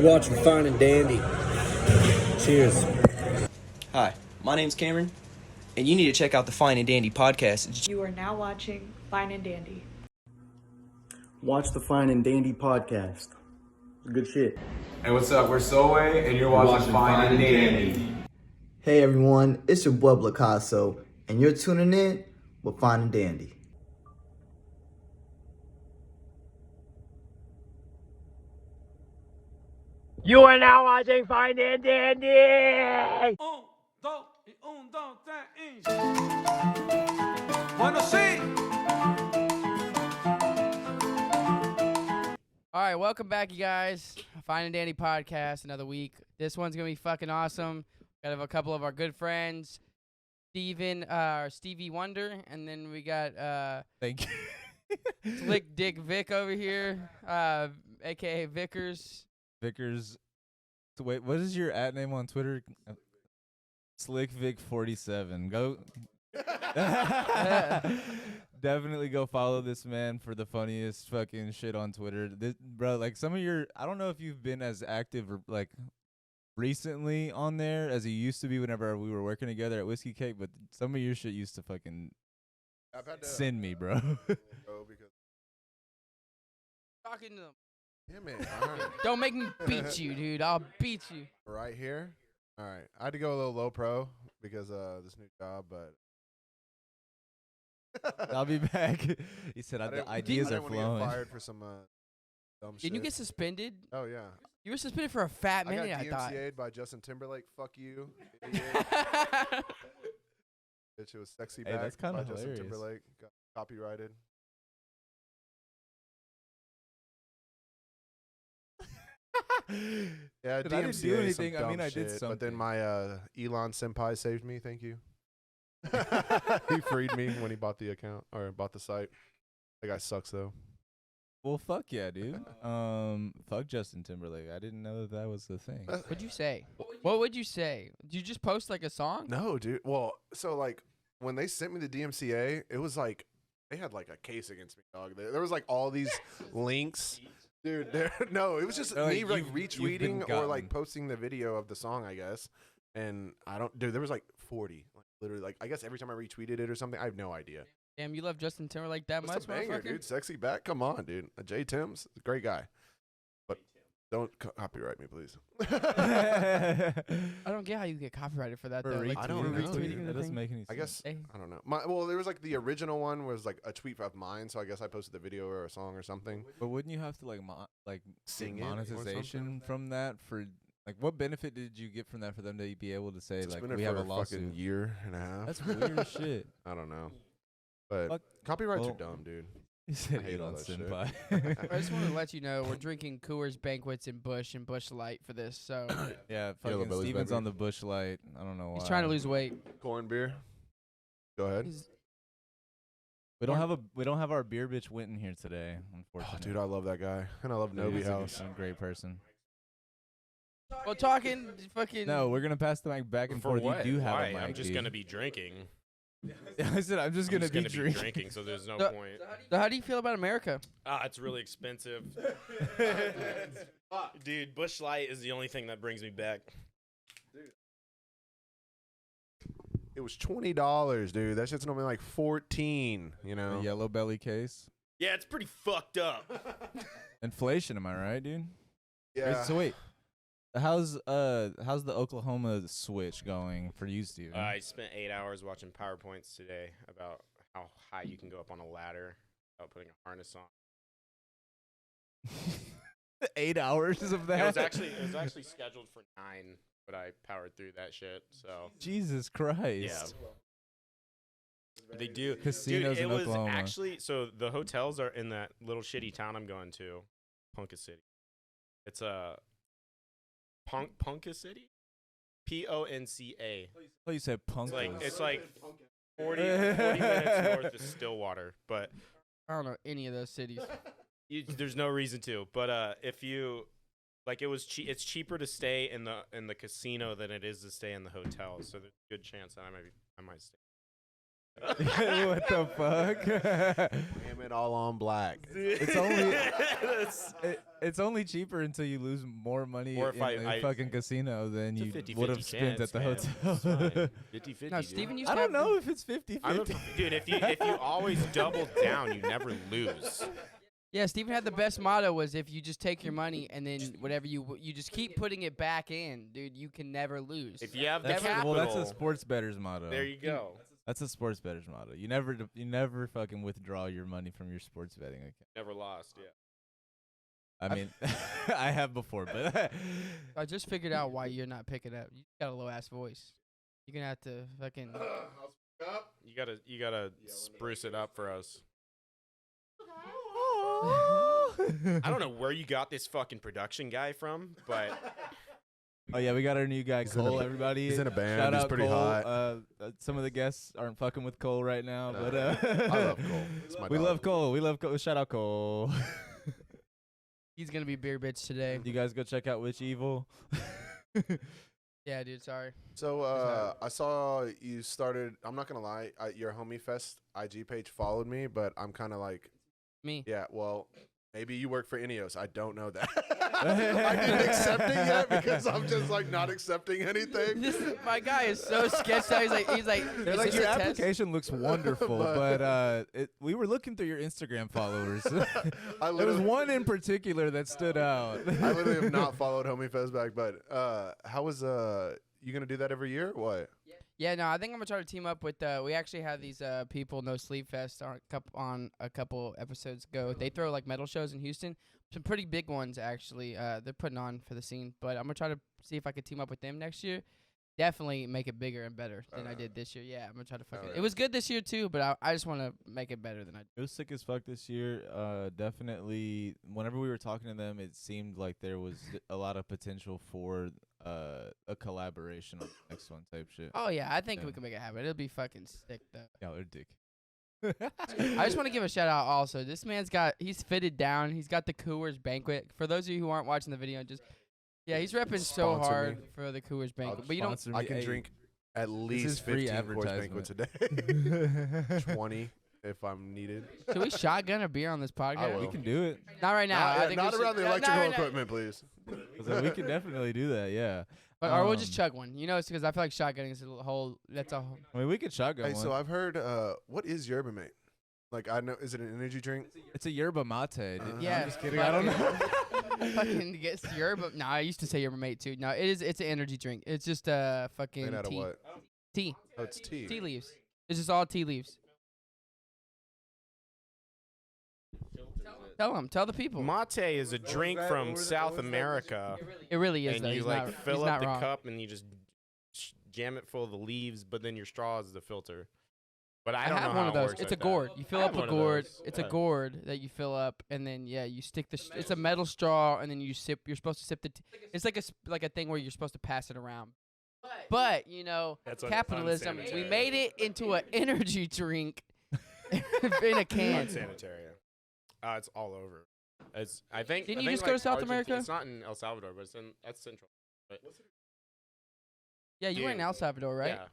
You're watching Fine and Dandy. Cheers. Hi, my name's Cameron, and you need to check out the Fine and Dandy podcast. You are now watching Fine and Dandy. Watch the Fine and Dandy podcast. Good shit. Hey, what's up? We're Soe, and you're watching Fine and Dandy. Hey everyone, it's your boy Blacasso, and you're tuning in with Fine and Dandy. You are now watching Fine and Dandy! Bueno, sí. All right, welcome back, you guys. Fine and Dandy podcast, another week. This one's going to be fucking awesome. Got a couple of our good friends, Stevie Wonder, and then we got Thank you. Slick Dick Vic over here, a.k.a. Vickers. Vickers. So wait, what is your @ name on Twitter? SlickVic47. Go. Definitely go follow this man for the funniest fucking shit on Twitter. Bro, like some of your, I don't know if you've been as active or like recently on there as you used to be whenever we were working together at Whiskey Cake, but some of your shit used to fucking send me, bro. Talking to them. Yeah, man. All right. Don't make me beat you, dude. I'll beat you. Right here. All right. I had to go a little low pro because this new job, but I'll be back. He said the ideas I are didn't want to flowing. get fired for some dumb shit. Didn't you get suspended? Oh yeah. You were suspended for a fat I minute, got I thought. DMCA'd by Justin Timberlake. Fuck you. Idiot. Bitch, it was Sexy Hey, Back that's kinda by Justin hilarious. Timberlake. Got copyrighted. Yeah, Dude, I didn't do DMCA, anything. some I mean, dumb I did shit, But then something. my Elon senpai saved me. Thank you. He freed me when he bought the account or bought the site. That guy sucks though. Well, fuck yeah, dude. Fuck Justin Timberlake. I didn't know that was the thing. What'd you say? What would you say? Did you just post like a song? No, dude. Well, so like when they sent me the DMCA, it was like they had like a case against me, dog. There was like all these links. Dude, no, it was just They're me like, like you've been retweeting or like gotten. posting the video of the song, I guess. And I don't, dude, there was like 40, like literally, like I guess every time I retweeted it or something, I have no idea. Damn, you love Justin Timberlake that What's much, a banger, motherfucker? dude? Sexy Back, come on, dude. J Tim's a great guy, but don't copyright me, please. I don't get how you get copyrighted for that, For though. Like, I don't for know, retweeting dude. the That doesn't thing? make any sense. I guess Hey. I don't know. Well, there was like the original one was like a tweet of mine, so I guess I posted the video or a song or something. But wouldn't you have to like Sing get it or monetization something? from that for like what benefit did you get from that for them to be able to say It's like been we it have for a fucking lawsuit? year and a half. That's weird as shit. I don't know, but Fuck. copyrights Well, are dumb, dude. You said I hate all Elon that shit. Senpai. I just wanted to let you know we're drinking Coors Banquets and Bush Light for this, so Yeah, Yellow fucking Belly's Steven's better. on the Bush Light. I don't know why. he's trying to lose weight. Corn beer. Go ahead. We don't have our beer bitch Winton here today, Oh, unfortunately. dude, I love that guy, and I love Nobi He's a House. great person. Well, talking fucking. No, we're gonna pass the mic back and For forth. what? You do have Why? a mic. I'm just dude. gonna be drinking. I said I'm just gonna, be, be drinking. so there's no So- point. So how do you feel about America? It's really expensive. Dude, Bush Light is the only thing that brings me back. It was $20, dude. That shit's normally like 14. You A know. yellow belly case. Yeah, it's pretty fucked up. Inflation, am I right, dude? Yeah. So wait, how's the Oklahoma switch going for you, Steven? I spent 8 hours watching PowerPoints today about how high you can go up on a ladder without putting a harness on. 8 hours of that. It was actually scheduled for 9, but I powered through that shit. So Jesus Christ. yeah. They do. Casinos Dude, in it was Oklahoma. actually, so the hotels are in that little shitty town I'm going to, Ponca City. It's a Ponca City? Ponca. Oh, you said punk. It's like 40 minutes north of Stillwater, but I don't know any of those cities. there's no reason to. But if you like, it's cheaper to stay in the casino than it is to stay in the hotel. So there's a good chance that I might stay. What the fuck? Damn it, all on black. It's only it's only cheaper until you lose more money Or if in a fucking casino than It's a you 50-50 would have spent chance, at the man. hotel. It's fine. 50-50. No, dude. Steven used I to don't have know if it's 50-50. Dude, if you always double down, you never lose. Yeah, Steven had the best motto was if you just take your money and then whatever you just keep putting it back in, dude, you can never lose. If you have the That's capital, well, that's a sports better's motto. there you go. That's a sports better's motto. You never fucking withdraw your money from your sports betting account. Never lost. Yeah. I mean, I have before, but I just figured out why you're not picking up. You got a low ass voice. You're gonna have to fucking. You gotta spruce it up for us. I don't know where you got this fucking production guy from, but oh yeah, we got our new guy Cole. Everybody, he's in a band. Shout He's out pretty Cole. hot. Some of the guests aren't fucking with Cole right now, but I love Cole. It's my we dog. love Cole. We love Cole. Shout out Cole. He's gonna be beer bitch today. You guys go check out Witch Evil. Yeah, dude. Sorry. So I saw you started. I'm not gonna lie. Your Homie Fest IG page followed me, but I'm kind of like, Me. yeah. Well, maybe you work for Ineos. I don't know that. I didn't accept it yet because I'm just like not accepting anything. My guy is so sketched out. He's like, They're is like this your a test? application looks wonderful, but we were looking through your Instagram followers. I There was literally, one in particular that stood out. I literally have not followed Homie Fest back. But how was you gonna do that every year? Or what? Yeah, no, I think I'm gonna try to team up with. We actually have these people No Sleep Fest on a couple episodes ago. They throw like metal shows in Houston, some pretty big ones actually. They're putting on for the scene, but I'm gonna try to see if I could team up with them next year. Definitely make it bigger and better than I did this year. Yeah, I'm gonna try to fucking. yeah. It was good this year too, but I just want to make it better than I did. It was sick as fuck this year. Definitely, whenever we were talking to them, it seemed like there was a lot of potential for a collaboration on the next one type shit. Oh yeah, I think Yeah. we can make it happen. It'll be fucking sick though. Y'all are dick. I just want to give a shout out also. This man's he's fitted down. He's got the Coors Banquet. For those of you who aren't watching the video, he's repping so Sponsor hard me. for the Coors Banquet. But you don't. Sponsor me. I can Hey, drink at is least free 15 Coors advertisement. Banquets a day. 20 if I'm needed. Should we shotgun a beer on this podcast? will. We can do it. Not right now. I think not we around should, the not electrical right now. equipment, please. So we can definitely do that. Yeah. Or we'll just chug one. You know, it's because I feel like shotgunning is a whole. That's a whole. I mean, we could shotgun Hey, one. so I've heard. What is yerba mate? Like I know, is it an energy drink? It's a yerba mate. Dude. Yeah, I'm just kidding. I don't know. Fucking gets yerba. No, I used to say yerba mate too. No, it is. It's an energy drink. It's just fucking Made out of tea. what? Tea. Oh, it's tea. Tea leaves. It's just all tea leaves. Tell the people. Mate is a drink from South America, It really is. and though. you He's like not, fill he's up not the wrong. cup and you just jam it full of the leaves, but then your straw is the filter. But I I don't know have how one of it those. works It's like a gourd. that. You fill I up have a one of gourd. those. It's a Yeah. gourd that you fill up, and then you stick the. It's a metal straw, and then you sip. You're supposed to sip the. It's like a thing where you're supposed to pass it around. But you know, That's capitalism. We unsanitary. made it into an energy drink in a can. Unsanitary. It's all over. I think. Didn't I you think, just go to like, South Argentina- America? It's not in El Salvador, but that's central. But Yeah, you were in Dude. El Salvador, right? Yeah.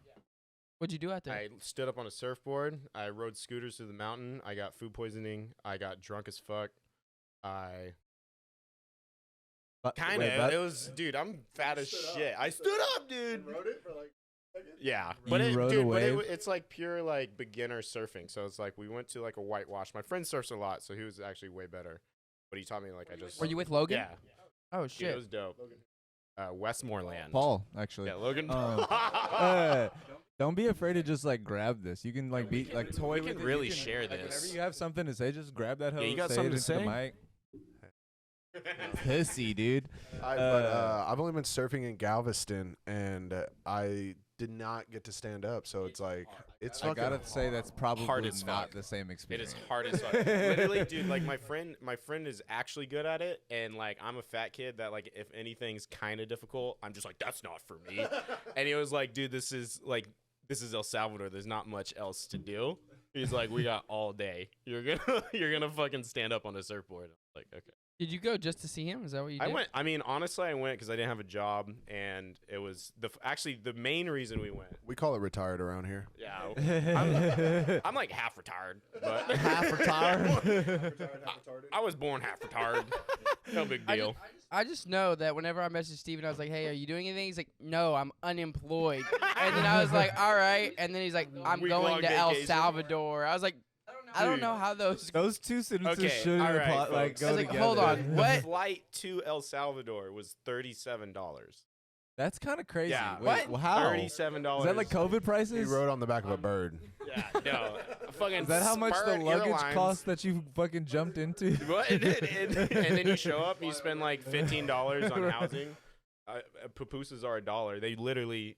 What'd you do out there? I stood up on a surfboard. I rode scooters through the mountain. I got food poisoning. I got drunk as fuck. I kind of. It was, dude. I'm fat as shit. I stood up, dude. Rode it for like. Yeah, You but rode a wave? it's like pure like beginner surfing. So it's like we went to like a whitewash. My friend surfs a lot, so he was actually way better. But he taught me like I just. Were you with Logan? Yeah. Oh Dude, shit. it was dope. Westmoreland. Paul, actually. Yeah, Logan. Don't be afraid to just like grab this. You can like be like toy we with can it. really You share like, this. Whenever you have something to say, just grab that hose. you got say something it to into the say? mic. Pissy, dude. I've only been surfing in Galveston, and I did not get to stand up. So it's like it's I fucking gotta say that's probably hard as not fuck. the same It experience. is hard as fuck. Literally, dude, like my friend is actually good at it, and like I'm a fat kid that like if anything's kind of difficult, I'm just like that's not for me. And he was like, dude, this is El Salvador. There's not much else to do. He's like, we got all day. You're gonna fucking stand up on a surfboard. I'm like, okay. Did you go just to see him? Is that what you did? I went. I mean, honestly, I went because I didn't have a job, and it was actually the main reason we went. We call it retired around here. Yeah, I'm like half retired, but Half retired. I was born half retired. No big deal. I just know that whenever I messaged Steven, I was like, hey, are you doing anything? He's like, no, I'm unemployed. And then I was like, all right. And then he's like, I'm going to El Salvador. I was like, I don't know how those. Those two sentences shouldn't all right, apply, like folks. go I was like, together. hold on, what? The flight to El Salvador was $37. That's kind of crazy. Yeah. Wait, What? well, how? $37. Is that like COVID He prices? rode on the back of a bird. Yeah, no. Fucking Is that how much the Spirit luggage Airlines. cost that you fucking jumped into? What? And then you show up and you spend like $15 on housing. Pupusas are $1. They literally,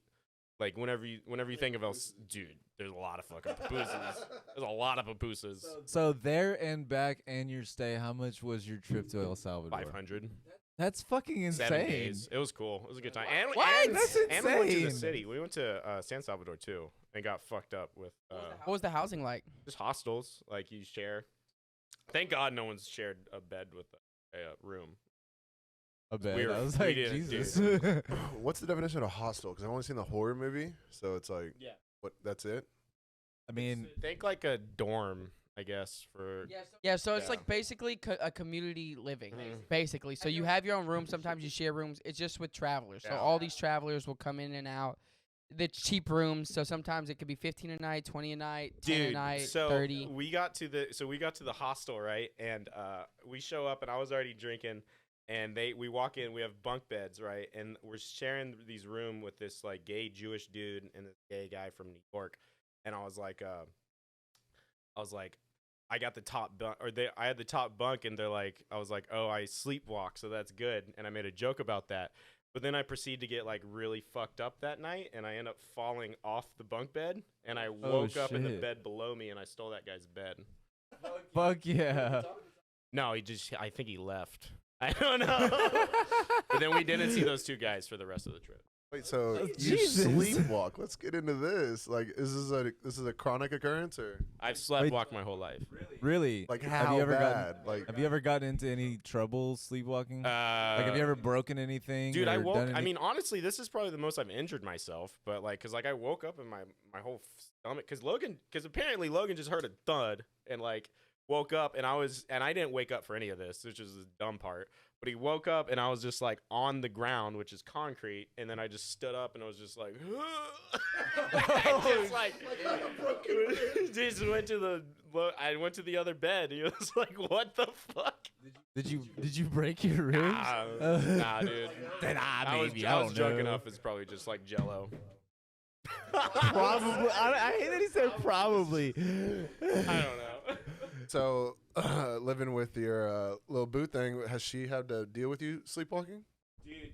like, whenever you think of dude, there's a lot of fucking pupusas. There's a lot of pupusas. So there and back and your stay, how much was your trip to El Salvador? 500. That's fucking insane. 7 days. It was cool. It was a good time. And, What? And, That's and we went to the insane. city. We went to San Salvador too and got fucked up with What was the housing like? just hostels. Like you share. Thank God no one's shared a bed with a room. A bed. We were- I was we like, didn't do Jesus. What's the definition of hostel? Because I've only seen the horror movie, so it's like, Yeah. what? That's it. I mean, Think like a dorm, I guess, for Yeah, so it's Yeah. like basically a community living, Mhm. basically. So you have your own room. Sometimes you share rooms. It's just with travelers. So Yeah. all these travelers will come in and out. The cheap rooms. So sometimes it could be 15 a night, 20 a night, 10 a night, so 30. we got to the hostel, right? And we show up and I was already drinking and we walk in, we have bunk beds, right? And we're sharing these room with this like gay Jewish dude and this gay guy from New York. And I was like I got the top bunk, I had the top bunk, and they're like, I was like, oh, I sleepwalk, so that's good, and I made a joke about that. But then I proceed to get like really fucked up that night, and I end up falling off the bunk bed, and I woke up in the shit. bed below me, and I stole that guy's bed. fuck yeah. No, I think he left. I don't know. But then we didn't see those two guys for the rest of the trip. Wait, so you Jesus. sleepwalk? Let's get into this. Like, is this a chronic occurrence or I've sleepwalked my whole life. Really? like have how you ever bad? Like, Have you ever gotten into any trouble sleepwalking? Like, have you ever broken anything? Dude, I or woke. done I any- mean, honestly, this is probably the most I've injured myself. But like, cause like I woke up and my whole stomach. Cause apparently Logan just heard a thud and like woke up and I didn't wake up for any of this, which is the dumb part. But he woke up and I was just like on the ground, which is concrete, and then I just stood up and I was just like, just like, just went to the other bed. He was like, what the fuck? Did you break your ribs? Nah, dude. I was maybe. I was don't drunk know. enough. It's probably just like Jello. Probably. I hate that he said probably. I don't know. so living with your little boo thing, has she had to deal with you sleepwalking? Dude.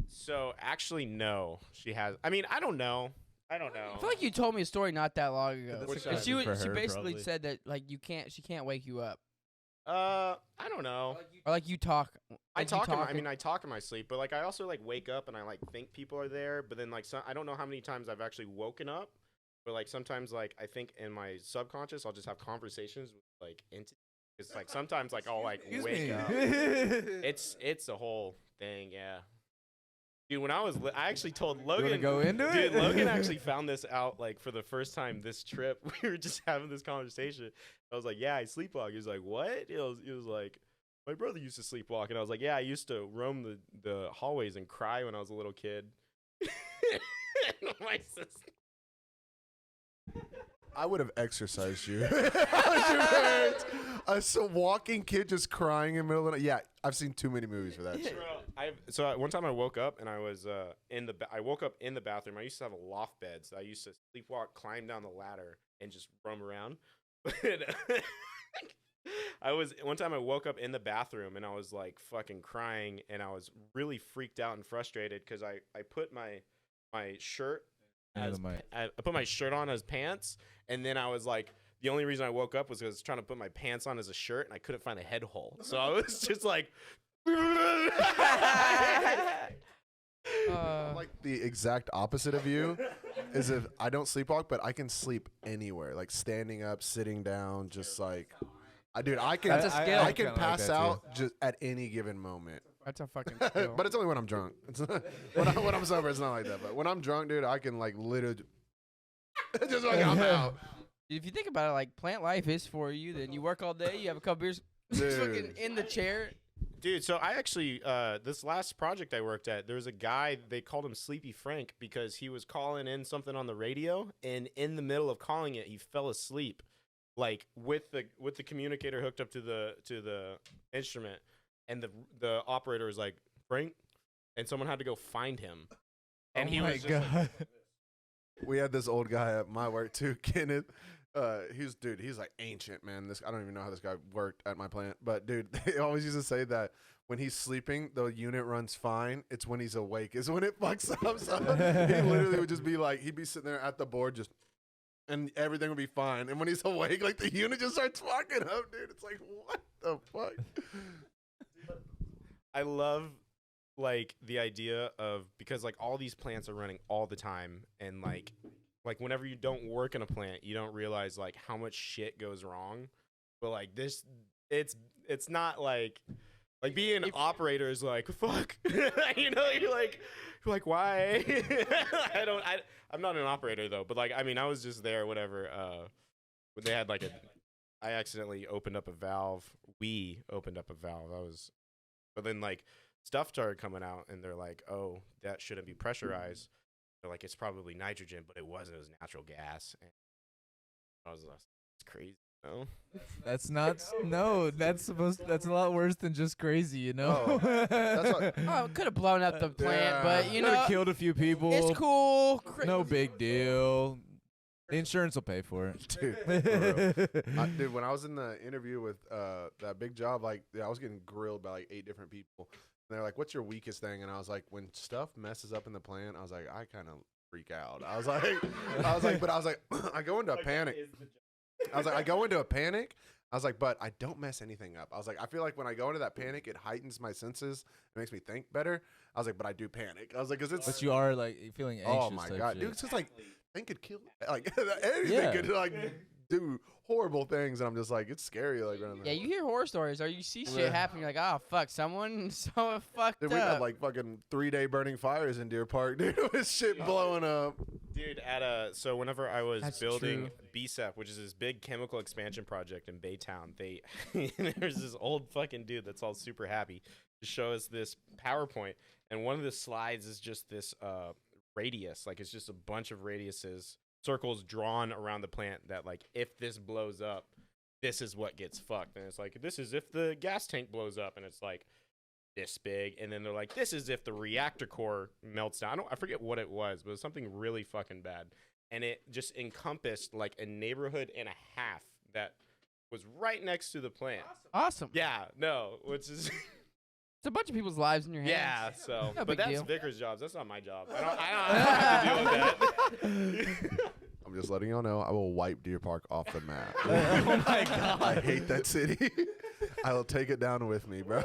So actually, no. She has. I mean, I don't know. I feel like you told me a story not that long ago. That's exciting And she for her, basically probably. said that like she can't wake you up, I don't know. or like you talk. I like, you talk. talk I mean, I talk in my sleep, but like I also like wake up and I like think people are there, but then like I don't know how many times I've actually woken up, but like sometimes like I think in my subconscious I'll just have conversations with like entities. It's like sometimes like I'll like wake up. It's a whole thing, yeah. Dude, when I actually told Logan. go into it? Dude, Logan actually found this out like for the first time this trip. We were just having this conversation. I was like, "Yeah, I sleepwalk." He was like, "What?" He was like, "My brother used to sleepwalk," and I was like, "Yeah, I used to roam the hallways and cry when I was a little kid." My sister. I would have exercised you. I was your parents. A walking kid just crying in the middle of the night. Yeah, I've seen too many movies for that shit. So one time I woke up and I was I woke up in the bathroom. I used to have a loft bed, so I used to sleepwalk, climb down the ladder, and just roam around. One time I woke up in the bathroom and I was like fucking crying and I was really freaked out and frustrated because I put my shirt I put my shirt on as pants, and then I was like, the only reason I woke up was because I was trying to put my pants on as a shirt, and I couldn't find a head hole. So I was just like, I'm like the exact opposite of you. is if I don't sleepwalk, but I can sleep anywhere, like standing up, sitting down, just like, I can. That's a skill. I can kinda like pass that, too. out just at any given moment. That's a fucking skill. But it's only when I'm drunk. It's not, when I'm sober, it's not like that. But when I'm drunk, dude, I can like literally just like I'm out. If you think about it, like plant life is for you. Then you work all day, you have a couple beers, just fucking in the chair. Dude, so I actually, this last project I worked at, there was a guy, they called him Sleepy Frank because he was calling in something on the radio, and in the middle of calling it, he fell asleep, like with the communicator hooked up to the instrument, and the operator was like, Frank, and someone had to go find him, and he was just like, We had this old guy at my work too, Kenneth. He's like ancient, man. I don't even know how this guy worked at my plant, but dude, they always used to say that when he's sleeping, the unit runs fine. It's when he's awake is when it fucks up. So he literally would just be like, he'd be sitting there at the board just, and everything would be fine. And when he's awake, like the unit just starts fucking up, dude. It's like, what the fuck? I love like the idea of, because like all these plants are running all the time, and like whenever you don't work in a plant, you don't realize like how much shit goes wrong. But like this, it's not like being an operator is like, fuck. You know, you're like why? I'm not an operator though, but like I mean I was just there whatever when they had like I accidentally opened up a valve. We opened up a valve. But then like stuff started coming out, and they're like, oh, that shouldn't be pressurized. They're like, it's probably nitrogen, but it wasn't. It was natural gas. And I was like, it's crazy, no? That's not. No, that's a lot worse than just crazy, you know. Oh, that's what, Oh, could have blown up the plant, Yeah. but you Coulda know, killed a few people. it's cool. No big deal. The insurance will pay for it. dude. For real. Dude, when I was in the interview with that big job, like I was getting grilled by like 8 different people. And they're like, "What's your weakest thing?" And I was like, "When stuff messes up in the plant, I was like, I kind of freak out. I was like, I go into a panic. I go into a panic. I was like, but I don't mess anything up. I was like, I feel like when I go into that panic, it heightens my senses. It makes me think better. I was like, but I do panic. I was like, 'cause it's. But you are like feeling anxious. Oh my god, shit. dude! It's just like thing could kill. Like anything could like do horrible things, and I'm just like, it's scary. Like running Yeah, you hear horror stories or you see shit Yeah. happen. You're like, oh fuck, someone so fucked Dude, up. we had like fucking 3-day burning fires in Deer Park, dude. With shit blowing up. Dude, so whenever I was That's building true. BSEP, which is this big chemical expansion project in Baytown, there's this old fucking dude that's all super happy to show us this PowerPoint, and one of the slides is just this radius, like it's just a bunch of radiuses, circles drawn around the plant that like if this blows up, this is what gets fucked, and it's like this is if the gas tank blows up, and it's like this big, and then they're like, this is if the reactor core melts down. I forget what it was, but it was something really fucking bad. And it just encompassed like a neighborhood and a half that was right next to the plant. Awesome. Yeah, no, which is It's a bunch of people's lives in your hands. yeah. So, No but big that's deal. Vickers' jobs. That's not my job. I don't have to deal with that. I'm just letting y'all know I will wipe Deer Park off the map. Oh my god. I hate that city. I will take it down with me, bro.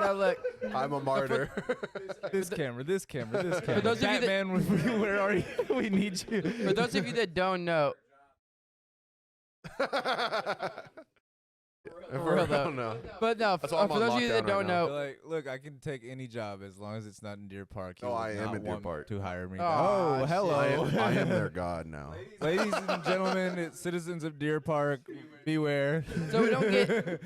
Now look, I'm a martyr. This camera. Those of you that- Batman, where are you? We need you. for those of you that don't know, For real though. no. but no, That's why I'm for on those of you lockdown that right don't now. know, Like, look, I can take any job as long as it's not in Deer Park. You Oh, would I am not in Deer want Park. to hire me. Aw, Oh, hello. I am their god now. Ladies and gentlemen, citizens of Deer Park, beware. so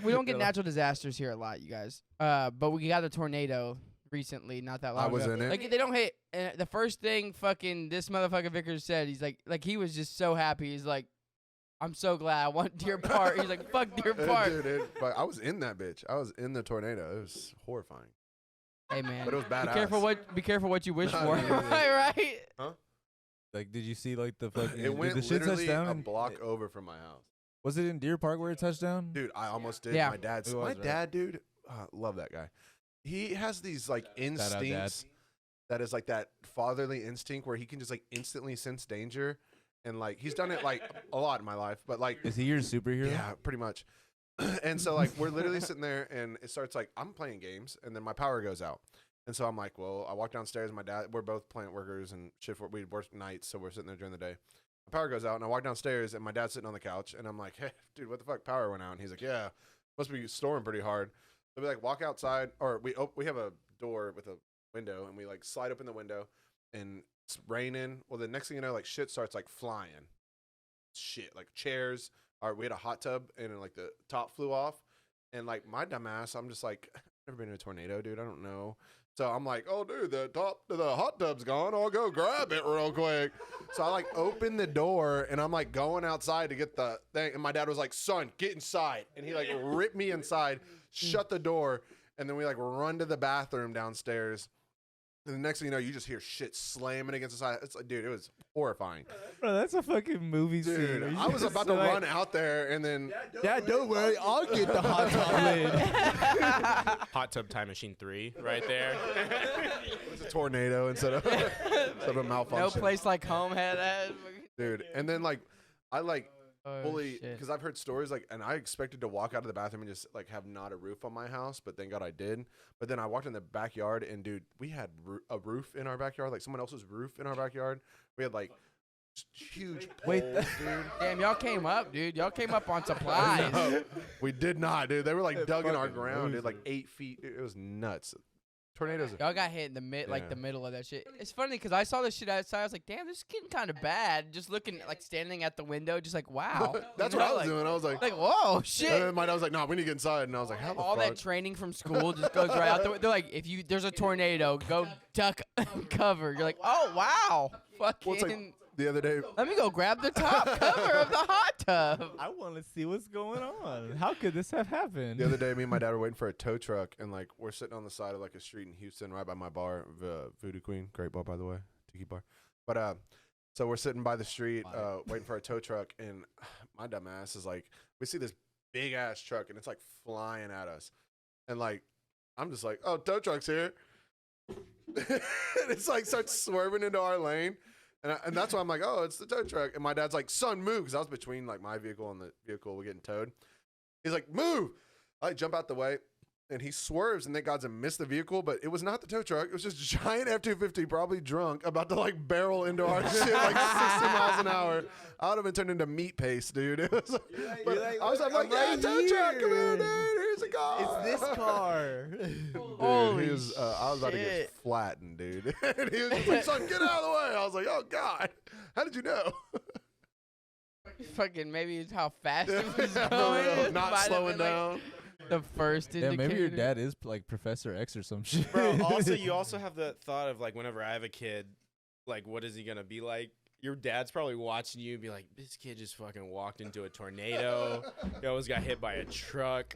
we don't get natural disasters here a lot, you guys. But we got a tornado recently, not that long I was ago. in it. Like they don't hit. The first thing fucking this motherfucker Vickers said, he's like he was just so happy. He's like, I'm so glad I want Deer Park. He's like, fuck Deer Park. Dude, but I was in that bitch. I was in the tornado. It was horrifying. Hey man, But it was badass. be careful what you wish No, for. yeah, right? Like, did you see like the fucking? It went did the shit touch literally down? a block over from my house. Was it in Deer Park where it touched down? Dude, I almost did. Yeah. My dad's It was, my right? dad, dude. Love that guy. He has these like out, Dad. instincts that is like that fatherly instinct where he can just like instantly sense danger, and like he's done it like a lot in my life, but like Is he your superhero? yeah, pretty much. And so like we're literally sitting there, and it starts like I'm playing games, and then my power goes out, And so I'm like, well, I walk downstairs. My dad, we're both plant workers and we work nights, so we're sitting there during the day. My power goes out, and I walk downstairs, and my dad's sitting on the couch, and I'm like, hey, dude, what the fuck? Power went out. And he's like, yeah, must be storming pretty hard. So we like walk outside, or we have a door with a window, and we like slide open the window, and it's raining. Well, the next thing you know, like shit starts like flying. Shit, like chairs. We had a hot tub, and like the top flew off, and like my dumb ass, I'm just like, I've never been in a tornado, dude. I don't know. So I'm like, oh, dude, the hot tub's gone. I'll go grab it real quick. So I like open the door, and I'm like going outside to get the thing. And my dad was like, son, get inside. And he like ripped me inside, shut the door. And then we like run to the bathroom downstairs. And the next thing you know, you just hear shit slamming against the side. It's like, dude, it was horrifying. Bro, that's a fucking movie Dude, scene. I was about to run out there, and then Dad, don't worry, I'll get the hot tub lid. Hot Tub Time Machine 3 right there. it's a tornado instead of a malfunction. No place like home had that. Dude. And then like I like Oh, fully shit. because I've heard stories like, and I expected to walk out of the bathroom and just like have not a roof on my house, but thank God I did. But then I walked in the backyard, and dude, we had a roof in our backyard, like someone else's roof in our backyard. We had like huge poles, dude. Damn, y'all came up, dude. Y'all came up on supplies. No, we did not, dude. They were like dug in our ground, dude, like 8 feet. It was nuts. Tornadoes. Y'all got hit in the like the middle of that shit. It's funny because I saw this shit outside. I was like, damn, this is getting kind of bad. Just looking, like standing at the window, just like, wow. That's You what know, I was like, doing. I was like, whoa, shit. And then my dad was like, no, we need to get inside. And I was like, how the All fuck? that training from school just goes right out the window. They're like, if there's a tornado, go duck cover. You're like, oh wow, fucking. Well, it's like the other day. Let me go grab the top cover of the hot tub. I want to see what's going on. How could this have happened? The other day, me and my dad were waiting for a tow truck, and like we're sitting on the side of like a street in Houston, right by my bar, Voodoo Queen, great bar by the way, tiki bar. But so we're sitting by the street, waiting for a tow truck, and my dumb ass is like, we see this big ass truck, and it's like flying at us, and like I'm just like, oh, tow truck's here, and it's like starts swerving into our lane. And that's why I'm like, oh, it's the tow truck. And my dad's like, son, move. Because I was between like my vehicle and the vehicle we're getting towed. He's like, move. I jump out the way. And he swerves. And thank God's and missed the vehicle. But it was not the tow truck. It was just a giant F-250, probably drunk, about to like barrel into our shit like 60 miles an hour. I would have been turned into meat paste, dude. It was like, I was like, yeah, tow truck, come here, dude. Here's a car. It's this car. Dude, he was, I was about to get flattened, dude. And he was just like, son, get out of the way. I was like, oh, God. How did you know? Fucking maybe it's how fast it was going. Not slowing down. The first Yeah, indicator. maybe your dad is like Professor X or some shit. Bro, also, you also have the thought of like, whenever I have a kid, like, what is he going to be like? Your dad's probably watching you and be like, this kid just fucking walked into a tornado. He almost got hit by a truck.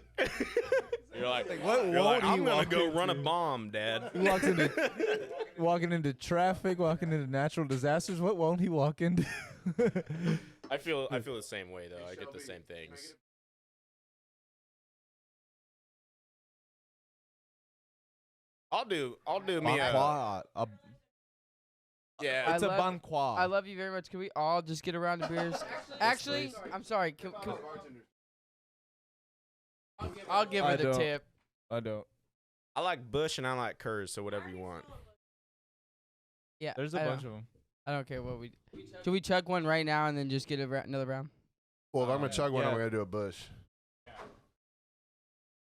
You're like what you're like, won't he I'm going walk to go into? run a bomb, Dad. He walks into walking into traffic, walking into natural disasters. What won't he walk into? I feel the same way, though. I get the same things. I'll do me a... Banquet. Yeah, It's a banquet. I love you very much. Can we all just get around to beers? Actually, I'm sorry. I'll give her I the don't. tip. I don't. I like Bush and I like Kurz, so whatever you want. Yeah, There's a I bunch don't- of them. I don't care what we. Should we chug one right now and then just get another round? Well, if I'm going to chug one, I'm yeah. going to do a Bush.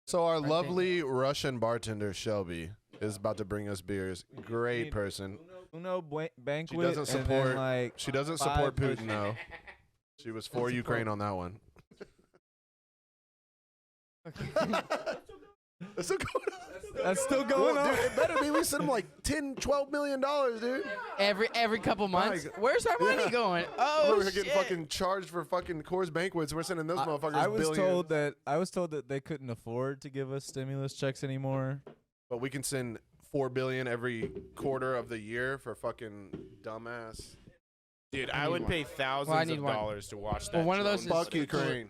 So our think- lovely Russian bartender, Shelby, is about to bring us beers. Great person. Uno banquet. She doesn't and then, support. like She doesn't 5 support Putin, Bushes. though. She was for Ukraine on that one. That's still going on. That's still going on. Dude, it better be. We sent him like $10-12 million, dude. Every couple months. God. Where's our money Yeah. going? Oh We're shit! getting fucking charged for fucking Coors banquets. We're sending those motherfuckers I was billions. told that they couldn't afford to give us stimulus checks anymore. But we can send $4 billion every quarter of the year for fucking dumbass. Dude, I would pay thousands I need of one. dollars to watch that. Well, one of those drone is- Fuck Ukraine.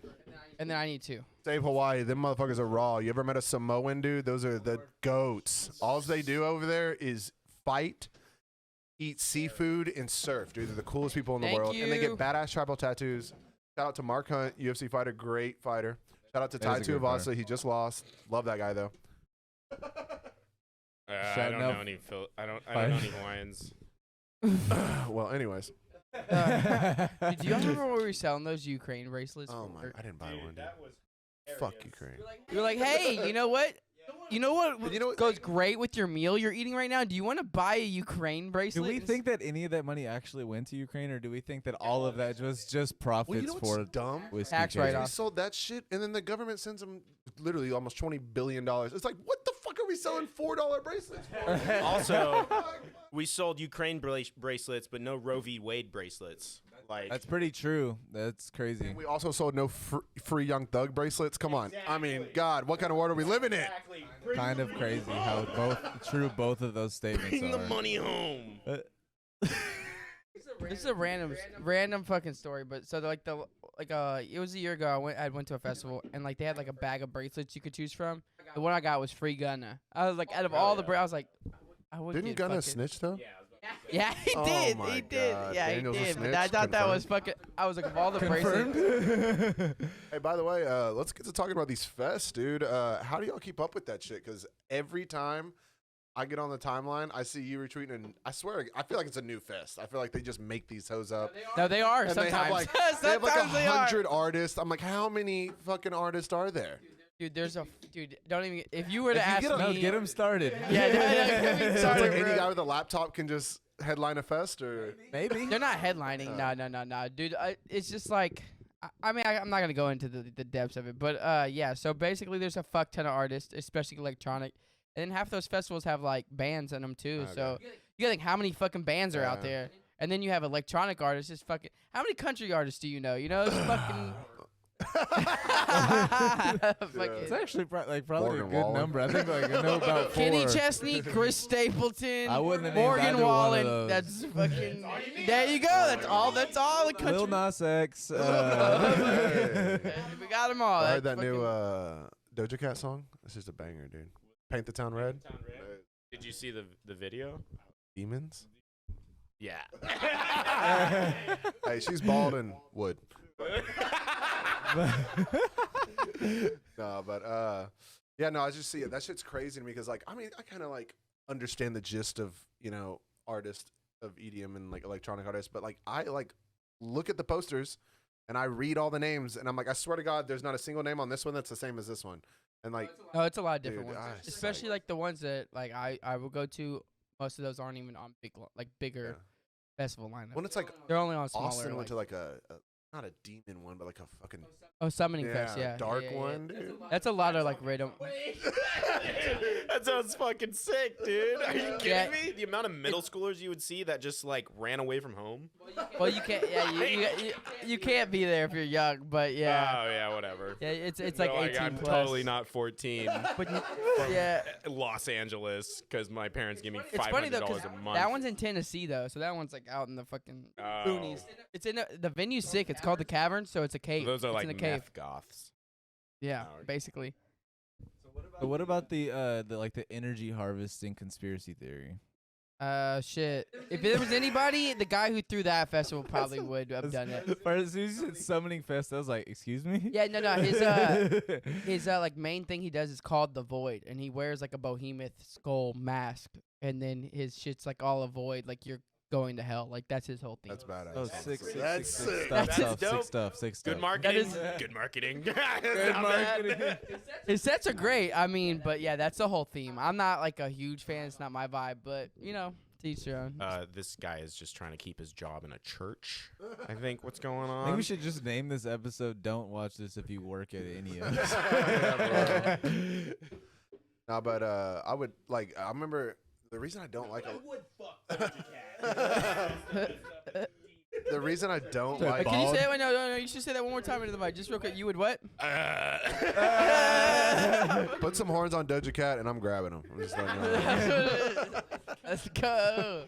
And then I need two. Save Hawaii. Them motherfuckers are raw. You ever met a Samoan dude? Those are the goats. All they do over there is fight, eat seafood, and surf. Dude, they're the coolest people in the Thank world. And they you. get badass tribal tattoos. Shout out to Mark Hunt, UFC fighter, great fighter. Shout out to That Tai is a good fighter. Tuivasa. He just lost. Love that guy though. I Shouting don't out know any I don't know any Hawaiians. Well, anyways. Dude, do you remember where we were selling those Ukraine bracelets? Oh my! I didn't buy one. Dude. Fuck Ukraine. You were like, hey, you know what? You know what goes great with your meal you're eating right now? Do you want to buy a Ukraine Do bracelet? we think that any of that money actually went to Ukraine, or do we think that all of that was just profits Well, you know for what's dumb? whiskey Tax chasers? write-off. We sold that shit, and then the government sends them literally almost $20 billion. It's like, what the fuck are we selling $4 bracelets for? Also, we sold Ukraine bracelets, but no Roe v. Wade bracelets. Like That's pretty true. That's crazy. And we also sold no free Young Thug bracelets. Come on. I mean, God, what kind of world are we living in? Kind of crazy how both of those statements Bring are. the money home. This is a random fucking story, but so it was a year ago. I went to a festival and like they had like a bag of bracelets you could choose from. The one I got was free Gunna. I was like, out of all the I was like, I would Didn't get Gunna fucking- snitch though? Yeah, he Oh did. my He did. God. Yeah, Daniel's a he did. But snitch? I thought that was Confirmed? fucking. I was like, of all the bracelets. Hey, by the way, let's get to talking about these fests, dude. How do y'all keep up with that shit? Because every time I get on the timeline, I see you retweeting, and I swear, I feel like it's a new fest. I feel like they just make these hoes up. No, they are. And Sometimes. they have like they have like Sometimes they are. 100 artists. I'm like, how many fucking artists are there? Dude, don't even. If you were to If you ask get 'em- me, no, get 'em started. Yeah, get me So it's started, like any bro. guy with a laptop can just headline a fest, or maybe They're not headlining. No, dude. It's just like, I'm not gonna go into the depths of it, but yeah. So basically, there's a fuck ton of artists, especially electronic, and then half those festivals have like bands in them too. Okay. So you gotta think how many fucking bands are out Yeah. there, and then you have electronic artists. Just fucking. How many country artists do you know? You know, it's fucking. It's actually probably Morgan a good Wallen. number. I think like I know about four. Kenny Chesney, Chris Stapleton, I wouldn't have named Morgan either one of Wallen. those. That's fucking. There you go. That's all. That's all the country. Lil Nas X. We got them all. I heard That's that new fucking- Doja Cat song. It's just a banger, dude. Paint the Town Red. Did you see the video? Demons. Yeah. Hey, she's bald and wood. No, but yeah, no, I just see it. That shit's crazy to me because, like, I mean, I kind of like understand the gist of artists of EDM and like electronic artists, but like I like look at the posters and I read all the names and I'm like, I swear to God, there's not a single name on this one that's the same as this one. And like, No, it's a lot of different Dude, ones, it's especially like the ones that like I will go to. Most of those aren't even on bigger festival lineup. when it's like They're only on smaller. Austin went to like, like a not a demon one, but like a fucking Summoning Fest. Yeah, dark yeah, yeah. one, dude. That's a lot of like random. That sounds fucking sick, dude. Are you kidding Yeah. me? The amount of middle schoolers you would see that just like ran away from home. Well, you can't. Yeah, you can't be there if you're young, but yeah. Oh yeah, whatever. Yeah, it's like No, 18 I'm plus. totally not 14. But from yeah. Los Angeles because my parents give me It's funny though, $500 because a month. that one's in Tennessee though, so that one's like out in the fucking Oh. boonies. It's in the venue's sick. It's called the Cavern, so it's a cave. Those are it's like in a cave. meth goths. Yeah, Oh. basically. But what about the energy harvesting conspiracy theory? Shit. If there was anybody, the guy who threw that festival probably would have done it. Or as soon as you said summoning fest, I was like, excuse me? Yeah, no. His like main thing he does is called the Void, and he wears like a behemoth skull mask, and then his shit's like all a void, like you're going to hell. Like that's his whole thing. That's badass. Oh, sick That's stuff, That's sick dope. stuff. Good That marketing. is- Good marketing. Good Not bad. marketing. His sets are great. I mean, but yeah, that's the whole theme. I'm not like a huge fan. It's not my vibe, but to each their own. This guy is just trying to keep his job in a church. I think what's going I on. think we should just name this episode "Don't Watch This If You Work at Any of Us." Yeah, bro. No, but I would like. I remember the reason I don't like. The reason I don't like. Can you say it? Wait, no. You should say that one more time into the mic, just real quick. You would what? Put some horns on Doja Cat and I'm grabbing them. I'm just letting you know. Let's go.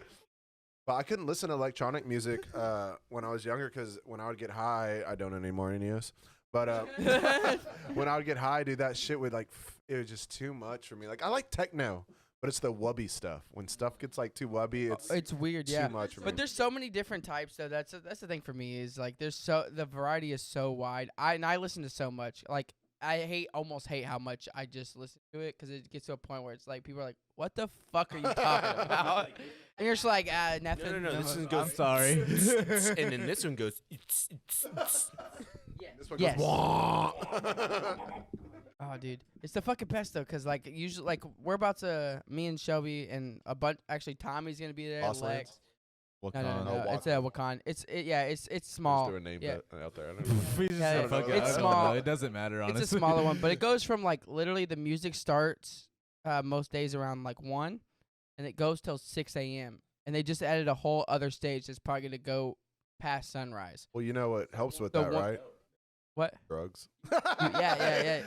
But I couldn't listen to electronic music when I was younger because when I would get high, I don't anymore, Ineos. But when I would get high, dude, that shit would like, it was just too much for me. Like, I like techno, but it's the wubby stuff. When stuff gets like too wubby, It's weird, too yeah. much for me. But there's so many different types, though. That's the thing for me is like the variety is so wide. I listen to so much. Like almost hate how much I just listen to it because it gets to a point where it's like people are like, "What the fuck are you talking about?" And you're just like, nothing. No. This one I'm goes. sorry. And then this one goes. This one Yes. goes. "Wah." Oh, dude, it's the fucking best though, cause like usually, like we're about to, me and Shelby and a bunch. Actually, Tommy's gonna be there. Lost Lex. Lands? No. Oh, It's a Wakan. It's small. Just threw a name yeah. out there. I don't know. We just Yeah, said yeah, fuck it's I don't small. know. It doesn't matter, honestly. It's a smaller one, but it goes from like literally the music starts most days around like 1, and it goes till 6 a.m. And they just added a whole other stage that's probably gonna go past sunrise. Well, you know what helps with The that, one- right? What? Drugs. Yeah.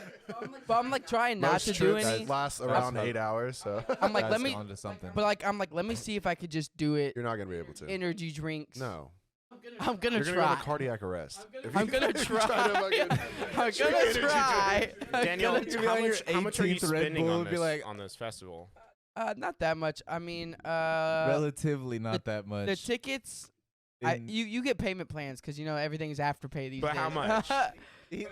But I'm like trying not Most to do trips any. last around 8 hours, so I'm like, let That's me. onto something. But like, I'm like, let me see if I could just do it. you're not gonna be able to. Energy drinks. No, I'm gonna you're gonna try. go into cardiac arrest. If I'm you- gonna if you try. to fucking I'm drink gonna energy try. I'm Daniel, gonna You'd try. be on your how much are you 18th Red spending Bull on and be this like- on this festival? Not that much. I mean, Relatively not that much. the tickets. In- You get payment plans because you know everything's afterpay these But days. how much?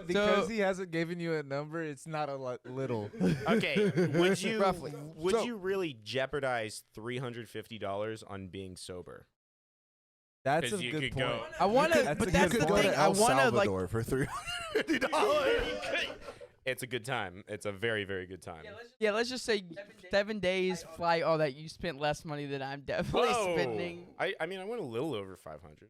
because he hasn't given you a number, it's not a little. Okay, would you Roughly. would So- you really jeopardize $350 on being sober? That's a 'Cause you good could point. go- I want to, That's but a that's good the point. thing. I El want to like. Salvador for $350. It's a good time. It's a very, very good time. Yeah, let's just say 7 days flight. All that you spent less money than I'm definitely spending. I mean, I went a little over 500.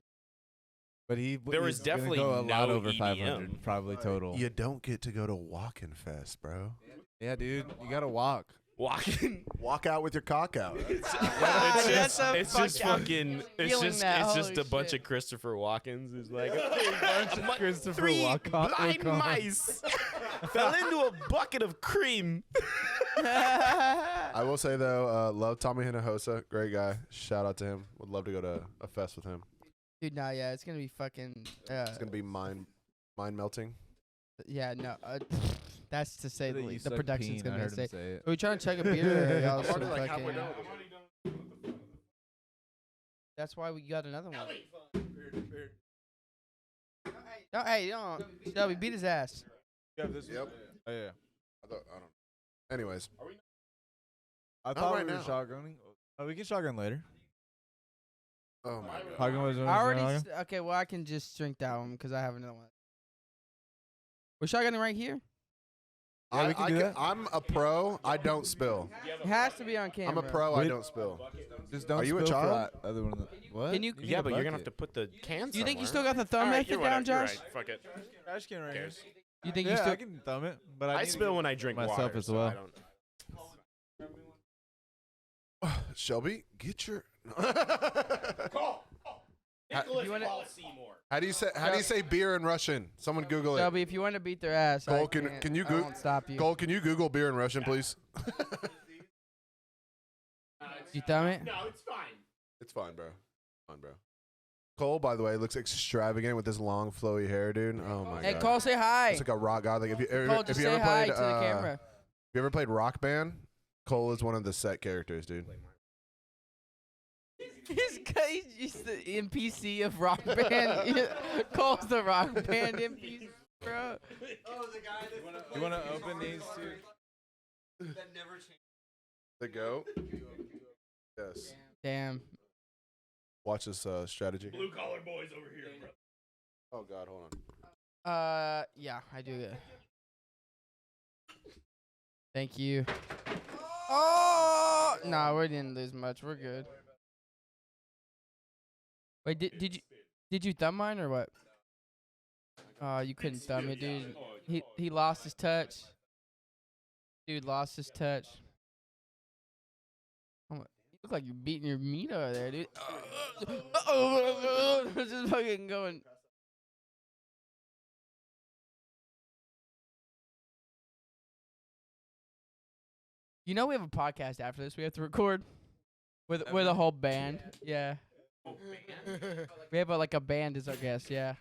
But There was he's gonna definitely go a lot no over EDM. 500 probably total. You don't get to go to Walkin' Fest, bro. Yeah, dude, you gotta walk. Walking. Walk out with your cock out. It's That's a it's just fuck- I'm fucking. It's feeling just that, it's just holy a bunch shit. of Christopher Walkens. Who's like Christopher three Walken. blind mice fell into a bucket of cream. I will say though, love Tommy Hinojosa, great guy. Shout out to him. Would love to go to a fest with him. Dude, no, yeah, it's gonna be fucking. It's gonna be mind melting. Yeah, no, that's to say the You least. The suck production's peen, I gonna heard him say. say it. Are we trying to chug a beer? Or y'all I'm some already like fucking- halfway done. That's why we got another one. No, hey, don't. Shelby, beat his ass. Yep. Oh, yeah. I don't. Anyways, I Not thought right we were now. shotgunning. Oh, we can shotgun later. oh my god. Shotgun was I already. Okay, well, I can just drink that one because I have another one. We're shotgunning right here. Yeah, we can do that. I'm a pro. I don't spill. It has to be on camera. I'm a pro. I Wait. don't spill. Just don't Are you a spill for child? that other one. What? Can you- need Yeah, a but you're gonna have bucket. to put the cans. Do you think you still somewhere. got the thumb Alright, method you're down, whatever, you're Josh? right, Fuck it. trash can right here. Cares. You think Yeah, you still? I can thumb it, but I need to spill get when I drink myself water, as so well. I don't. Shelby, get your. You wanna- How do you say beer in Russian? Someone Google it. Shelby, if you want to beat their ass, Cole, I can- can't. can you I go- won't stop you. Cole, can you Google beer in Russian, please? You thumb it? it's fine. It's fine, bro. Fine, bro. Cole, by the way, looks extravagant with this long, flowy hair, dude. Oh my Hey, god. Cole, say hi. It's like a rock god. Like if you Cole, just if you say ever hi played to the camera. if you ever played Rock Band, Cole is one of the set characters, dude. He's the NPC of Rock Band. Cole's the Rock Band NPC, bro. You want to open these two? The goat. Yes. Damn. Watch this strategy. Blue collar boys over here, bro. Oh god, hold on. Yeah, I do it. Thank you. Oh no, we didn't lose much. We're good. Wait, did you thumb mine or what? Oh, you couldn't thumb it, dude. He lost his touch. Dude lost his touch. You look like you're beating your meat over there, dude. Just fucking going. You know we have a podcast after this. We have to record with a whole band. Yeah. We have like a band as our guest. Yeah.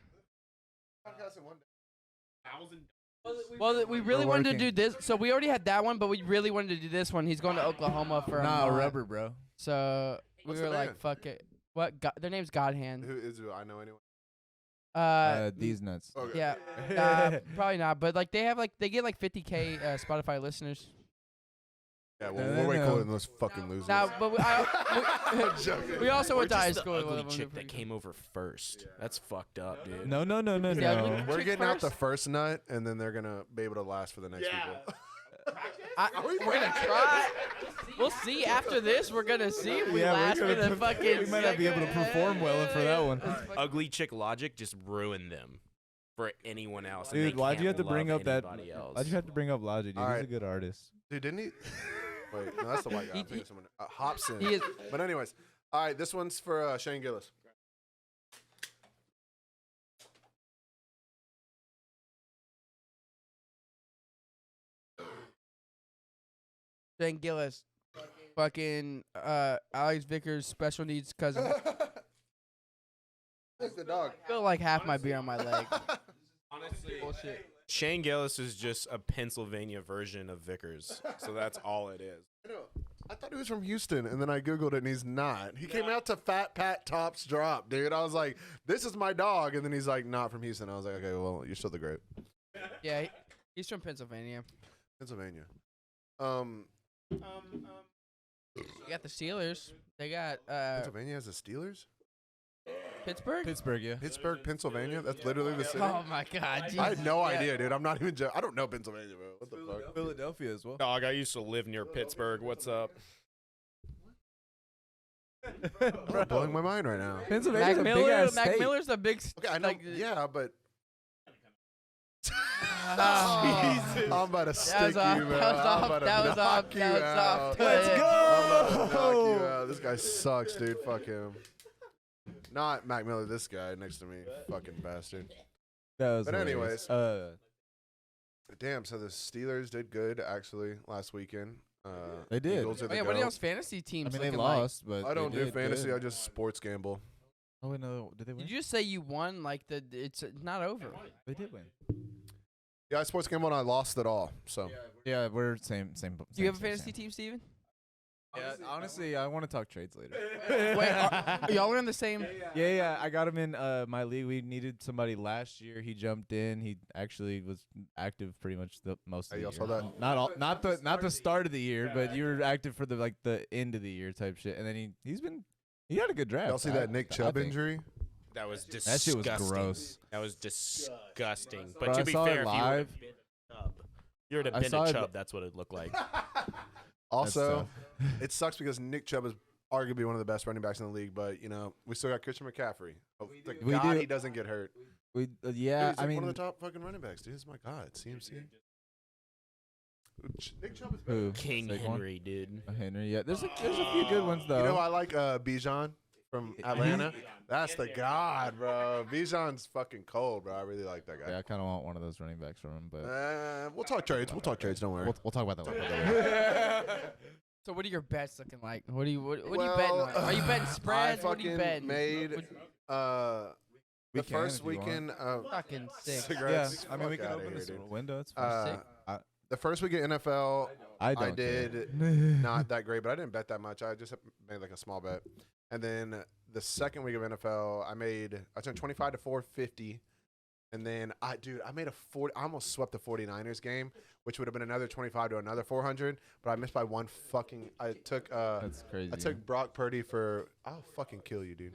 Well, we really We're wanted to working. do this. So we already had that one, but we really wanted to do this one. He's going to Oklahoma for a Nah, month. rubber, bro. So we What's were the like, band? "Fuck it." What? Their name's God Hand. Who is it? I know anyone. These nuts. Okay. Yeah, probably not. But like they get like 50K Spotify listeners. Yeah, well, No, we're way no. cooler than those fucking losers. Now, but we also We're went to high just the school with one ugly of them. chick that came over first. That's fucked up, dude. No. Yeah, We're chick getting out the first? first nut, and then they're gonna be able to last for the next people. We're gonna try. We'll see after this. We're gonna see if we last for the fucking. We might not be able to perform well for that one. Ugly chick logic just ruined them for anyone else. and they Dude, why'd you have can't to bring love up that? anybody else. Why'd you have to bring up Logic, dude? All He's right. a good artist. Dude, didn't he? Wait, no, that's the white guy. I'm thinking someone. Hobson. He is- But anyways, all right, this one's for Shane Gillis. Shane Gillis, fucking Alex Vickers' special needs cousin. That's the dog. Feel like half my beer on my leg. Honestly, bullshit. Shane Gillis is just a Pennsylvania version of Vickers, so that's all it is. I thought he was from Houston, and then I Googled it, and he's not. He came out to Fat Pat Top's drop, dude. I was like, this is my dog. And then he's like, not from Houston. I was like, okay, well, you're still the great. Yeah, he's from Pennsylvania. Pennsylvania. You got the Steelers. They got Pennsylvania has the Steelers? Pittsburgh. Pittsburgh, yeah. Pittsburgh, Pennsylvania? That's literally the city? Oh my God! I had no Jesus. idea, dude. I'm not even I don't know Pennsylvania, bro. What the fuck? Philadelphia as well. Dog, I used to live near Pittsburgh. What's up? Bro, blowing my mind right now. Pennsylvania's Mac a big Miller. ass Mac state. Miller's the big. Okay, I know. Like, Yeah, but Jesus. I'm about to stick was off, you, man. that was I'm off, about to that was knock off, you that was out. off. Let's I'm about to knock go. you out. This guy sucks, dude. Fuck him. Not Mac Miller, this guy next to me. Fucking bastard. That was But hilarious. Damn, so the Steelers did good, actually, last weekend. They did. Eagles are Oh the yeah, what are goat. y'all's fantasy I teams mean, they looking like? lost, but I don't they do did fantasy. good. I just sports gamble. Oh wait, no, did they win? Did you just say you won? Like it's not over. They did win. Yeah, I sports gamble and I lost it all. So Yeah, we're same. Do you have a fantasy team, Steven? Yeah, honestly, I want to talk trades later. Wait, y'all are in the same. Yeah, I got him in my league. We needed somebody last year. He jumped in. He actually was active pretty much the most of Hey, the y'all year. saw that? Not the start of the year, but you were active for the end of the year type shit. And then he had a good draft. y'all see that Nick Chubb injury? That was disgusting. That shit was gross. That was disgusting. But Bro, to I be saw fair, it if you live. would have I been saw a it- Chubb, that's what it looked like. Also, it sucks because Nick Chubb is arguably one of the best running backs in the league, but we still got Christian McCaffrey. Oh, thank We God do. he doesn't get hurt. Yeah, Dude, he's I like mean, one of the top fucking running backs, dude. It's my God, CMC. Nick Chubb is better. who? King Saquon? Henry, dude. Henry, yeah. There's a few good ones though. You know, I like Bijan from Atlanta. That's the God, bro. Bijan's fucking cold, bro. I really like that guy. Yeah, I kind of want one of those running backs from him, but We'll talk trades. We'll talk trades. Don't worry. we'll talk about that later. So what are your bets looking like? What are you betting on? Are you betting spreads? I What are you fucking betting? made the We can first if you want. weekend of Fucking sick. Yeah, cigarettes. I mean, we Fuck can outta open here, this dude. window. It's fine. Sick. The first week of NFL, I don't I did care. not that great, but I didn't bet that much. I just made like a small bet. And then the second week of NFL, I turned 25 to 450. And then I made I almost swept the 49ers game, which would have been another 25 to another 400, but I missed by one fucking. I took That's crazy. I took Brock Purdy for. I'll fucking kill you, dude.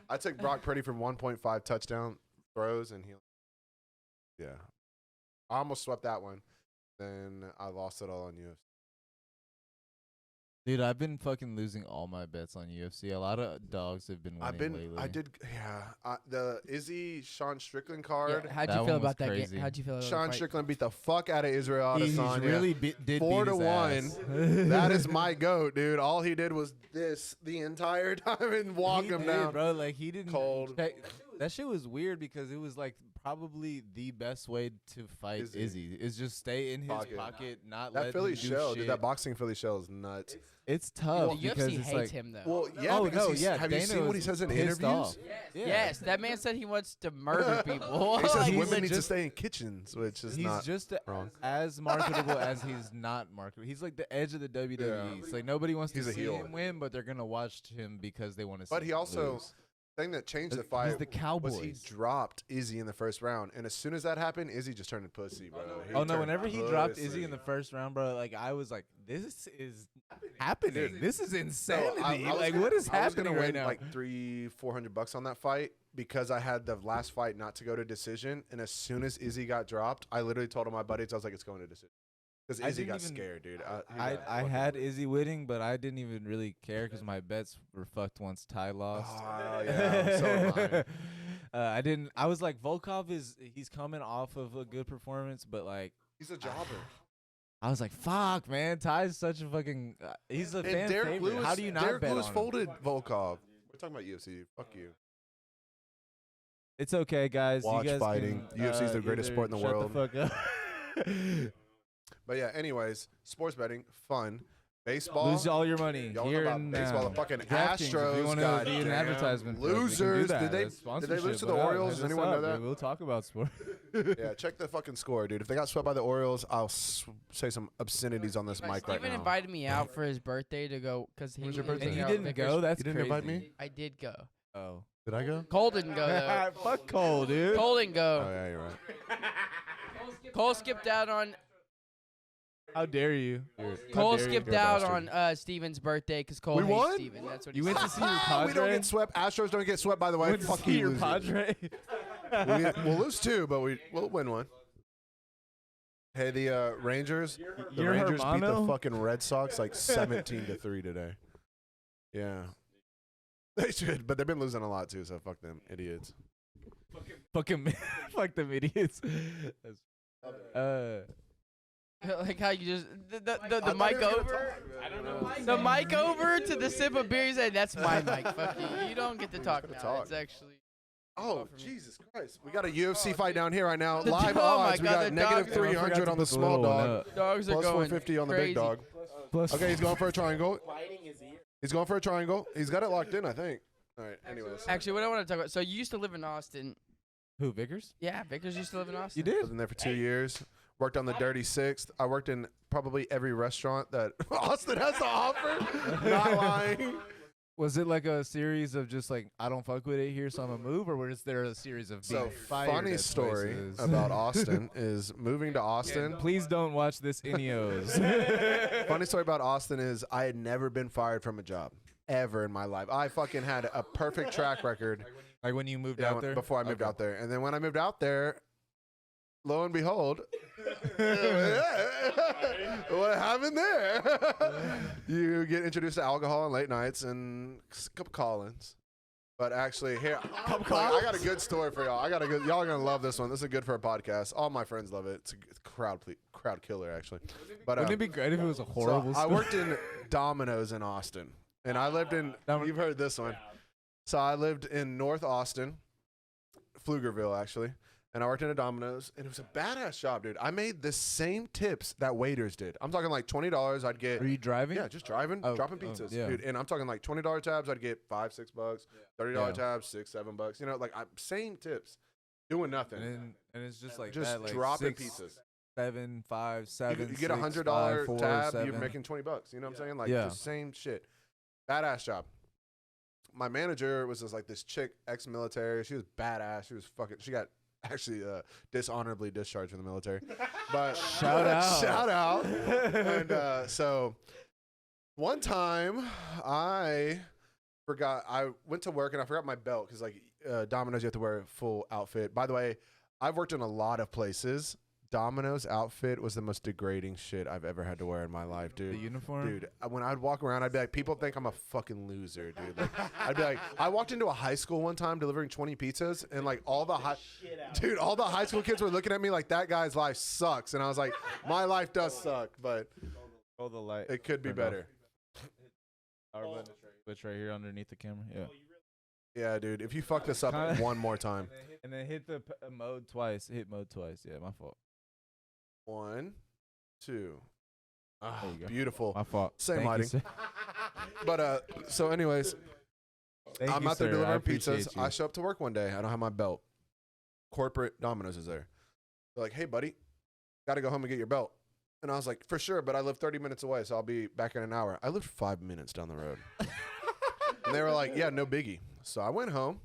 I took Brock Purdy for 1.5 touchdown throws, and yeah, I almost swept that one. Then I lost it all on UFC. Dude, I've been fucking losing all my bets on UFC. A lot of dogs have been winning lately. The Izzy Sean Strickland card. Yeah, how'd That you feel one was about that crazy. game? How'd you feel about Sean the fight? Strickland beat the fuck out of Israel He's Adesanya. really did 4 beat to his 1. ass. That is my goat, dude. All he did was this the entire time and walk He him did, down. bro. Like he didn't Cold. That shit was weird because it was like probably the best way to fight Izzy is just stay in his pocket, not That let Philly him do shell, shit. dude. That boxing Philly shell is nuts. It's tough The because UFC it's hates like him though. Well, yeah. oh because no, he's- yeah. Have Dana you seen what he was says in pissed interviews? off. Yeah. Yes, that man said he wants to murder people. He says Like, women need to just- stay in kitchens, which is He's not just wrong. as marketable as he's not marketable. He's like the edge of the WWE. Yeah. It's like nobody wants He's to a see heel. him win, but they're gonna watch him because they want to see But him he also lose. thing that changed the fight He's the Cowboys. was he dropped Izzy in the first round, and as soon as that happened, Izzy just turned pussy, bro. Oh no! Whenever he dropped Izzy in the first round, bro, like I was like, "This is happening. This is insanity. What is happening right now?" Like $300-400 on that fight because I had the last fight not to go to decision, and as soon as Izzy got dropped, I literally told all my buddies, I was like, "It's going to decision." Because Izzy got scared, dude. I had Izzy winning, but I didn't even really care because my bets were fucked once Ty lost. Oh, yeah. So am I. I didn't. I was like, Volkov he's coming off of a good performance, but like He's a jobber. I was like, fuck, man. Ty's such a fucking. He's a fan favorite. Lewis, How do you not Derek bet Lewis on him? folded Volkov. We're talking about UFC. Fuck you. It's okay, guys. Watch you guys fighting. Can, UFC's the greatest sport in the world. Shut the fuck up. But yeah, anyways, sports betting, fun. Baseball. Lose all your money. Y'all Here know about and baseball. now. The fucking DraftKings, if you Astros wanna got be an advertisement for us, we can do losers. that. Did they That's lose to sponsorship. the Orioles? Hit Does us anyone know up, that? dude. We'll talk about sport. Yeah, check the fucking score, dude. If they got swept by the Orioles, I'll say some obscenities on this mic right Steven now. invited me out for his birthday to go because he When's your was birthday? And you out didn't Vickers. go? That's You didn't crazy. invite me? I did go. Oh. Did I go? Cole didn't go though. Fuck Cole, dude. Cole didn't Oh, go. yeah, you're right. Cole skipped out on. How dare you? Cole skipped out on Steven's birthday because Cole We hates won? Steven. That's what You he went said. to see your Padre? We don't get swept. Astros don't get swept, by the way. You went to Fuck see you, your losers. Padre? We'll lose two, but we'll win one. Hey, the Rangers. The You're Rangers beat the Hermano? fucking Red Sox like 17-3 today. Yeah, they should, but they've been losing a lot too. So fuck them, idiots. Fuck them idiots. Like how you just the mic over. I don't know. The mic over to the sip of beer. You say that's my mic. Fuck you. You don't get to talk now. talk. It's actually. Oh, Jesus Christ. We got a UFC fight down here right now. The Live dog- oh my odds. We God, got the negative dog- 300 on the small dog. Dogs are Plus going 450 on the crazy. big dog. Okay, he's going for a triangle. He's going for a triangle. He's got it locked in, I think. All right, anyways. Actually, what I want to talk about. So you used to live in Austin. Who, Vickers? Yeah, Vickers used to live in Austin. You did? Lived in there for 2 years. Worked on the Dirty Sixth. I worked in probably every restaurant that Austin has to offer. Not lying. Was it like a series of just like, I don't fuck with it here, so I'm going to move? Or was there a series of being So, fired funny at story places? about Austin is moving to Austin. Please don't watch this Ineos. Funny story about Austin is I had never been fired from a job ever in my life. I fucking had a perfect track record. Like when you moved Yeah, out there? before I moved Okay. out there. And then when I moved out there, lo and behold, what happened there? You get introduced to alcohol on late nights and a couple call-ins. But actually, here, I got a good story for y'all. Y'all are gonna love this one. This is good for a podcast. All my friends love it. It's a crowd killer, actually. But Wouldn't it be great if it was a horrible so I story? worked in Domino's in Austin, and I lived in. You've heard this one. So I lived in North Austin, Pflugerville actually, and I worked in a Domino's, and it was a badass job, dude. I made the same tips that waiters did. I'm talking like $20. I'd get. Are you driving? Yeah, just driving, dropping pizzas, yeah. dude. And I'm talking like $20 tabs. I'd get $5-6, $30 Yeah. tabs, $6-7. You know, like same tips, doing nothing, And it's just like just that, like dropping 6, pizzas. 7, 5, You 7. get a $6, $100 5, 4, tab, 7. you're making $20. You know what I'm saying? Like Yeah. the same shit. Badass job. My manager was just like this chick, ex-military. She was badass. She got actually dishonorably discharged from the military. But Shout out. shout out. And so one time I went to work and I forgot my belt because like Domino's, you have to wear a full outfit. By the way, I've worked in a lot of places. Domino's outfit was the most degrading shit I've ever had to wear in my life, dude. The uniform? Dude, when I'd walk around, I'd be like, people think I'm a fucking loser, dude. Like, I'd be like, I walked into a high school one time delivering 20 pizzas, and like all the high school kids were looking at me like that guy's life sucks, and I was like, my life does suck, but Oh, the light. it could be Turned off. better. Power button switch right here underneath the camera. Yeah. Yeah, dude. If you fuck this up Kinda- one more time, And then hit the mode twice. Hit mode twice. Yeah, my fault. 1, 2. Ah, There you go. beautiful. My fault. Same Thank you, lighting. sir. But so, anyways. Thank I'm you, out there sir. I delivering appreciate pizzas. you. I show up to work one day. I don't have my belt. Corporate Domino's is there. They're like, hey, buddy, got to go home and get your belt. And I was like, for sure, but I live 30 minutes away, so I'll be back in an hour. I lived 5 minutes down the road. And they were like, yeah, no biggie. So I went home.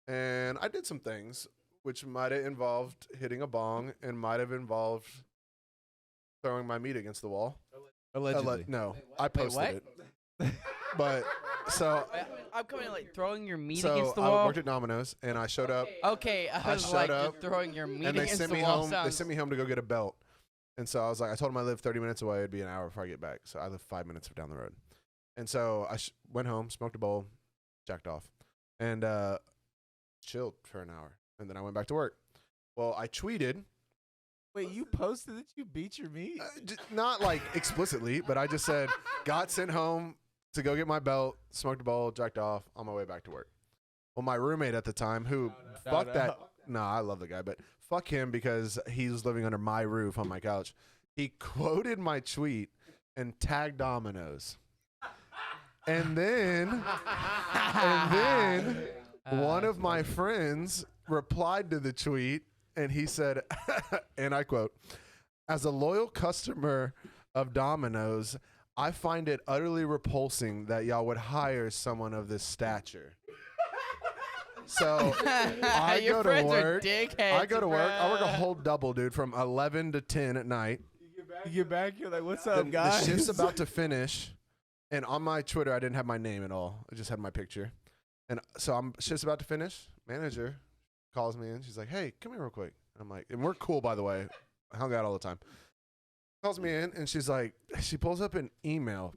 and I did some things which might have involved hitting a bong and might have involved throwing my meat against the wall. Allegedly. No, I posted what? it. But so I'm coming like throwing your meat so against the I wall. worked at Domino's and I showed up Okay, I was showed like up, you're throwing your meat and they against sent the me wall. home. They Sounds sent me home to go get a belt. And so I was like, I told him I live 30 minutes away. It'd be an hour before I get back. So I live 5 minutes down the road. And so I went home, smoked a bowl, jacked off, and chilled for an hour. And then I went back to work. Well, I tweeted. Wait, you posted that you beat your meat? Not like explicitly, but I just said, got sent home to go get my belt, smoked a bowl, jacked off, on my way back to work. Well, my roommate at the time, who, fuck that. Nah, I love the guy, but fuck him because he was living under my roof on my couch. He quoted my tweet and tagged Domino's. And then one of my friends replied to the tweet and he said, and I quote, "As a loyal customer of Domino's, I find it utterly repulsing that y'all would hire someone of this stature." So I Your go to friends are work. dickheads, I go to work. I work a bruh. whole double, dude, from 11 to 10 at night. You get back, you're like, what's The, up, guys? the shift's about to finish, and on my Twitter, I didn't have my name at all. I just had my picture. And so shift's about to finish. Manager calls me in. She's like, "Hey, come here real quick." I'm like, and we're cool, by the way. I hung out all the time. Calls me in, and she's like, she pulls up an email,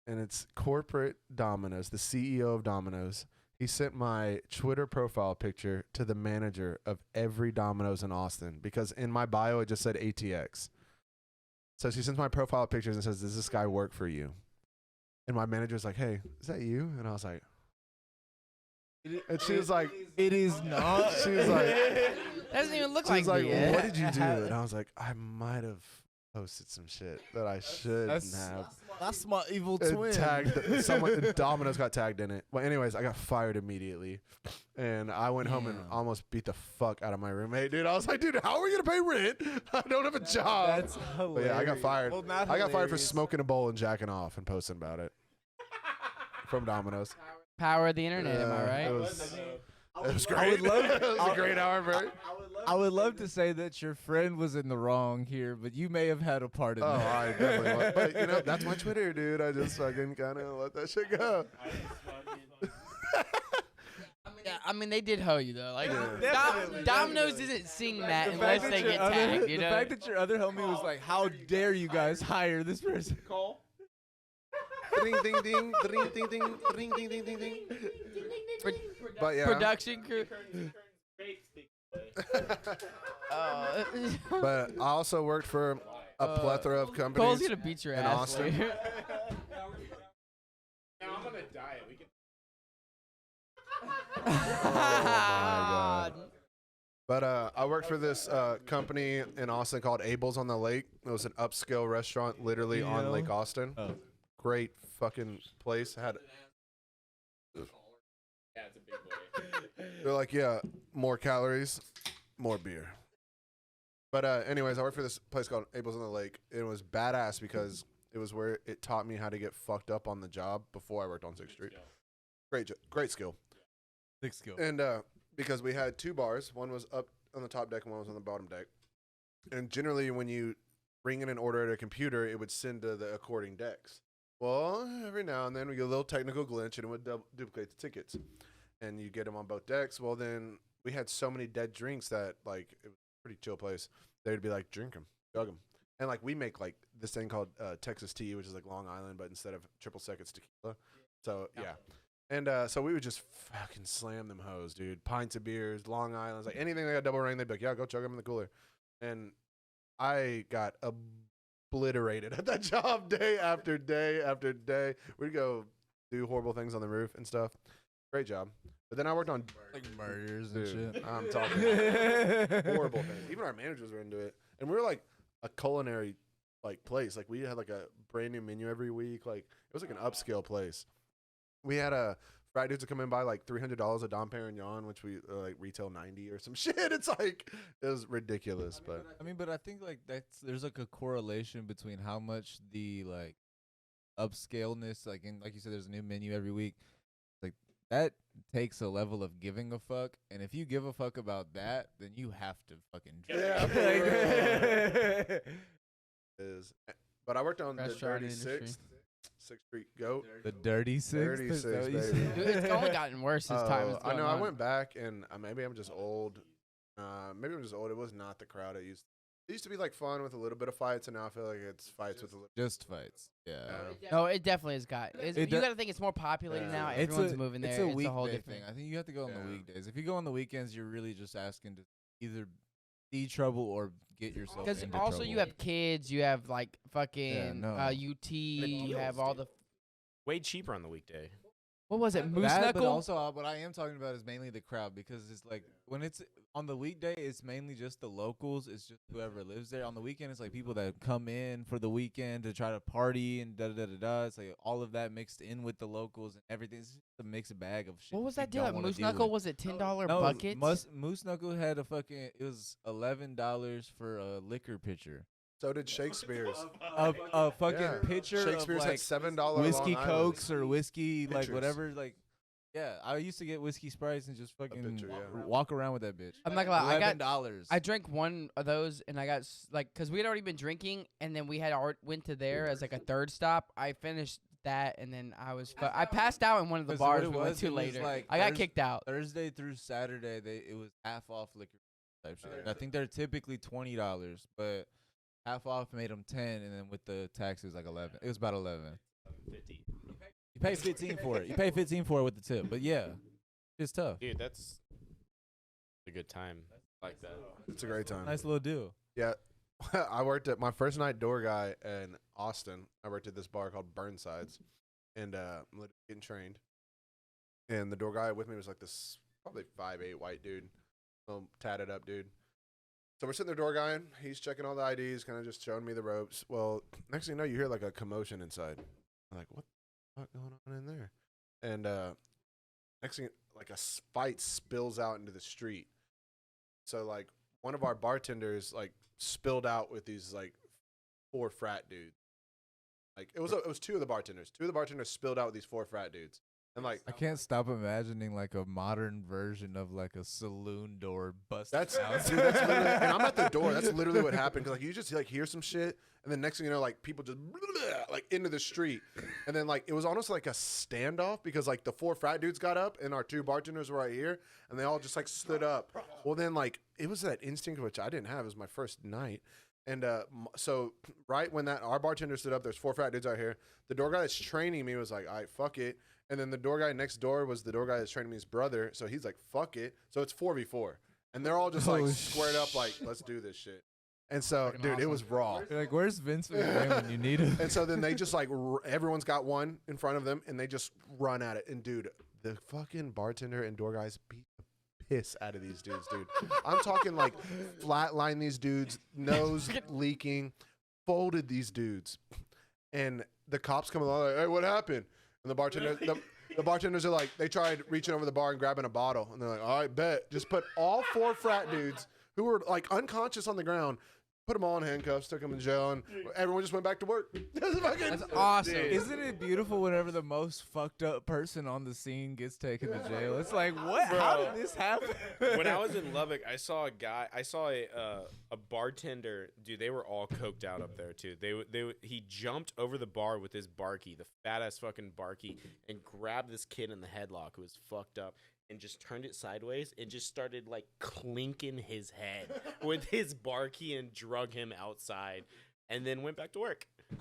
and it's corporate Domino's, the CEO of Domino's. He sent my Twitter profile picture to the manager of every Domino's in Austin because in my bio, it just said ATX. So she sends my profile pictures and says, "Does this guy work for you?" And my manager's like, "Hey, is that you?" And I was like, and she was like, "It is not." She was like, doesn't even look she was like, me. Yeah. "What did you do?" And I was like, "I might have posted some shit that I shouldn't have." That's my evil It twin. tagged someone. Domino's got tagged in it. Well, anyways, I got fired immediately, and I went home and almost beat the fuck out of my roommate, dude. I was like, "Dude, how are we gonna pay rent? I don't have a job." That's But yeah, I got hilarious. fired. Well, not I got fired for hilarious. smoking a bowl and jacking off and posting about it from Domino's. Power of the internet, am I It right? was great. I would love- it was a great hour, bro. I would love to say that your friend was in the wrong here, but you may have had a part in Oh, that. I definitely was. But, you know, that's my Twitter, dude. I just fucking kind of let that shit go. Yeah, I mean, they did hoe you though. Like, Definitely, Domino's definitely. isn't seeing that The unless fact they that get your other- tagged. You the know. fact that your other homie was like, "How dare you guys hire this person?" Call. Ding, ding, ding, ding, ding, ding, ding, ding, ding, ding, ding. But yeah. Production crew. But I also worked for a plethora of Cole's companies gonna beat your in ass. Austin. later. Now I'm on a diet. We can. Oh my God. But I worked for this company in Austin called Abel's on the Lake. It was an upscale restaurant literally on Yeah. Lake Austin. Oh. Great fucking place. Yeah, it's a big boy. They're like, yeah, more calories, more beer. But anyways, I worked for this place called Abel's on the Lake. It was badass because it was where it taught me how to get fucked up on the job before I worked on 6th Street. Great skill. Thick skill. And because we had two bars, one was up on the top deck and one was on the bottom deck. And generally when you bring in an order at a computer, it would send to the according decks. Well, every now and then we get a little technical glitch and it would duplicate the tickets. And you get them on both decks. Well, then we had so many dead drinks that, like, it was a pretty chill place. They'd be like, drink them, chug them. And, like, we make, like, this thing called Texas tea, which is like Long Island, but instead of triple sec, it's tequila. So, yeah. And so we would just fucking slam them hoes, dude. Pints of beers, Long Islands, like anything that got double rain, they'd be like, yeah, go chug them in the cooler. And I got obliterated at that job day after day after day. We'd go do horrible things on the roof and stuff. Great job. But then I worked on Like murders and dude, shit. I'm talking horrible things. Even our managers were into it. And we were like a culinary like place. Like we had like a brand new menu every week. Like it was like an upscale place. We had a frat dudes to come in buy like $300 a Dom Perignon, which we like retail 90 or some shit. It's like it was ridiculous. But But I think like there's like a correlation between how much the like upscaleness, like you said, there's a new menu every week. Like takes a level of giving a fuck, and if you give a fuck about that, then you have to fucking drink. Yeah, for Like- is. But I worked on the Restaurant Dirty industry. 6th Street Goat. The Dirty Six. Dirty that's Six, what you baby. said. Dude, it's only gotten worse as time has I gone know. on. I went back, and maybe I'm just old. Maybe I'm just old. It was not the crowd it used. It used to be like fun with a little bit of fights, and now I feel like it's fights with a little. Just fights. Yeah. No, it definitely has got. It You do- got to think it's more populated Yeah. now. It's Everyone's moving there. It's a whole weekday different. thing. I think you have to go on the Yeah. weekdays. If you go on the weekends, you're really just asking to either see trouble or get yourself Because into also trouble. you have kids, you have like fucking no. UT, you have all the. Way cheaper on the weekday. What was it? Moose that, knuckle. but also what I am talking about is mainly the crowd, because it's like when it's on the weekday, it's mainly just the locals. It's just whoever lives there. On the weekend, it's like people that come in for the weekend to try to party and da da da da. It's like all of that mixed in with the locals and everything. It's just a mixed bag of shit. What was you that deal don't at wanna Moose deal Knuckle? with. Was it $10 No, buckets? Moose Knuckle had a fucking. It was $11 for a liquor pitcher. So did Shakespeare's. A fucking Yeah. pitcher Shakespeare's of had like $7 whiskey Long cokes Islands. or whiskey like Pitchers. whatever. Like, yeah, I used to get whiskey Sprites and just fucking pitcher, yeah. walk around with that bitch. I'm not gonna lie. I got $11. I drank one of those and I got like because we had already been drinking and then we had went to there as like a third stop. I finished that and then I passed out in one of the 'Cause what bars it we went was, to it was later. like I got kicked out. Thursday through Saturday, it was half off liquor type shit. And I think they're typically $20, but half off made them 10, and then with the tax it was like 11. It was about 11. 50. You pay 15 for it. You pay 15 for it with the tip, but yeah, it's tough. Dude, that's a good time. Like that. It's a great time. Nice little deal. Yeah. I worked at my first night door guy in Austin. I worked at this bar called Burnsides, and I'm getting trained. And the door guy with me was like this probably 5'8" white dude, little tatted up dude. So we're sitting there door guying. He's checking all the IDs, kind of just showing me the ropes. Well, next thing you know, you hear like a commotion inside. I'm like, what the fuck going on in there? And next thing, like fight spills out into the street. So like one of our bartenders like spilled out with these like 4 frat dudes. Like it was 2 of the bartenders. 2 of the bartenders spilled out with these 4 frat dudes. And like I can't stop imagining like a modern version of like a saloon door bust. that's out. dude, that's literally, and I'm at the door. That's literally what happened. Cause like you just like hear some shit, and then next thing you know, like people just like into the street, and then like it was almost like a standoff because like the 4 frat dudes got up, and our 2 bartenders were right here, and they all just like stood up. Well, then like it was that instinct which I didn't have. It was my first night. And so right when our bartender stood up, there's 4 frat dudes out here. The door guy that's training me was like, all right, fuck it. And then the door guy next door was the door guy that's training me, his brother. So he's like, fuck it. So it's 4v4. And they're all just like squared up like, let's do this shit. And so, Fucking dude, it awesome. was raw. You're like, where's Vince McMahon when you need him? And so then they just like, everyone's got one in front of them and they just run at it. And dude, the fucking bartender and door guys beat the piss out of these dudes, dude. I'm talking like flatline these dudes, nose leaking, folded these dudes. And the cops come along like, hey, what happened? And the bartender, the bartenders are like, they tried reaching over the bar and grabbing a bottle. And they're like, all right, bet. Just put all 4 frat dudes who were like unconscious on the ground, put them all in handcuffs, took them in jail, and everyone just went back to work. That's awesome. Isn't it beautiful whenever the most fucked up person on the scene gets taken to jail? It's like, what? How did this happen? When I was in Lubbock, I saw a bartender. Dude, they were all coked out up there too. He jumped over the bar with his barkie, the fat ass fucking barkie, and grabbed this kid in the headlock who was fucked up, and just turned it sideways and just started like clinking his head with his barkie and drug him outside, and then went back to work. And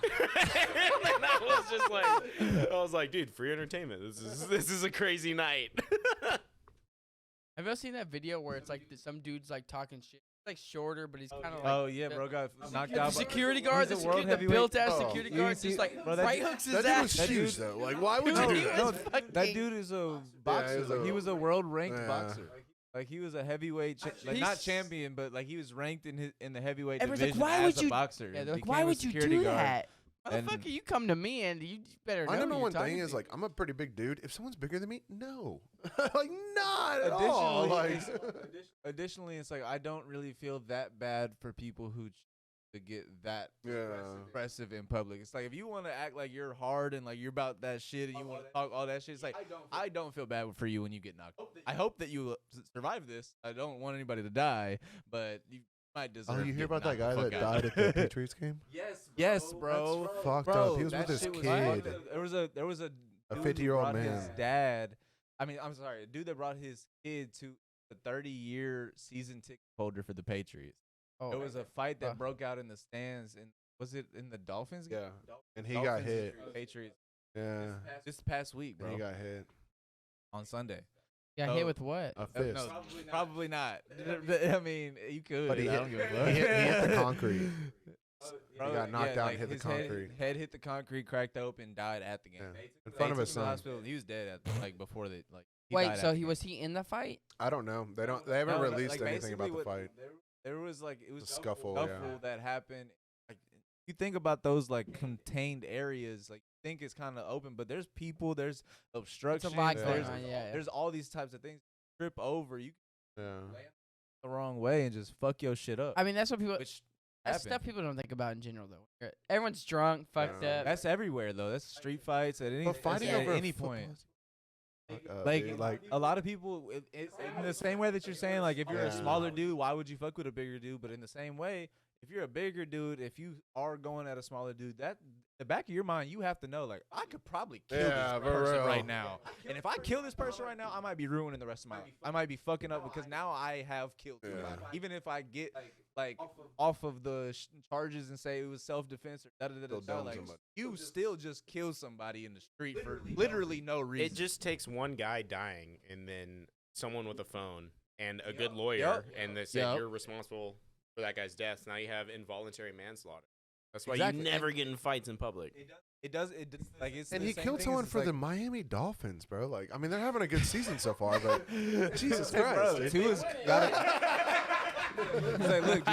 I was like, dude, free entertainment. This is a crazy night. Have you ever seen that video where it's like some dude's like talking shit? He's like shorter, but he's kind of like. Oh yeah, bro got knocked out. The security guard, He's a the world heavyweight. built ass Oh. security You guard, see- just like bro, that right dude- hooks his That dude ass. was That huge, dude- though. Like, why would Dude, you he do was that? fucking- That dude is a boxer. he's Like, he a- was a world ranked Yeah. boxer. Like he was a heavyweight, like not He's- champion, but like he was ranked in the heavyweight Everyone's like, division why as would a you? boxer. Yeah, and they're like, became why a would you security do guard. that? And- Motherfucker, you come to me and you better know. My number who one you're talking thing is to. like I'm a pretty big dude. If someone's bigger than me, no, like not at all. Additionally, Like, additionally, it's like I don't really feel that bad for people who to get that Yeah. expressive in public. It's like if you want to act like you're hard and like you're about that shit and you want to talk all that shit, it's like I don't feel bad for you when you get knocked. I hope that you survive this. I don't want anybody to die, but you might deserve. Oh, you hear getting about that guy knocked that the fuck died out. at the Patriots game? Yes, bro. That's fucked Bro, up. He was with that his shit was kid. fucked up. There was a dude 50-year-old who brought man. His dad. I mean, I'm sorry, a dude that brought his kid to the 30-year season ticket holder for the Patriots. Oh, There was a fight that broke out in the stands, and was it in the Dolphins game? Yeah. And he got hit. Patriots. Yeah. This past week, bro. And he got hit. On Sunday. Got hit with what? A fist. No, probably not. I mean, you could. But he I hit, don't give a fuck. he hit the concrete. Bro, He got knocked out and hit the his concrete. Head hit the concrete, cracked open, died at the game. Yeah. In They front of took his him to the son. hospital, and he was dead at like before they like. He Wait, died so at the he game. was he in the fight? I don't know. They haven't No, released like, anything about the basically fight. There was like it was A scuffle, that happened. Like you think about those like contained areas, like you think it's kind of open, but there's people, there's obstruction, lot going there's, on, yeah. there's all these types of things. Trip over, you Yeah. can land the wrong way and just fuck your shit up. I mean, that's what people. which That's happened. stuff people don't think about in general, though. Everyone's drunk, fucked Yeah. up. That's everywhere though. That's street fights at any But fighting at over any football point. is- Fuck up, Like, dude. Like a lot of people, it's in the same way that you're saying, like, if you're a Yeah. smaller dude, why would you fuck with a bigger dude? But in the same way, if you're a bigger dude, if you are going at a smaller dude, that the back of your mind, you have to know, like, I could probably kill Yeah, this for person real. right now. And if I kill this person right now, I might be ruining the rest of my life. I might be fucking up because now I have killed Yeah. somebody. Even if I get, like, off of the charges and say it was self-defense or Still da-da-da-da, done like, somebody. you still just kill somebody in the street for literally no reason. It just takes one guy dying and then someone with a phone and a good lawyer, Yup. and they say Yup. you're responsible for that guy's death. Now you have involuntary manslaughter. That's why Exactly. you never get in fights in public. Like, it's and the he same killed thing someone as, for like, the Miami Dolphins, bro. Like, I mean, they're having a good season so far, but Jesus Christ, Bro, dude. Tua's It's like, look,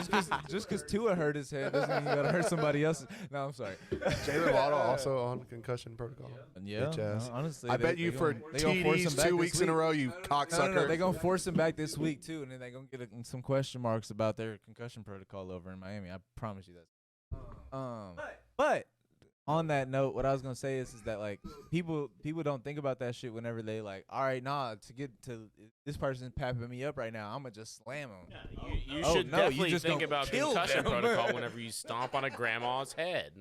just because Tua hurt his head doesn't mean you gotta hurt somebody else's. No, I'm sorry. Jalen Waddle also on concussion protocol. Yeah, Bitch ass. honestly, I bet you for TDs 2 weeks in a row, you cocksucker. No, they're gonna force him back this week too, and then they're gonna get some question marks about their concussion protocol over in Miami. I promise you that. But on that note, what I was gonna say is that like people don't think about that shit whenever they like, all right, nah, to get to this person's papping me up right now, I'm gonna just slam him. You Oh, should no, you definitely just think don't about kill concussion them. protocol whenever you stomp on a grandma's head.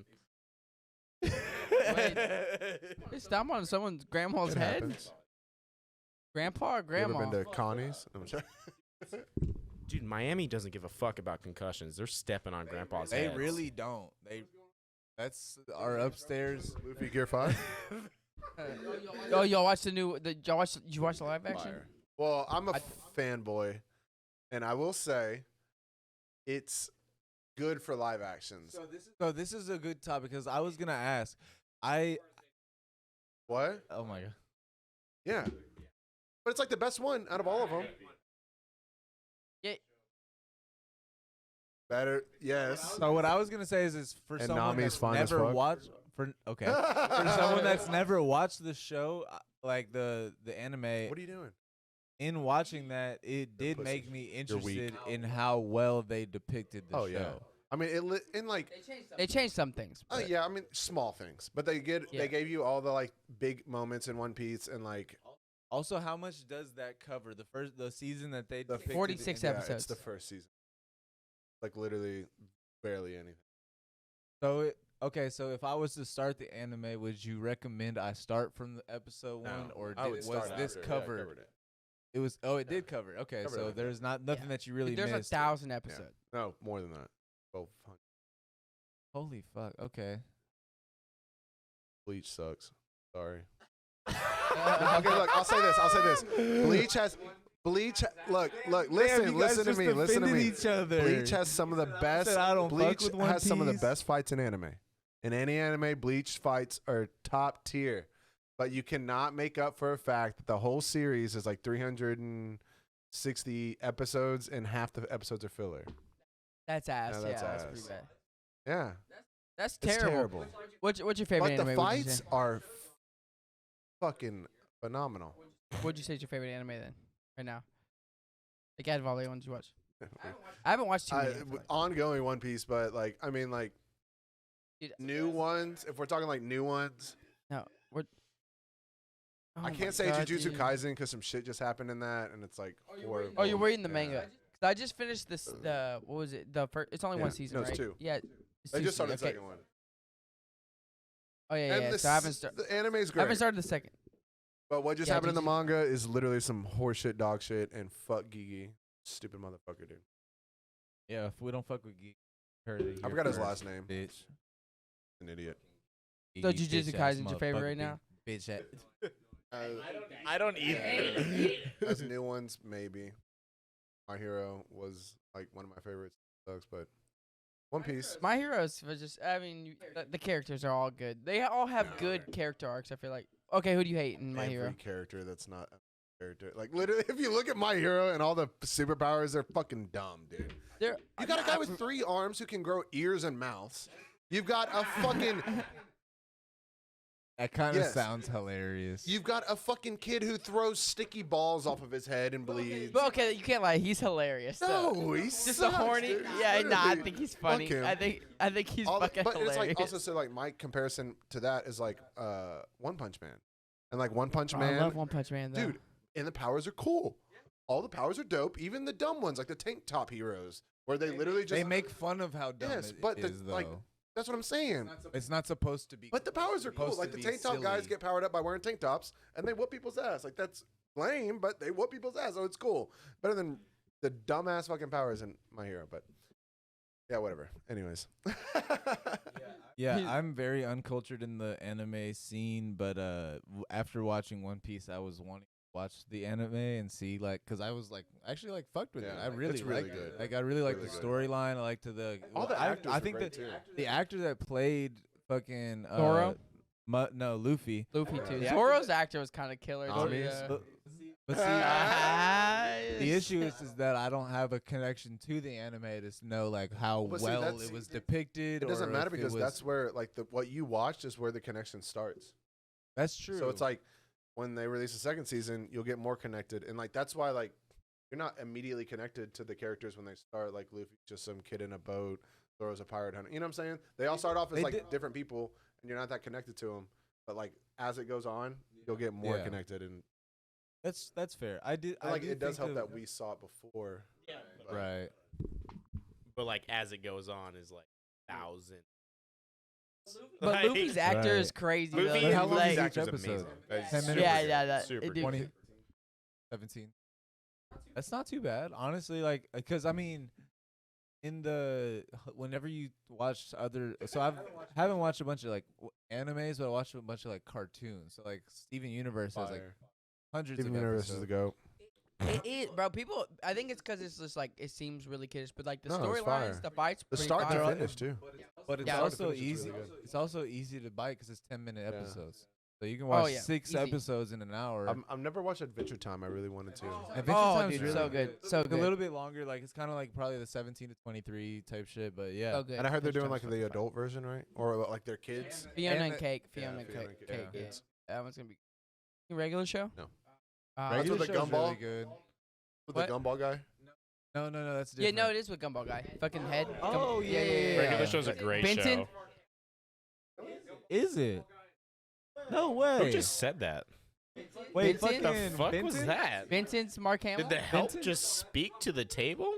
They stomp on someone's grandma's It head. happens. Grandpa or You grandma? ever been to Connie's? I'm sorry. Dude, Miami doesn't give a fuck about concussions. They're stepping on grandpa's They heads. really don't. That's our upstairs. Luffy Gear 5? Oh, y'all watch the new? Did you watch the live action? Fire. Well, I'm a fanboy, and I will say it's good for live actions. So this is a good topic because I was gonna ask. What? Oh my god. Yeah. But it's like the best one out of all of them. Yeah. Better, yes. So what I was gonna say is for And someone Nami's that's fine as never fuck. watched for someone that's never watched the show, like the anime. What are you doing? In watching that, it did pussy. make me You're weak. interested in how well they depicted the Oh, show. yeah. I mean, in like, They changed some things. oh but- yeah, I mean, small things, but they Yeah. gave you all the like big moments in One Piece, and like Also, how much does that cover? The season that they the depicted 46 in- yeah, episodes. it's the first season. Like literally, barely anything. So okay, so if I was to start the anime, would you recommend I start from the episode one, or I would was start this after. Yeah, covered? covered it. It was. Oh, it did cover. Okay, Covered so it. there's nothing that you really There's missed. 1,000 episodes. No, more than that. 1,200. Holy fuck. Okay. Bleach sucks. Sorry. Okay, look, I'll say this. Bleach. Look. Listen to me. Listen to me. Each other. Bleach has some of the best. said I don't fuck Bleach with One has some of the Piece. best fights in anime. In any anime, Bleach fights are top tier. But you cannot make up for a fact that the whole series is like 360 episodes, and half the episodes are filler. That's ass. Yeah, that's yeah, that's ass. pretty bad. Yeah, That's it's terrible. terrible. What's your favorite But anime? the What'd you fights say? are fucking phenomenal. What'd you say is your favorite anime then? Right now. Like out of all the ones you watch. I haven't watched too many. Ongoing One Piece, but like I mean like Dude, new ones. If we're talking like new ones, no, we're. Oh I my can't say God, Jujutsu dude. Kaisen because some shit just happened in that, and it's like horrible. Oh, you're reading the Yeah. manga. 'Cause I just finished this. The what was it? The first. It's only one season, No, it's right? two. Yeah. They just started the second one. Oh yeah, And yeah. the So I haven't started. the anime's I great. haven't started the second. But what just Yeah, happened in the Jujutsu- manga is literally some horseshit dog shit, and fuck Gigi, stupid motherfucker, dude. Yeah, if we don't fuck with Geek, I forgot his last name. Bitch. An idiot. So Jujutsu Kaisen's your favorite right now? Bitch. I don't either. As new ones, maybe. My Hero was like one of my favorites. Sucks, but One Piece. My heroes was just. I mean, the characters are all good. They all have good character arcs. I feel like. Okay, who do you hate in My Every Hero? character that's not a character. Like literally, if you look at My Hero and all the superpowers, they're fucking dumb, dude. You got a guy with 3 arms who can grow ears and mouths. You've got a fucking. That kind of Yes. sounds hilarious. You've got a fucking kid who throws sticky balls off of his head and bleeds. But okay, you can't lie. He's hilarious. No, though. he's just a horny. Dude. Yeah, nah. I Literally. think he's funny. Fuck him. I think he's fucking but hilarious. it's like also so like my comparison to that is like One Punch Man, and like One Punch Oh, Man, I love One Punch Man though. dude, and the powers are cool. All the powers are dope, even the dumb ones like the tank top heroes, where they literally just they make fun of how dumb yes, it but is, though. like that's what I'm saying. It's not supposed to be. But the powers are cool. supposed Like to the be tank top guys silly. get powered up by wearing tank tops, and they whoop people's ass. Like that's lame, but they whoop people's ass, so it's cool. Better than the dumbass fucking powers in My Hero. But yeah, whatever. Anyways. Yeah, I'm very uncultured in the anime scene, but after watching One Piece, I was wanting to watch the anime and see cause I was actually fucked with it. Yeah, I really it's really liked good. it. Like I really liked Really the good. storyline. I liked the All the actors I are think great, that too. the actor that played fucking Zoro? no, Luffy. Luffy too. The Zoro's actor was kind of killer Oh, too. he is? Yeah. But see, the issue is that I don't have a connection to the anime to know how But see, well that's- it was depicted. It doesn't or matter if it because was- that's where what you watched is where the connection starts. that's true. So it's like when they release the second season, you'll get more connected, and that's why you're not immediately connected to the characters when they start. Like Luffy's just some kid in a boat, Zoro's a pirate hunter. You know what I'm saying? They all start off as They did- different people, and you're not that connected to them. But as it goes on, you'll get more Yeah. connected, and that's fair. I did. and, I it does think help of- that we saw it before. Yeah, right. But like as it goes on is like 1,000. But Like, Luffy's actor Right. is crazy. Luffy, though. But how long Luffy's is each actor's episode? amazing. That's 10 minutes? Yeah, super yeah, good. that Super it, good. dude, 20, 17. That's not too bad, honestly. Because I mean, whenever you watch so haven't watched a bunch of animes, but I watched a bunch of cartoons. So Steven Universe has Fire. hundreds Steven of Universe is episodes. the goat. It is, bro. People, I think it's because it's just it seems really kiddish, but the No, it's fire. storylines, the fights, The pretty start to fire. finish too. But it's Yeah. Start to also finish, it's easy. really good. It's also easy to buy because it's 10-minute Yeah. episodes. So you can watch yeah, 6 easy. episodes in an hour. I've never watched Adventure Time. I really wanted to. Adventure Oh, Time's dude, really so good, so It's good. a little bit longer. It's kind of probably the 17 to 23 type shit. But yeah. So good. And I heard they're doing Adventure Time's the adult version, right? Or their kids. Fiona and and the- Cake. yeah, Fiona and Fiona Cake. and Cake, Yeah. yeah. That one's gonna be. Regular show? No. Uh, That's Regular with the show's gumball? really good. With What? the gumball guy. No, that's yeah, different. no, it is with Gumball Guy. Fucking head. Oh, yeah. Regular show's a great Benton? show. Is it? No way. Who just said that? Wait, Benton? fucking The fuck was Benton? that? Vincent's Mark Hamill. Did the help Benton? just speak to the table?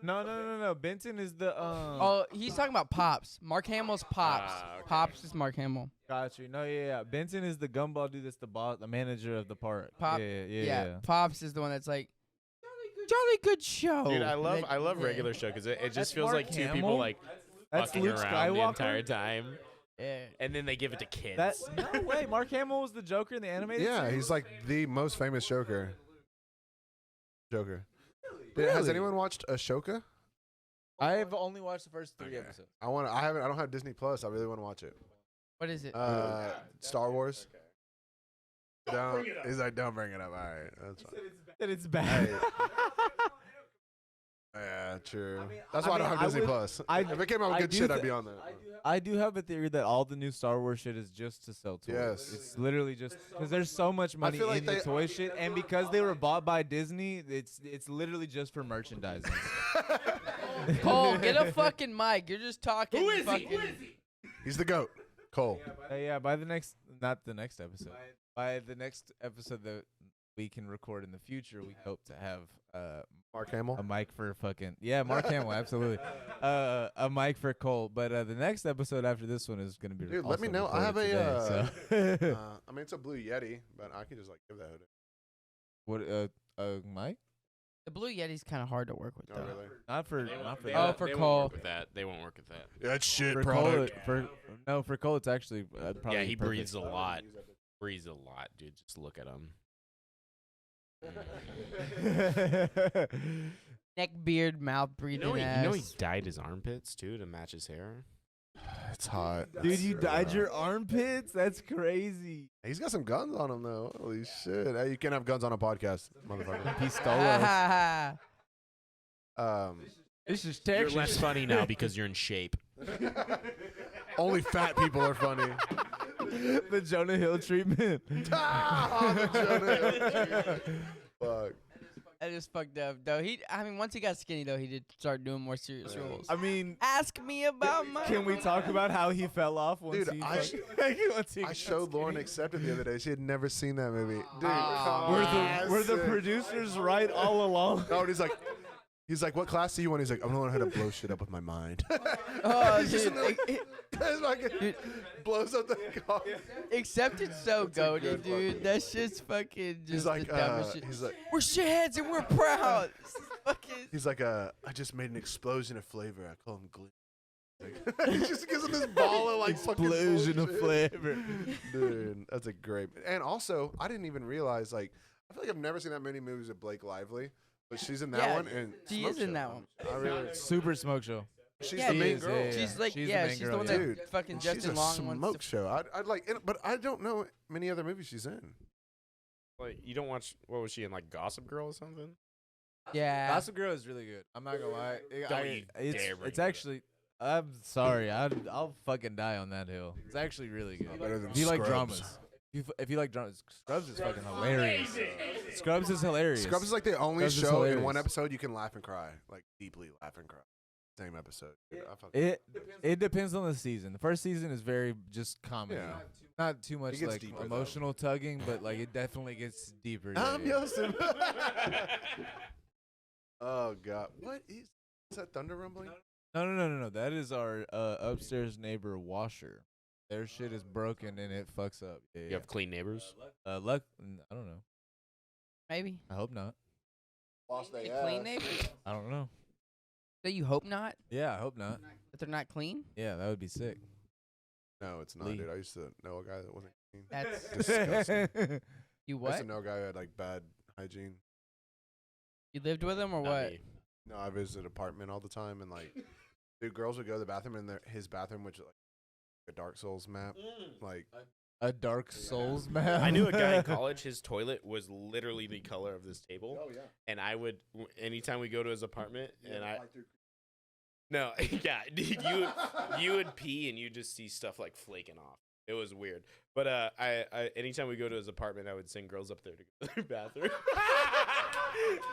No. Benton is the Oh, he's talking about Pops. Mark Hamill's Pops. Ah, okay. Pops is Mark Hamill. Got you. No, yeah. Benton is the gumball dude. That's the boss, the manager of the park. Pop. Yeah. Pops is the one that's jolly good show. Dude, I love Yeah. regular show because it That's just feels Mark like two Hamill? people That's fucking Luke around the Skywalker? entire time, Yeah. and then they give it to kids. That no way. Mark Hamill was the Joker in the animated Yeah, series? he's the most famous Joker. Has Really? anyone watched Ashoka? I've only watched the first 3 Okay. episodes. I don't have Disney Plus. I really want to watch it. What is it? Star Wars. He's like, don't bring it up. All right, that's fine. That it's bad. Hey. Yeah, true. That's why I don't have Disney Plus. If it came out with I good do shit, th- I'd be on that. I do have a theory that all the new Star Wars shit is just to sell toys. Yes. It's literally just because there's so much money feel like in the they- toy shit, and because they were bought by Disney, it's literally just for merchandising. Cole, get a fucking mic. You're just talking. Who is he? He's the GOAT. Cole. Yeah, by the next, not the next episode, by the next episode that we can record in the future, we hope to have Mark Hamill. a mic for fucking Mark Hamill, absolutely, a mic for Cole. But the next episode after this one is gonna be. Dude, let me also know. I have recorded today, so. I mean, it's a Blue Yeti, but I can just like give that. What a mic? The Blue Yeti's kind of hard to work with, Oh, though. really? Not for Oh, for Cole. They won't work with that. Yeah, it's shit for product. Cole, for Cole, it's actually probably Yeah, he perfect. breathes a lot. Breathes a lot, dude. Just look at him. Neck, beard, mouth, breathing You ass. know he dyed his armpits too to match his hair. It's hot. Dude, you dyed your armpits? That's crazy. He's got some guns on him though. Holy shit! Hey, you can't have guns on a podcast, motherfucker. Pistolas. This is You're Texas. less funny now because you're in shape. Only fat people are funny. The Jonah Hill treatment. The Jonah Hill treatment. Fuck. That is fucked up, though. Once he got skinny, though, he did start doing more serious roles. I mean, Ask me about my. can we talk about how he fell off once Dude, he I showed Lauren Accepted the other day. She had never seen that movie. Dude, Were the producers right all along? No, and he's like, what class do you want? He's like, I'm gonna learn how to blow shit up with my mind. Oh, He's just dude. in there, it's like blows up the car. Accepted so goated, dude. That shit's fucking just He's like, the dumbest shit. he's like, We're shitheads and we're proud. This is fucking. he's like, I just made an explosion of flavor. I call him Glitch. Like, he just gives him this ball of like fucking Explosion of bullshit. flavor. Dude, that's a great. And also, I didn't even realize I feel like I've never seen that many movies with Blake Lively, but she's in that Yeah, one and she Smoke is in Show. that one. I really, Super Smoke Show. she's Yeah, the she main is, girl. yeah. She's like, She's the yeah, main she's girl, the one yeah. that Dude, fucking she's Justin a Long smoke wants to. show. I'd like, but I don't know many other movies she's in. Like you don't watch. What was she in? Like Gossip Girl or something? Yeah. Gossip Girl is really good. I'm not gonna lie. Don't you dare bring It's it up. actually. I'm sorry. I'll fucking die on that hill. It's actually really good. Better than If you like Scrubs. dramas, if you like dramas, Scrubs is fucking hilarious. Scrubs is hilarious. Scrubs is like the only Scrubs is show in hilarious. one episode you can laugh and cry, like deeply laugh and cry. Same episode. Dude, I fucking- It depends on the season. The first season is very just comedy. Yeah. Not too much gets like deeper, though. emotional tugging, but like it definitely gets deeper. I'm yeah. Yosef. Oh god, what is that thunder rumbling? No. That is our upstairs neighbor washer. Their shit is broken and it fucks up. Yeah, You have clean neighbors. I don't know. Maybe. I hope not. Lost The clean neighbors? I don't know. So you hope not? Yeah, I hope not. That they're not clean? Yeah, that would be sick. No, it's not, Lee. dude. I used to know a guy that wasn't clean. That's Disgusting. you I used what? to know a guy who had like bad hygiene. You lived with him or Not what? me. No, I visited apartment all the time, and like, dude, girls would go to the bathroom, and his bathroom, which like a Dark Souls map, like A Dark Souls map. I knew a guy in college. His toilet was literally the color of this table. oh yeah. And I would, anytime we go to his apartment, and no, yeah, dude, you would pee and you just see stuff like flaking off. It was weird. But I anytime we go to his apartment, I would send girls up there to go to their bathroom,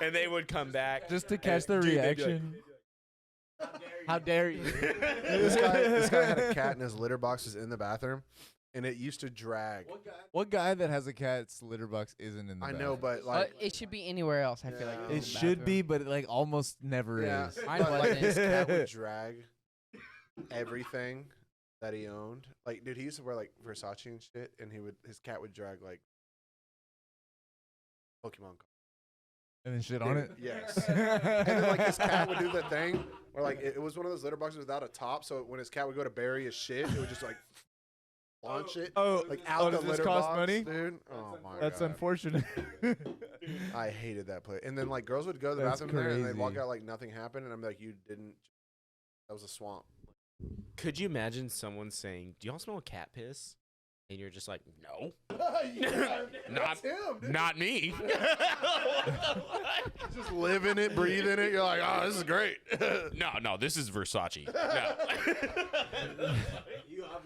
and they would come back Just to catch their dude, they'd be like, reaction. How dare you? This guy had a cat, and his litter box was in the bathroom, and it used to drag. What guy that has a cat's litter box isn't in the I know, bathroom? but like, It should be anywhere else, I feel like. Yeah. than It the should be, bathroom. but it, like almost never yeah, is. Mine but, like wasn't. his cat would drag everything that he owned. Like, dude, he used to wear like Versace and shit, and his cat would drag like Pokemon cards. And then shit on it. Yes. And then like his cat would do the thing where like it was one of those litter boxes without a top, so when his cat would go to bury his shit, it would just like launch it like out the does this litter cost box, money? dude. Oh my That's god. unfortunate. I hated that place. And then like girls would go to the That's bathroom there and they'd walk crazy. out like nothing happened, and I'm like, you didn't. That was a swamp. Could you imagine someone saying, "Do y'all smell cat piss?" And you're just like, no, That's him, dude. not me. Just living it, breathing it. You're like, oh, this is great. No, this is Versace. No.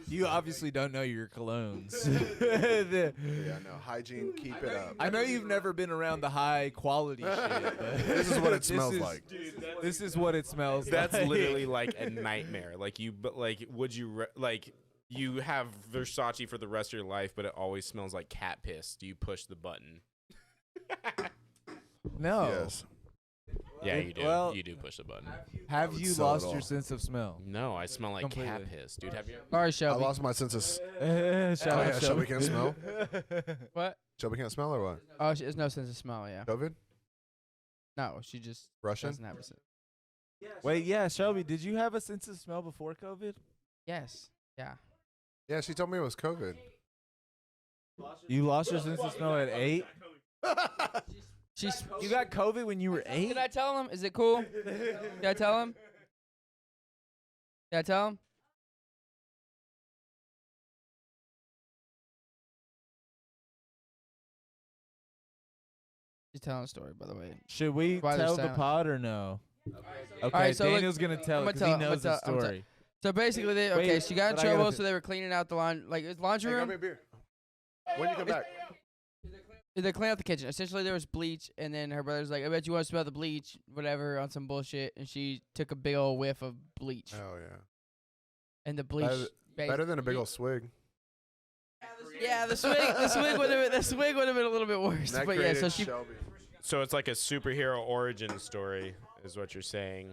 You obviously don't know your colognes. Yeah, no, hygiene, keep it up. I know you've never been around the high quality shit. But This is what it smells like. This is what it smells That's like. literally like a nightmare. Like would you like you have Versace for the rest of your life, but it always smells like cat piss. Do you push the button? No. Yes. Yeah, you do. Well, you do push the button. Have would you sell it lost all. your sense of smell? No, I smell like cat Completely. piss, dude. Have you? All right, I Shelby. lost my sense of. Shout Oh, out yeah, Shelby can't smell. What? Shelby can't smell or what? Oh, she has no sense of smell. Yeah. COVID? No, she just Russian? doesn't have a sense. Wait, yeah, Shelby, did you have a sense of smell before COVID? Yes. Yeah. Yeah, she told me it was COVID. You lost your sense of smell at 8? She's. You got COVID when you were 8? Did I tell him? Is it cool? Did I tell him? Did I tell him? She's telling a story, by the way. Should we Why they're tell the silent. pod or no? Okay, right, so look, Daniel's going to tell I'ma it because he tell- I'ma knows the tell- I'ma tell- story. So basically, Wait, okay, she got in but I gotta trouble, fi- so they were cleaning out the laundry Hey, grab room. me a beer. When you come back? They cleaned out the kitchen. Essentially, there was bleach, and then her brother's like, "I bet you want to smell the bleach, whatever, on some bullshit." And she took a big old whiff of bleach, Oh, yeah. and the bleach Better than a big old swig. Yeah, the swig would have been a little bit worse. That But yeah, so created she Shelby. So it's like a superhero origin story, is what you're saying.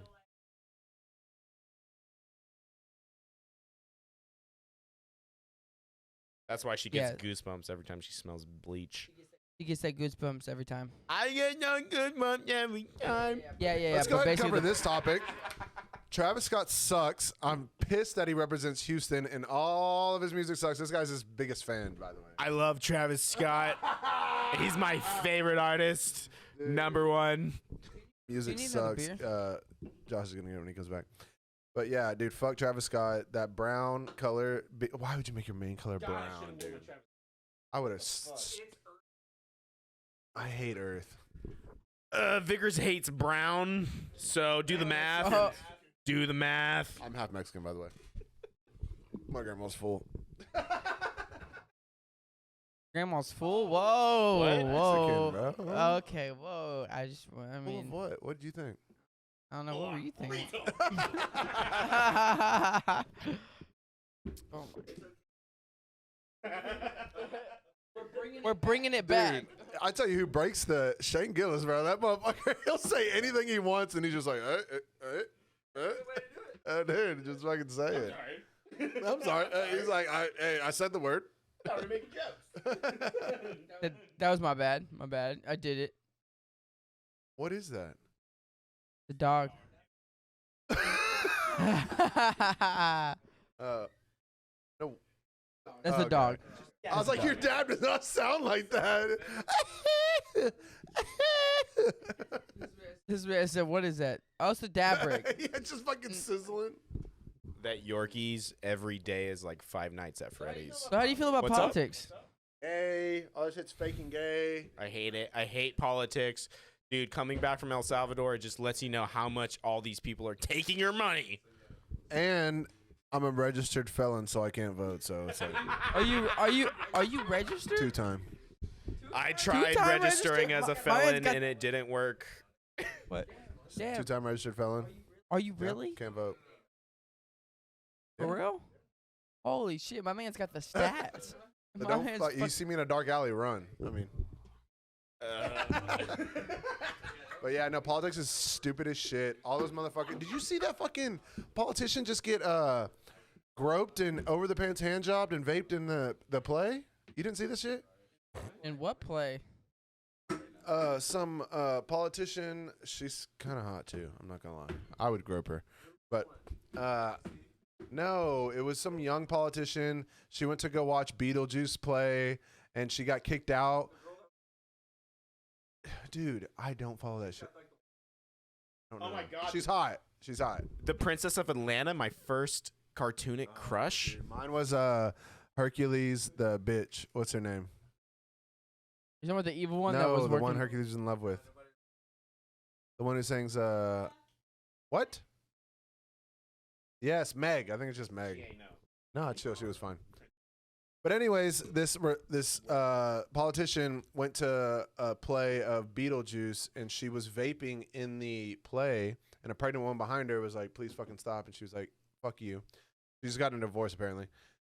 That's why she gets goosebumps every time she smells bleach. gets that goosebumps every time. I get no goosebumps every time. Yeah. Let's go but ahead and basically cover this topic. Travis Scott sucks. I'm pissed that he represents Houston, and all of his music sucks. This guy's his biggest fan, by the way. I love Travis Scott. He's my favorite artist. Number one. Music Do you need another sucks. Josh is going to get it when he comes back. But yeah, dude, fuck Travis Scott. That brown color. Why would you make your main color brown, dude? I would have. I hate Earth. Vickers hates brown, so do the math. Do the math. I'm half Mexican, by the way. My grandma's full. Grandma's full. Whoa, What? whoa. Mexican, bro. Okay, whoa. I Full mean, of what? What did you think? I don't know. What were you thinking? Oh We're bringing it back. Dude, I tell you who breaks the Shane Gillis, bro. That motherfucker, he'll say anything he wants, and he's just like, dude, just fucking say it. I'm sorry. He's like, I said the word. That was my bad. My bad. I did it. What is that? The dog. No. That's the Okay. dog. I was like, your dad does not sound like that. This man said, "What is that?" Oh, it's the dab break. Yeah, just fucking sizzling. That Yorkies every day is like Five Nights at Freddy's. So how do you feel about What's up? politics? Hey, all this shit's fake and gay. I hate it. I hate politics. Dude, coming back from El Salvador, it just lets you know how much all these people are taking your money. And I'm a registered felon, so I can't vote. So it's like Are you registered? 2-time. I tried Two-time registering registered? as a My man's felon got- and it didn't work. What? Damn. 2-time registered felon. Are you Yeah, really? can't vote. For real? Holy shit, my man's got the stats. But My don't man's you see me in a dark alley, run. I mean, but yeah, no, politics is stupid as shit. All those motherfuckers. Did you see that fucking politician just get groped and over the pants hand jobbed and vaped in the play? You didn't see this shit? In what play? Some politician. She's kind of hot too. I'm not gonna lie. I would grope her, but no, it was some young politician. She went to go watch Beetlejuice play, and she got kicked out. Dude, I don't follow that shit. I don't know. my God. She's hot. She's hot. The Princess of Atlanta, my first cartoonic crush. Mine was Hercules, the bitch. What's her name? You know what the evil one that No, was the working? one Hercules was in love with. The one who sings, what? Yes, Meg. I think it's just Meg. No, chill. She was fine. But anyways, this politician went to a play of Beetlejuice, and she was vaping in the play, and a pregnant woman behind her was like, please fucking stop. And she was like, fuck you. She just got a divorce, apparently.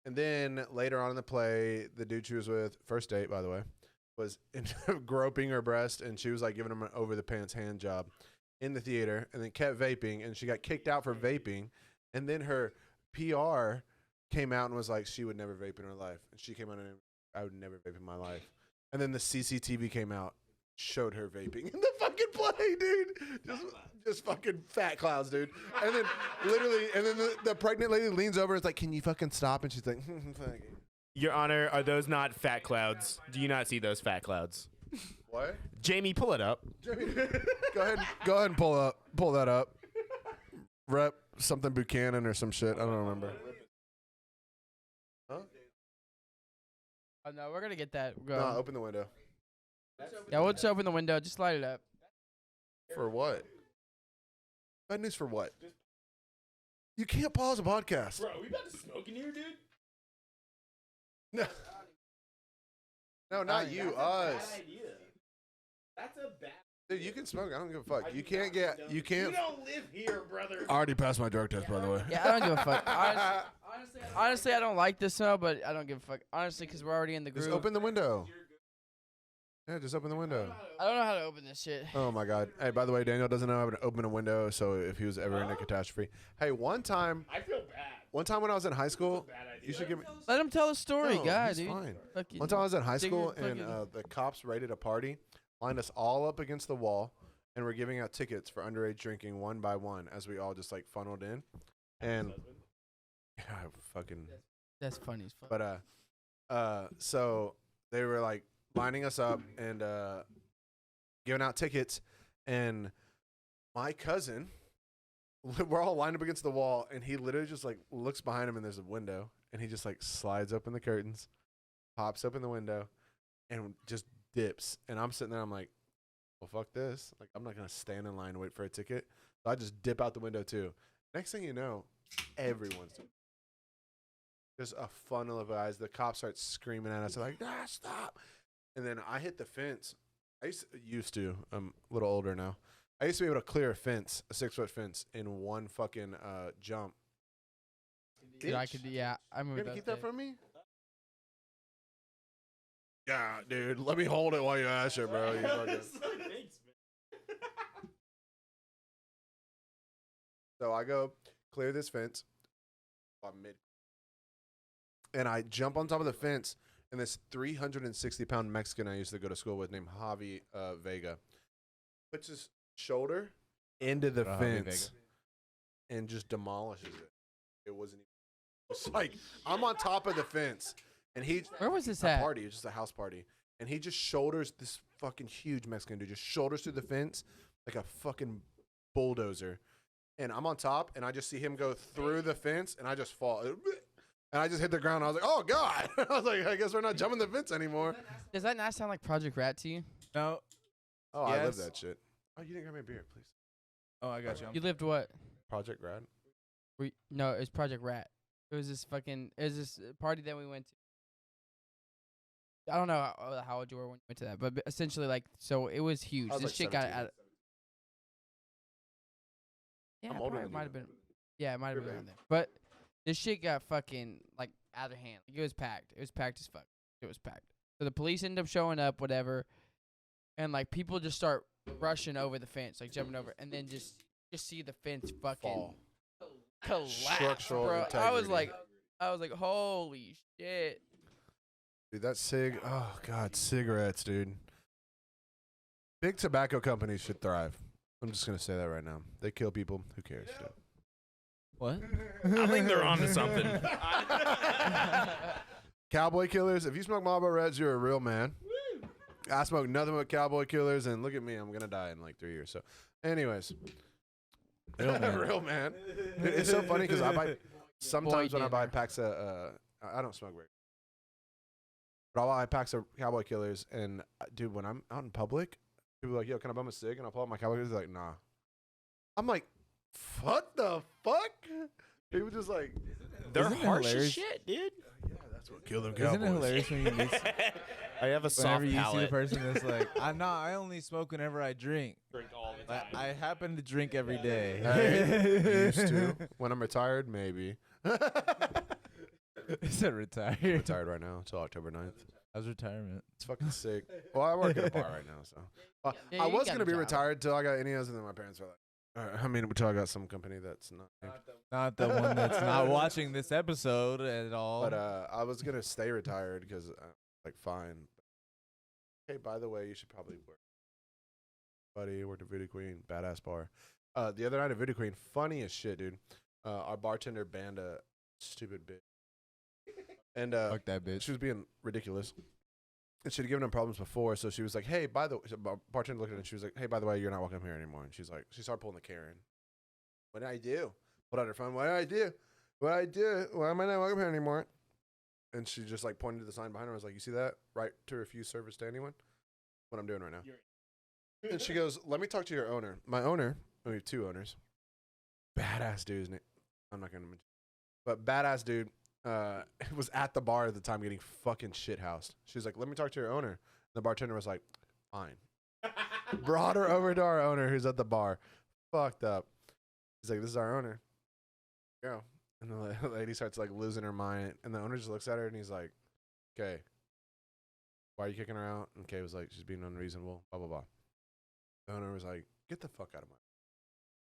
And then later on in the play, the dude she was with, first date, by the way, was groping her breast, and she was like giving him an over-the-pants hand job in the theater, and then kept vaping, and she got kicked out for vaping. And then her PR came out and was like, she would never vape in her life. And she came out and I would never vape in my life. And then the CCTV came out, showed her vaping in the fucking play, dude. Just fucking fat clouds, dude. And then literally, and then the pregnant lady leans over and is like, can you fucking stop? And she's like, fuck it. Your Honor, are those not fat clouds? Do you not see those fat clouds? What? Jamie, pull it up. Jamie, go ahead and pull that up. Rep something Buchanan or some shit. I don't remember. Huh? Oh, no, we're gonna get that. No, open the window. Yeah, we'll just open the window. Just light it up. For what? Bad news for what? You can't pause a podcast. Bro, we about to smoke in here, dude? No. No, not you. Us. That's a bad. Dude, you can smoke. I don't give a fuck. You can't. You don't live here, brother. I already passed my drug test, by the way. Yeah, I don't give a fuck. Honestly, I don't like this smell, but I don't give a fuck. Honestly, because we're already in the groove. Just open the window. Yeah, just open the window. I don't know how to open this shit. Oh my god. Hey, by the way, Daniel doesn't know how to open a window, so if he was ever in a catastrophe. Hey, one time I feel bad. when I was in high school, you should give me. Let him tell a story, No, guy, he's dude. fine. Fucking One time I was in high dig school, your and fucking- the cops raided a party, lined us all up against the wall, and were giving out tickets for underage drinking one by one as we all just like funneled in. And yeah, fucking. That's funny as fuck. But so they were like lining us up and giving out tickets, and my cousin, we're all lined up against the wall, and he literally just like looks behind him, and there's a window, and he just like slides open the curtains, pops open the window, and just dips. And I'm sitting there, I'm like, well, fuck this. Like, I'm not gonna stand in line and wait for a ticket. So I just dip out the window too. Next thing you know, everyone's doing. Just a funnel of guys. The cops start screaming at us. They're like, stop. And then I hit the fence. I used to. I'm a little older now. I used to be able to clear a fence, a 6-foot fence, in one fucking jump. Dude, I could, yeah, I You remember gonna keep that. that from me? Yeah, dude. Let me hold it while you ask it, bro. You fucking... So I go clear this fence. I'm mid. And I jump on top of the fence, and this 360-pound Mexican I used to go to school with named Javi Vega puts his shoulder into the fence and just demolishes it. It wasn't even. It's like, I'm on top of the fence, and he. Where was this a at? party. It was just a house party. And he just shoulders this fucking huge Mexican dude, just shoulders through the fence like a fucking bulldozer. And I'm on top, and I just see him go through the fence, and I just fall. And I just hit the ground. I was like, oh, God. I was like, I guess we're not jumping the fence anymore. Does that not sound like Project Rat to you? No. Oh, I live Yes. that shit. Oh, you didn't grab me a beer, please. Oh, I got you. You lived what? Project Rad. No, it was Project Rat. It was this party that we went to. I don't know how old you were when you went to that, but essentially, like, so it was huge. I was This like shit got 17. out. Yeah, I'm older probably than might you. have been. Yeah, it might have You're been big. around there. But this shit got fucking like out of hand. Like, it was packed. It was packed as fuck. It was packed. So the police ended up showing up, whatever, and like people just start rushing over the fence, like jumping over, and then just see the fence fucking Fall. collapse, Structural bro. I was integrity. like, holy shit. Dude, that oh, God, cigarettes, dude. Big tobacco companies should thrive. I'm just going to say that right now. They kill people. Who cares, dude? What? I think they're onto something. Cowboy killers, if you smoke Marlboro Reds, you're a real man. I smoke nothing but cowboy killers, and look at me, I'm going to die in like 3 years. So, anyways. Real man. Real man. Dude, it's so funny because I buy, sometimes when I Boy, buy dinner. packs of, I don't smoke very But all I packs are Cowboy Killers, and dude, when I'm out in public, people are like, "Yo, can I bum a cig?" And I'll pull out my Cowboy Killers. They're like, "Nah." I'm like, "What the fuck?" People just like, they're Isn't it harsh as hilarious? shit, dude. "Yeah, that's what killed them." Isn't it hilarious when you meet, I have a soft whenever you see the palate. person that's like, I only smoke whenever I drink. Drink all the time. I happen to drink every day. Hey, used to. When I'm retired, maybe. Is that retired? Retired right now until October 9th. How's retirement? It's fucking sick. Well, I work at a bar right now, so Yeah, I you was got gonna a be job. retired till I got any others, and then my parents were like, I mean, until I got some company that's not. Not the one that's not watching this episode at all. But I was gonna stay retired because like fine. Hey, by the way, you should probably work. Buddy, worked at Voodoo Queen, badass bar. The other night at Voodoo Queen, funny as shit, dude. Our bartender banned a stupid bitch. And Fuck that bitch. she was being ridiculous. And she'd given him problems before, so she was like, "Hey, by the way," bartender looked at her and she was like, "Hey, by the way, you're not welcome here anymore." And she's like, she started pulling the Karen. What did I do? Pulled out her phone. What did I do? What did I do? Why am I not welcome here anymore? And she just like pointed to the sign behind her. I was like, "You see that? Right to refuse service to anyone." What I'm doing right now. And she goes, "Let me talk to your owner." My owner, we have two owners. Badass dude's name. I'm not gonna mention, but badass dude. Was at the bar at the time getting fucking shithoused. She was like, "Let me talk to your owner." And the bartender was like, "Fine." Brought her over to our owner who's at the bar. Fucked up. He's like, "This is our owner." Go. And the lady starts like losing her mind. And the owner just looks at her and he's like, "Okay, why are you kicking her out?" And Kay was like, "She's being unreasonable, blah, blah, blah." The owner was like, "Get the fuck out of my."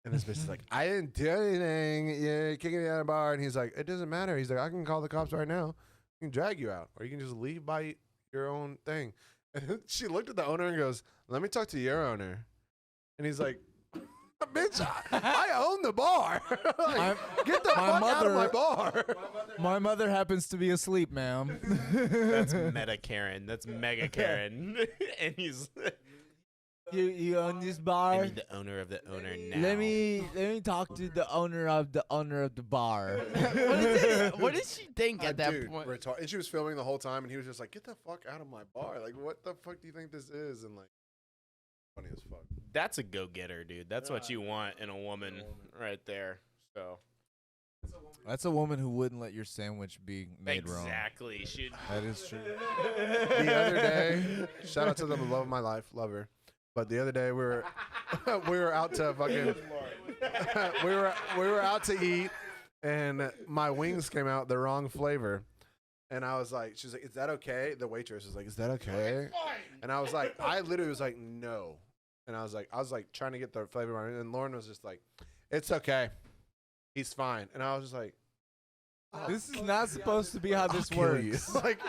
And this bitch is like, "I didn't do anything. You're kicking me out of the bar." And he's like, "It doesn't matter." He's like, "I can call the cops right now. I can drag you out. Or you can just leave by your own thing." And then she looked at the owner and goes, "Let me talk to your owner." And he's like, "Bitch, I own the bar. Like, get the fuck out of my bar." My mother happens to be asleep, ma'am. That's meta Karen. That's mega Karen. And he's You own this bar? I need the owner of the owner now. Let me talk to the owner of the bar. What did she think at that Dude, point? and she was filming the whole time, and he was just like, "Get the fuck out of my bar. Like, what the fuck do you think this is?" And like, funny as fuck. That's a go-getter, dude. That's what you want in a woman right there. So That's a woman who wouldn't let your sandwich be made wrong. exactly. She'd That is true. The other day, shout out to the love of my life, love her. But the other day we were we were out to fucking we were out to eat, and my wings came out the wrong flavor. And I was like, she's like, "Is that okay?" The waitress was like, "Is that okay?" And I was like, I literally was like, "No." And I was like trying to get the flavor right. And Lauren was just like, "It's okay. He's fine." And I was just like, This is not supposed to be how this kill you. works. Like,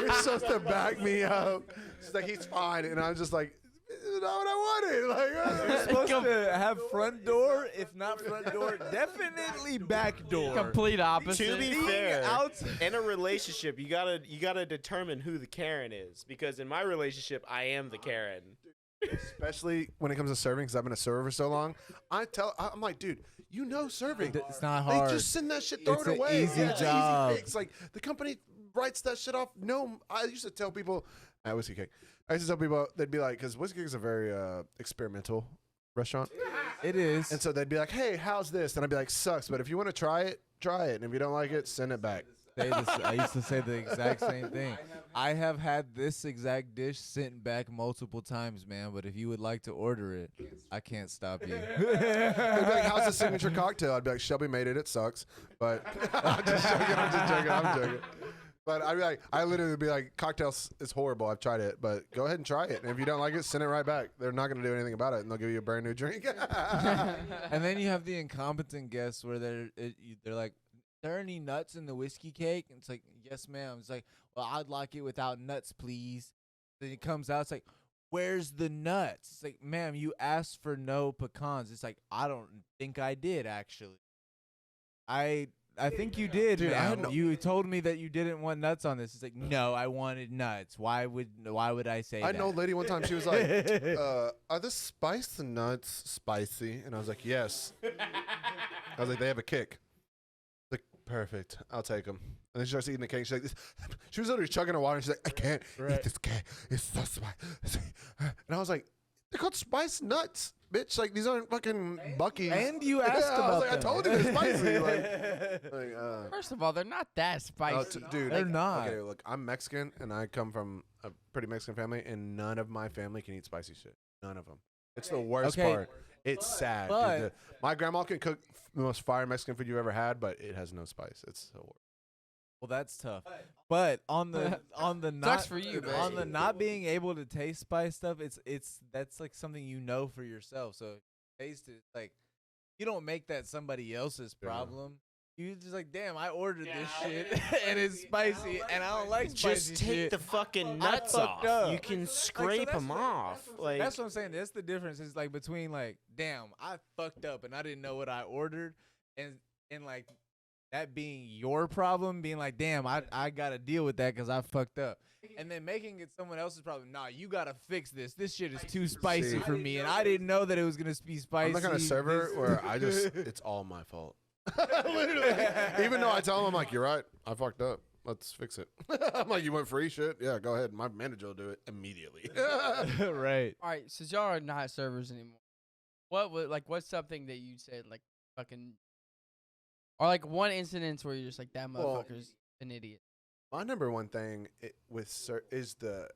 you're supposed to back me up. She's like, "He's fine." And I was just like, "This is not what I wanted." Like, You're supposed to have front door. If not front door, definitely back door. Complete opposite. To be Being fair, out- in a relationship, you gotta determine who the Karen is. Because in my relationship, I am the Karen. especially when it comes to serving, because I've been a server for so long. I'm like, dude, you know serving. It's not hard. They just send that shit, throw It's it an away. easy It's an job. easy fix. Like, the company writes that shit off. No, I used to tell people, Whiskey Cake. I used to tell people, they'd be like, because Whiskey Cake is a very experimental restaurant. It is. And so they'd be like, "Hey, how's this?" And I'd be like, "Sucks, but if you want to try it, try it. And if you don't like it, send it back." I used to say the exact same thing. I have had this exact dish sent back multiple times, man. But if you would like to order it, I can't stop you. They'd be like, "How's the signature cocktail?" I'd be like, "Shelby made it. It sucks." But I'm just joking. But I'd be like, I literally would be like, "Cocktail is horrible. I've tried it, but go ahead and try it. And if you don't like it, send it right back. They're not going to do anything about it, and they'll give you a brand new drink." And then you have the incompetent guests where they're like, "Are there any nuts in the whiskey cake?" And it's like, "Yes, ma'am." It's like, "Well, I'd like it without nuts, please." Then it comes out, it's like, "Where's the nuts?" It's like, "Ma'am, you asked for no pecans." It's like, "I don't think I did, actually." I think you did, Dude, I had ma'am. no- You told me that you didn't want nuts on this. It's like, "No, I wanted nuts." Why would I say I that? had an old lady one time. She was like, "Are the spiced nuts spicy?" And I was like, "Yes." I was like, "They have a kick." Like, perfect. I'll take them. And then she starts eating the cake. She's like, she was literally chugging her water. And she's like, I can't eat this cake. It's so spicy. And I was like, they're called spice nuts, bitch. Like, these aren't fucking Buc-ee's. And you asked I about was like, them. I told you they're spicy. Like, First of all, they're not that spicy. dude, They're not. Okay, look, I'm Mexican, and I come from a pretty Mexican family, and none of my family can eat spicy shit. None of them. It's the worst Okay. part. It's sad. But- Dude. My grandma can cook the most fire Mexican food you've ever had, but it has no spice. It's so Well, that's tough. But on the not Sucks for you, man. on the not being able to taste spice stuff, it's that's like something you know for yourself. So taste it like you don't make that somebody else's problem. You just like, damn, I ordered this shit and it's spicy and I don't like spicy Just take shit. the fucking I nuts fucked off. up. You can Like, so scrape that's them what- off. Like That's what I'm saying. That's the difference. Is like between like, damn, I fucked up and I didn't know what I ordered, and like that being your problem, being like, damn, I gotta deal with that because I fucked up, and then making it someone else's problem. Nah, you gotta fix this. This shit is too spicy for me, and I didn't know that it was gonna be spicy. I'm the kind of server where I just, it's all my fault. Literally. Even though I tell them, I'm like, you're right, I fucked up. Let's fix it. I'm like, you want free shit? Yeah, go ahead. My manager will do it immediately. Right. All right, since y'all are not servers anymore, what's something that you said like fucking, or like one incident where you're just like that Well, motherfucker's an idiot. My number one thing is the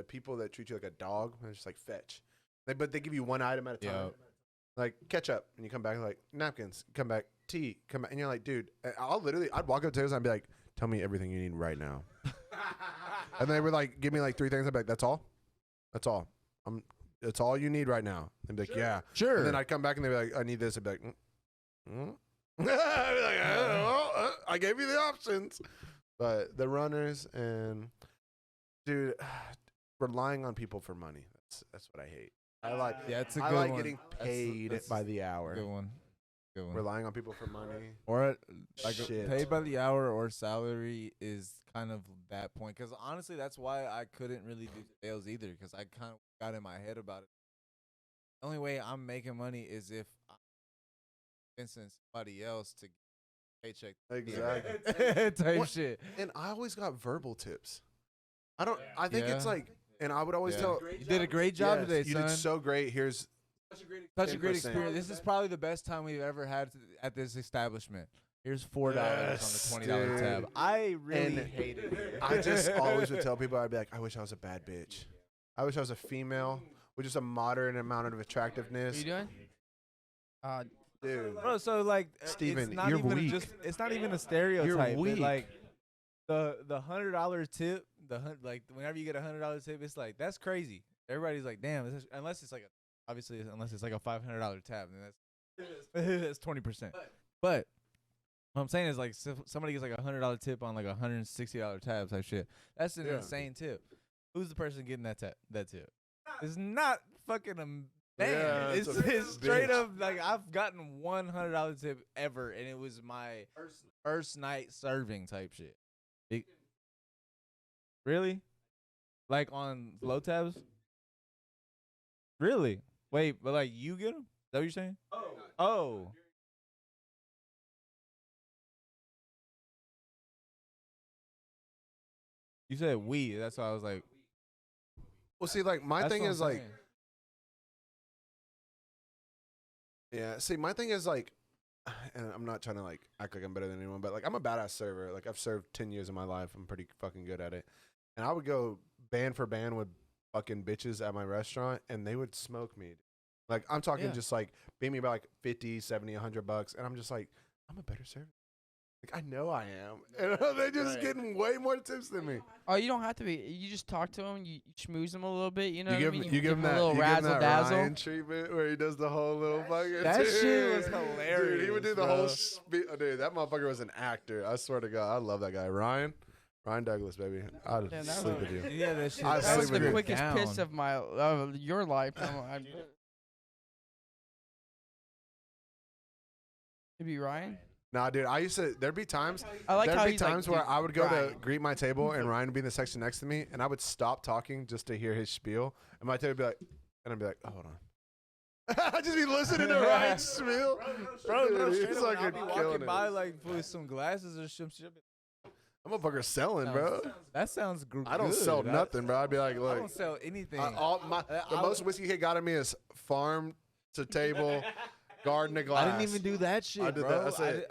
people that treat you like a dog. They're just like fetch. But they give you one item at a time. Yeah. Like ketchup, and you come back like napkins. Come back tea. Come back, and you're like, dude. I'd walk up to tables and I'd be like, tell me everything you need right now. And they would like give me like 3 things. I'd be like, that's all. That's all. That's all you need right now. They'd be like, yeah, Sure. And then I'd come back and they'd be like, I need this. I'd be like, I'd be like, I gave you the options. But the runners and dude, relying on people for money. That's what I hate. It's a I good like one. getting paid That's by the hour. Good one. Good one. Relying on people for money. Or like Shit. paid by the hour or salary is kind of that point. Because honestly, that's why I couldn't really do sales either. Because I kind of got in my head about it. The only way I'm making money is if I'm convincing somebody else to get a paycheck. Exactly. Type What- shit. And I always got verbal tips. I think it's Yeah. like, and I would always tell. You did a great job Yes, today, you son. did so great. Here's Such a great 10%. experience. This is probably the best time we've ever had at this establishment. Here's $4 Yes, on the $20 tab. dude. I really And hated it. I just always would tell people, I'd be like, I wish I was a bad bitch. I wish I was a female with just a moderate amount of What attractiveness. are you doing? Dude. Bro, so like, Steven, it's not you're even weak. it's not even a stereotype. weak. But, like the $100 tip, like whenever you get a $100 tip, it's like that's crazy. Everybody's like, damn, unless it's like obviously unless it's like a $500 tab, then that's 20%. But what I'm saying is like somebody gets like a $100 tip on like a $160 tab type shit. That's an Yeah. insane tip. Who's the person getting that tip? It's not fucking a man. Yeah, it's it's a straight bitch. up like I've gotten $100 tip ever, and it was my first night serving type shit. Really? Like on low tabs? Really? Wait, but like you get them? Is that what you're saying? Oh. You said we. That's why I was like. Well, see, like, my that's thing what I'm is, like, saying. yeah, see, my thing is, like, and I'm not trying to, like, act like I'm better than anyone, but, like, I'm a badass server. Like, I've served 10 years of my life. I'm pretty fucking good at it. And I would go band for band with fucking bitches at my restaurant, and they would smoke me. Like, I'm talking Yeah. just, like, pay me about, like, 50, 70, $100. And I'm just like, I'm a better server. Like, I know I am. And they're just getting way more tips than me. Oh, you don't have to be. You just talk to him. You schmooze him a little bit. You know You what give I him, mean? you give him him that, a little you give him razzle that dazzle. Ryan treatment where he does the whole little fucking. That shit was Dude, hilarious. he would do the bro. whole. Dude, that motherfucker was an actor. I swear to God, I love that guy, Ryan Douglas, baby. I'd Yeah, that sleep was- with you. Yeah, that shit. I That was sleep the with you. quickest piss of your life. It'd be Ryan. Nah, dude, I used to. There'd be times. I like There'd how be he's like, times where "Dude, I would go to Ryan." greet my table and Ryan would be in the section next to me, and I would stop talking just to hear his spiel, and my table would be like, and I'd be like, oh, hold on. I just be listening to Ryan spiel. Bro, Dude, straight he's up, when I fucking be killing walking it. by like with some glasses or some shit. I'm a fucker selling, bro. That sounds good. I don't sell nothing, bro. I'd be like, I look. don't sell anything. The most whiskey he got at me is farm to table, garden to glass. I didn't even do that shit, I did bro. that. That's it.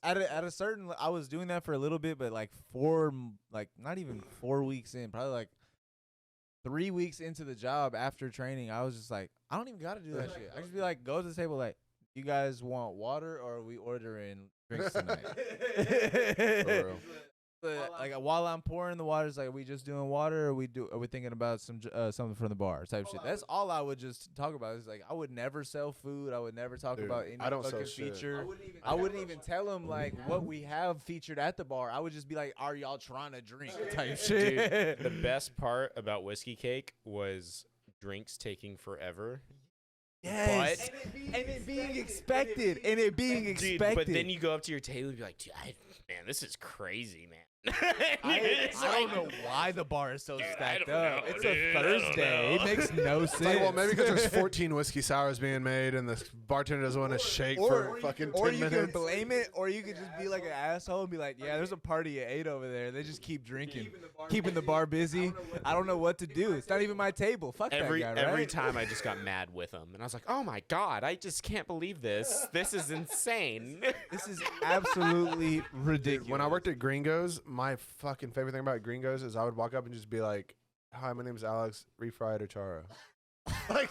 At a certain, I was doing that for a little bit, but like not even 4 weeks in, probably like 3 weeks into the job after training, I was just like, I don't even gotta do that shit. I just be like, go to the table, like, you guys want water or are we ordering drinks tonight? For real. But, like while I'm pouring the water, it's like, are we just doing water, or are we thinking about something from the bar type shit? That's all I would just talk about. It's like I would never sell food. I would never talk about any I don't fucking sell shit. feature. I wouldn't even tell them like what we have featured at the bar. I would just be like, are y'all trying to drink type shit? Dude, the best part about Whiskey Cake was drinks taking forever. Yes, and it being expected, Dude, but then you go up to your table and be like, dude, man, this is crazy, man. I don't know why the bar is so stacked up. It's a Thursday. It makes no sense. It's like, well, maybe because there's 14 whiskey sours being made and the bartender doesn't want to shake for fucking 10 or you minutes. can blame it, or you could just be like an asshole and be like, yeah, there's a party at 8 over there. They just keep drinking, keeping the bar busy. I don't know what to do. It's not even my table. Fuck every that guy, right? every time I just got mad with him, and I was like, oh my god, I just can't believe this. This is insane. This is absolutely ridiculous. When I worked at Gringos, my fucking favorite thing about Gringos is I would walk up and just be like, hi, my name's Alex, refried or charo. Like,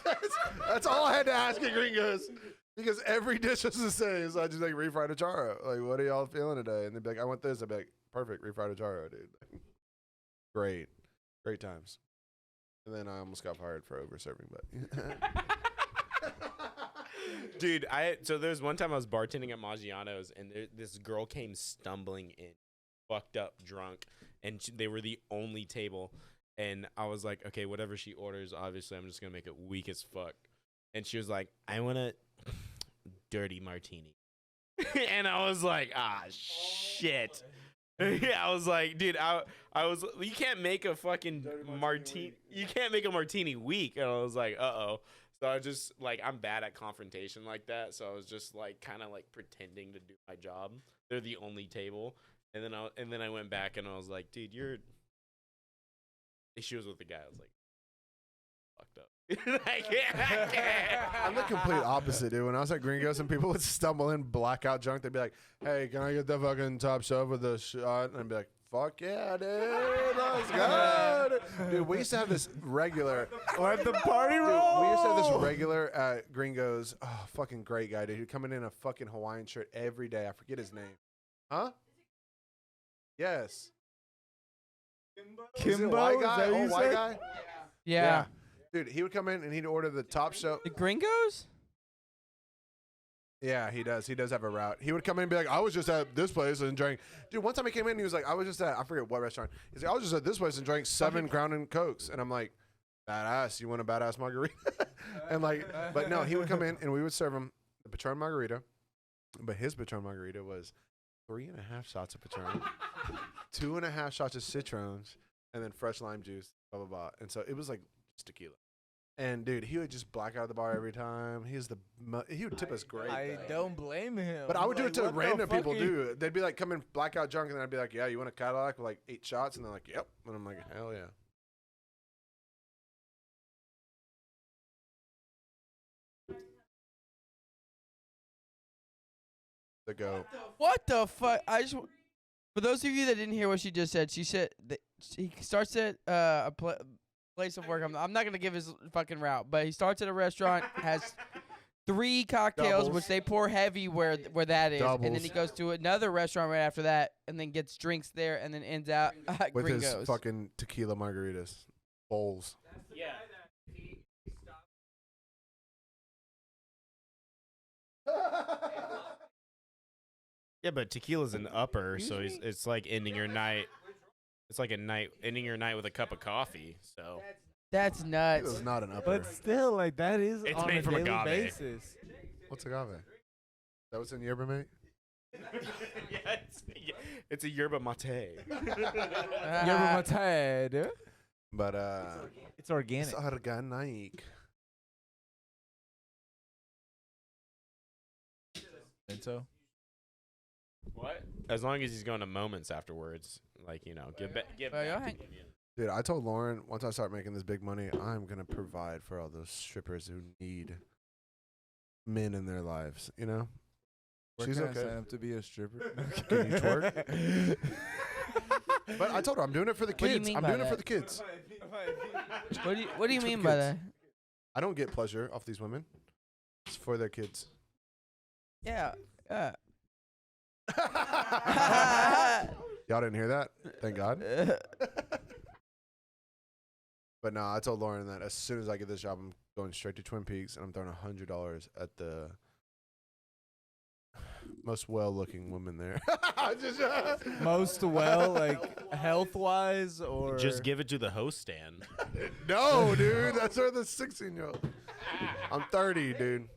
that's all I had to ask at Gringos. Because every dish was the same. So I just like refried or charo. Like, what are y'all feeling today? And they'd be like, I want this. I'd be like, perfect, refried or charo, dude. Great. Great times. And then I almost got fired for over serving, but Dude, so there was one time I was bartending at Maggiano's, and this girl came stumbling in, fucked up, drunk, and they were the only table. And I was like, okay, whatever she orders, obviously I'm just gonna make it weak as fuck. And she was like, I want a dirty martini. And I was like, ah, shit. Yeah, I was like, dude, I was, you can't make a fucking martini. You can't make a martini weak. And I was like, uh-oh. So I just, like, I'm bad at confrontation like that. So I was just, like, kind of, like, pretending to do my job. They're the only table. And then I went back and I was like, dude, she was with the guy. I was like, fucked up. I can't. I'm the complete opposite, dude. When I was at Gringos and people would stumble in blackout drunk, they'd be like, hey, can I get the fucking top shelf with the shot? And I'd be like, fuck yeah, dude. Let's go. Dude, we used to have this regular. Let the party Dude, roll. we used to have this regular at Gringos. Oh, fucking great guy, dude. He'd come in a fucking Hawaiian shirt every day. I forget his name. Huh? Yes. Kimbo? White Is guy? that what Oh, you white said? guy? Yeah. Dude, he would come in and he'd order the top shelf. The Gringos? Yeah, he does. He does have a route. He would come in and be like, I was just at this place and drank. Dude, one time he came in and he was like, I was just at, I forget what restaurant. He's like, I was just at this place and drank 7 Crown and Cokes. And I'm like, badass. You want a badass margarita? And like, but no, he would come in and we would serve him the Patron margarita. But his Patron margarita was 3.5 shots of Patron, 2.5 shots of Citrons, and then fresh lime juice, blah, blah, blah. And so it was like just tequila. And dude, he would just black out the bar every time. He would tip us great. I don't blame him. But I would do it to what the random fuck people are you- too. They'd be like, come in blackout drunk, and then I'd be like, yeah, you want a Cadillac with like 8 shots? And they're like, yep. And I'm like, hell yeah. The go. What the fuck? For those of you that didn't hear what she just said, she said that he starts at a place of work. I'm not gonna give his fucking route, but he starts at a restaurant, has 3 cocktails, Doubles. which they pour heavy where that is, and then Doubles. he goes to another restaurant right after that, and then gets drinks there, and then ends out at With Gringos. his fucking tequila margaritas. Bowls. Yeah. Yeah, but tequila's an upper, so it's like ending your night. It's like ending your night with a cup of coffee. So That's It nuts. was not an upper. But still, like that is It's on made a from daily agave. basis. What's agave? That was in yerba mate? yeah, it's a yerba mate. Yerba mate, dude. But It's organic. it's organic. So What? As long as he's going to moments afterwards, like give back. Well, y'all hang- Dude, I told Lauren once I start making this big money, I'm gonna provide for all those strippers who need men in their lives. You know, where she's can I okay. sign up to be a stripper? Can you twerk? But I told her I'm doing it for the do you kids. mean I'm by doing it for that? the kids. What do you It's for mean the by kids. that? I don't get pleasure off these women. It's for their kids. Yeah. Y'all didn't hear that? Thank God. But no, I told Lauren that as soon as I get this job, I'm going straight to Twin Peaks and I'm throwing $100 at the most well-looking woman there. Most well, like health-wise, or Just give it to the host stand. No, dude, that's for the 16-year-old. I'm 30, dude.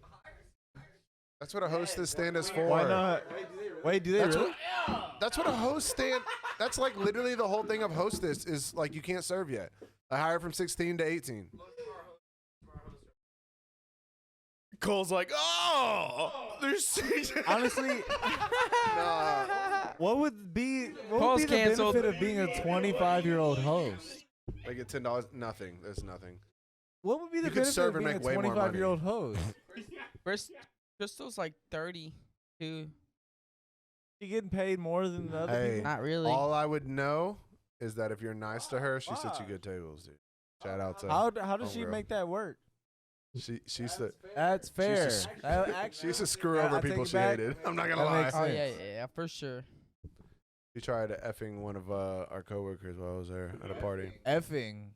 That's what a hostess stand is for. why not? Wait, do they That's really? That's what a host stand. That's like literally the whole thing of hostess is like you can't serve yet. I hire from 16 to 18. Cole's like, oh, there's Honestly, what would be Paul's the canceled. benefit of being a 25-year-old host? They get $10. Nothing. There's nothing. What would be the You could benefit serve of and being a make way more money. 25-year-old host? Crystal's like 32. You getting paid more than the other Hey, people? Not really. all I would know is that if you're nice to her, she sets you good tables, dude. Shout out to How does she homegirl. make that work? She used to That's fair. she used to screw I over take people it she back. hated. I'm not gonna That lie. makes Oh sense. yeah, for sure. She tried effing one of our coworkers while I was there at a party. Effing.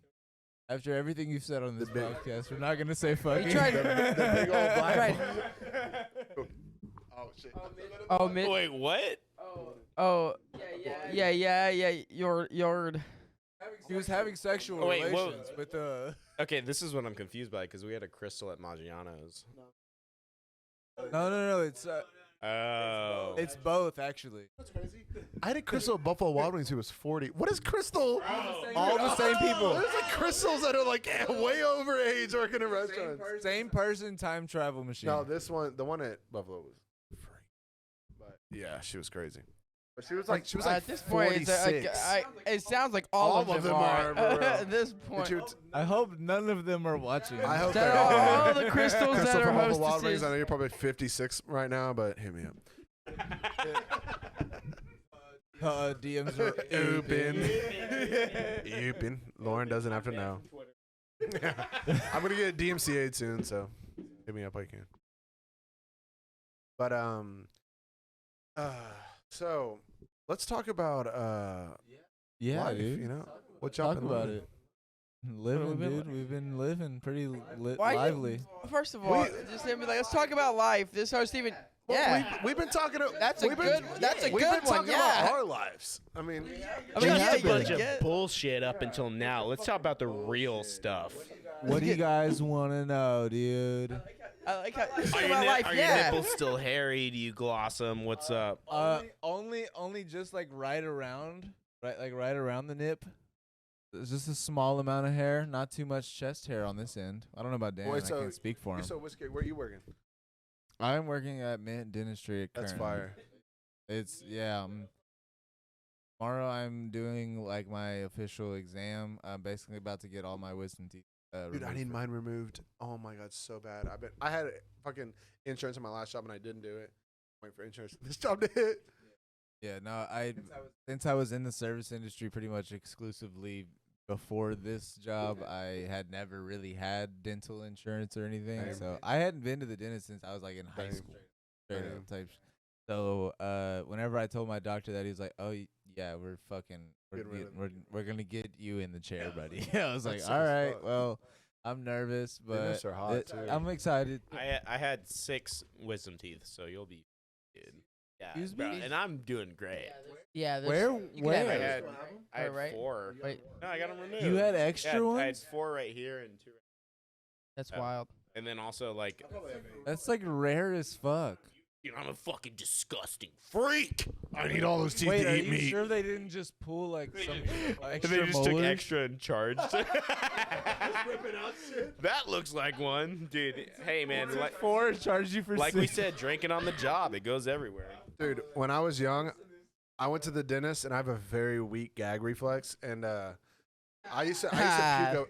After everything you've said on this big- podcast, we're not gonna say fucking. You tried. The big old black Right. one. Oh shit. Oh, mid. Wait, what? Oh, yeah. Yard. He was having sexual Wait, whoa. relations with Okay, this is what I'm confused by because we had a crystal at Maggiano's. No. It's Oh. both actually. I had a Crystal at Buffalo Wild Wings who was 40. What is Crystal? All the same people. There's like Crystals that are like way over age working in restaurants. Same person, time travel machine. No, this one, the one at Buffalo was free. But yeah, she was crazy. But she was like At this point, 46. it sounds like all of them are. for real. At this And point, she would- I hope none of them are watching. I hope That they are are. all the crystals that Crystal are from Buffalo Wild Wings. hostesses. I know you're probably 56 right now, but hit me up. DMs are Oopin. Lauren doesn't have to know. I'm gonna get DMCA'd soon, so hit me up like you can. But so let's talk about Yeah, life, dude. you know? What y'all Talk been about living? it. Living, We've been- dude. We've been living pretty Why you- lively. First of all, just hit me like, let's talk about life. This host even. Yeah. We've been talking. That's a we've good. been, That's a We've good been one. talking Yeah. about our lives. I mean, I mean, Just yeah, a bunch you of get- bullshit up until now. Let's talk about the real stuff. What do you guys want to know, dude? I like how. Let's talk Are, your, about life. are your Yeah. nipples still hairy? Do you gloss them? What's up? Only just like right around the nip. There's just a small amount of hair, not too much chest hair on this end. I don't know about Dan. Wait, I so can't speak for him. so Whiskey, where are you working? I'm working at Mint Dentistry. That's currently. fire. It's tomorrow I'm doing like my official exam. I'm basically about to get all my wisdom teeth. Dude, I removed need for- mine removed. Oh my god, so bad. I had fucking insurance in my last job and I didn't do it. Waiting for insurance. This job to hit. Yeah, no, since I was in the service industry pretty much exclusively before this job, I had never really had dental insurance or anything. Same. So I hadn't been to the dentist since I was like in high Same. school. Straight Same. up type. So whenever I told my doctor that, he was like, "Oh yeah, we're Get rid of we're gonna get you in the chair, buddy." I was like, That's "All sick as right, fuck. well, I'm nervous, Dentists but are hot, too. I'm excited." I had 6 wisdom teeth, so you'll be good. Yeah, Excuse bro, me? and I'm doing great. Yeah. Where? You can have I Where? had I had right? 4. Wait, No, I got them removed. You had Yeah, extra I had ones? 4 right here and 2. that's Yeah. wild. And then also like That's like rare as fuck. You know, I'm a fucking disgusting freak. I need all those teeth Wait, to are eat you meat. sure they didn't just pull like some extra They just took molars? extra and charged. That looks like one, dude. Hey, man, like Four charged you for like six. we said, drinking on the job, it goes everywhere. Dude, when I was young, I went to the dentist and I have a very weak gag reflex, and I used to puke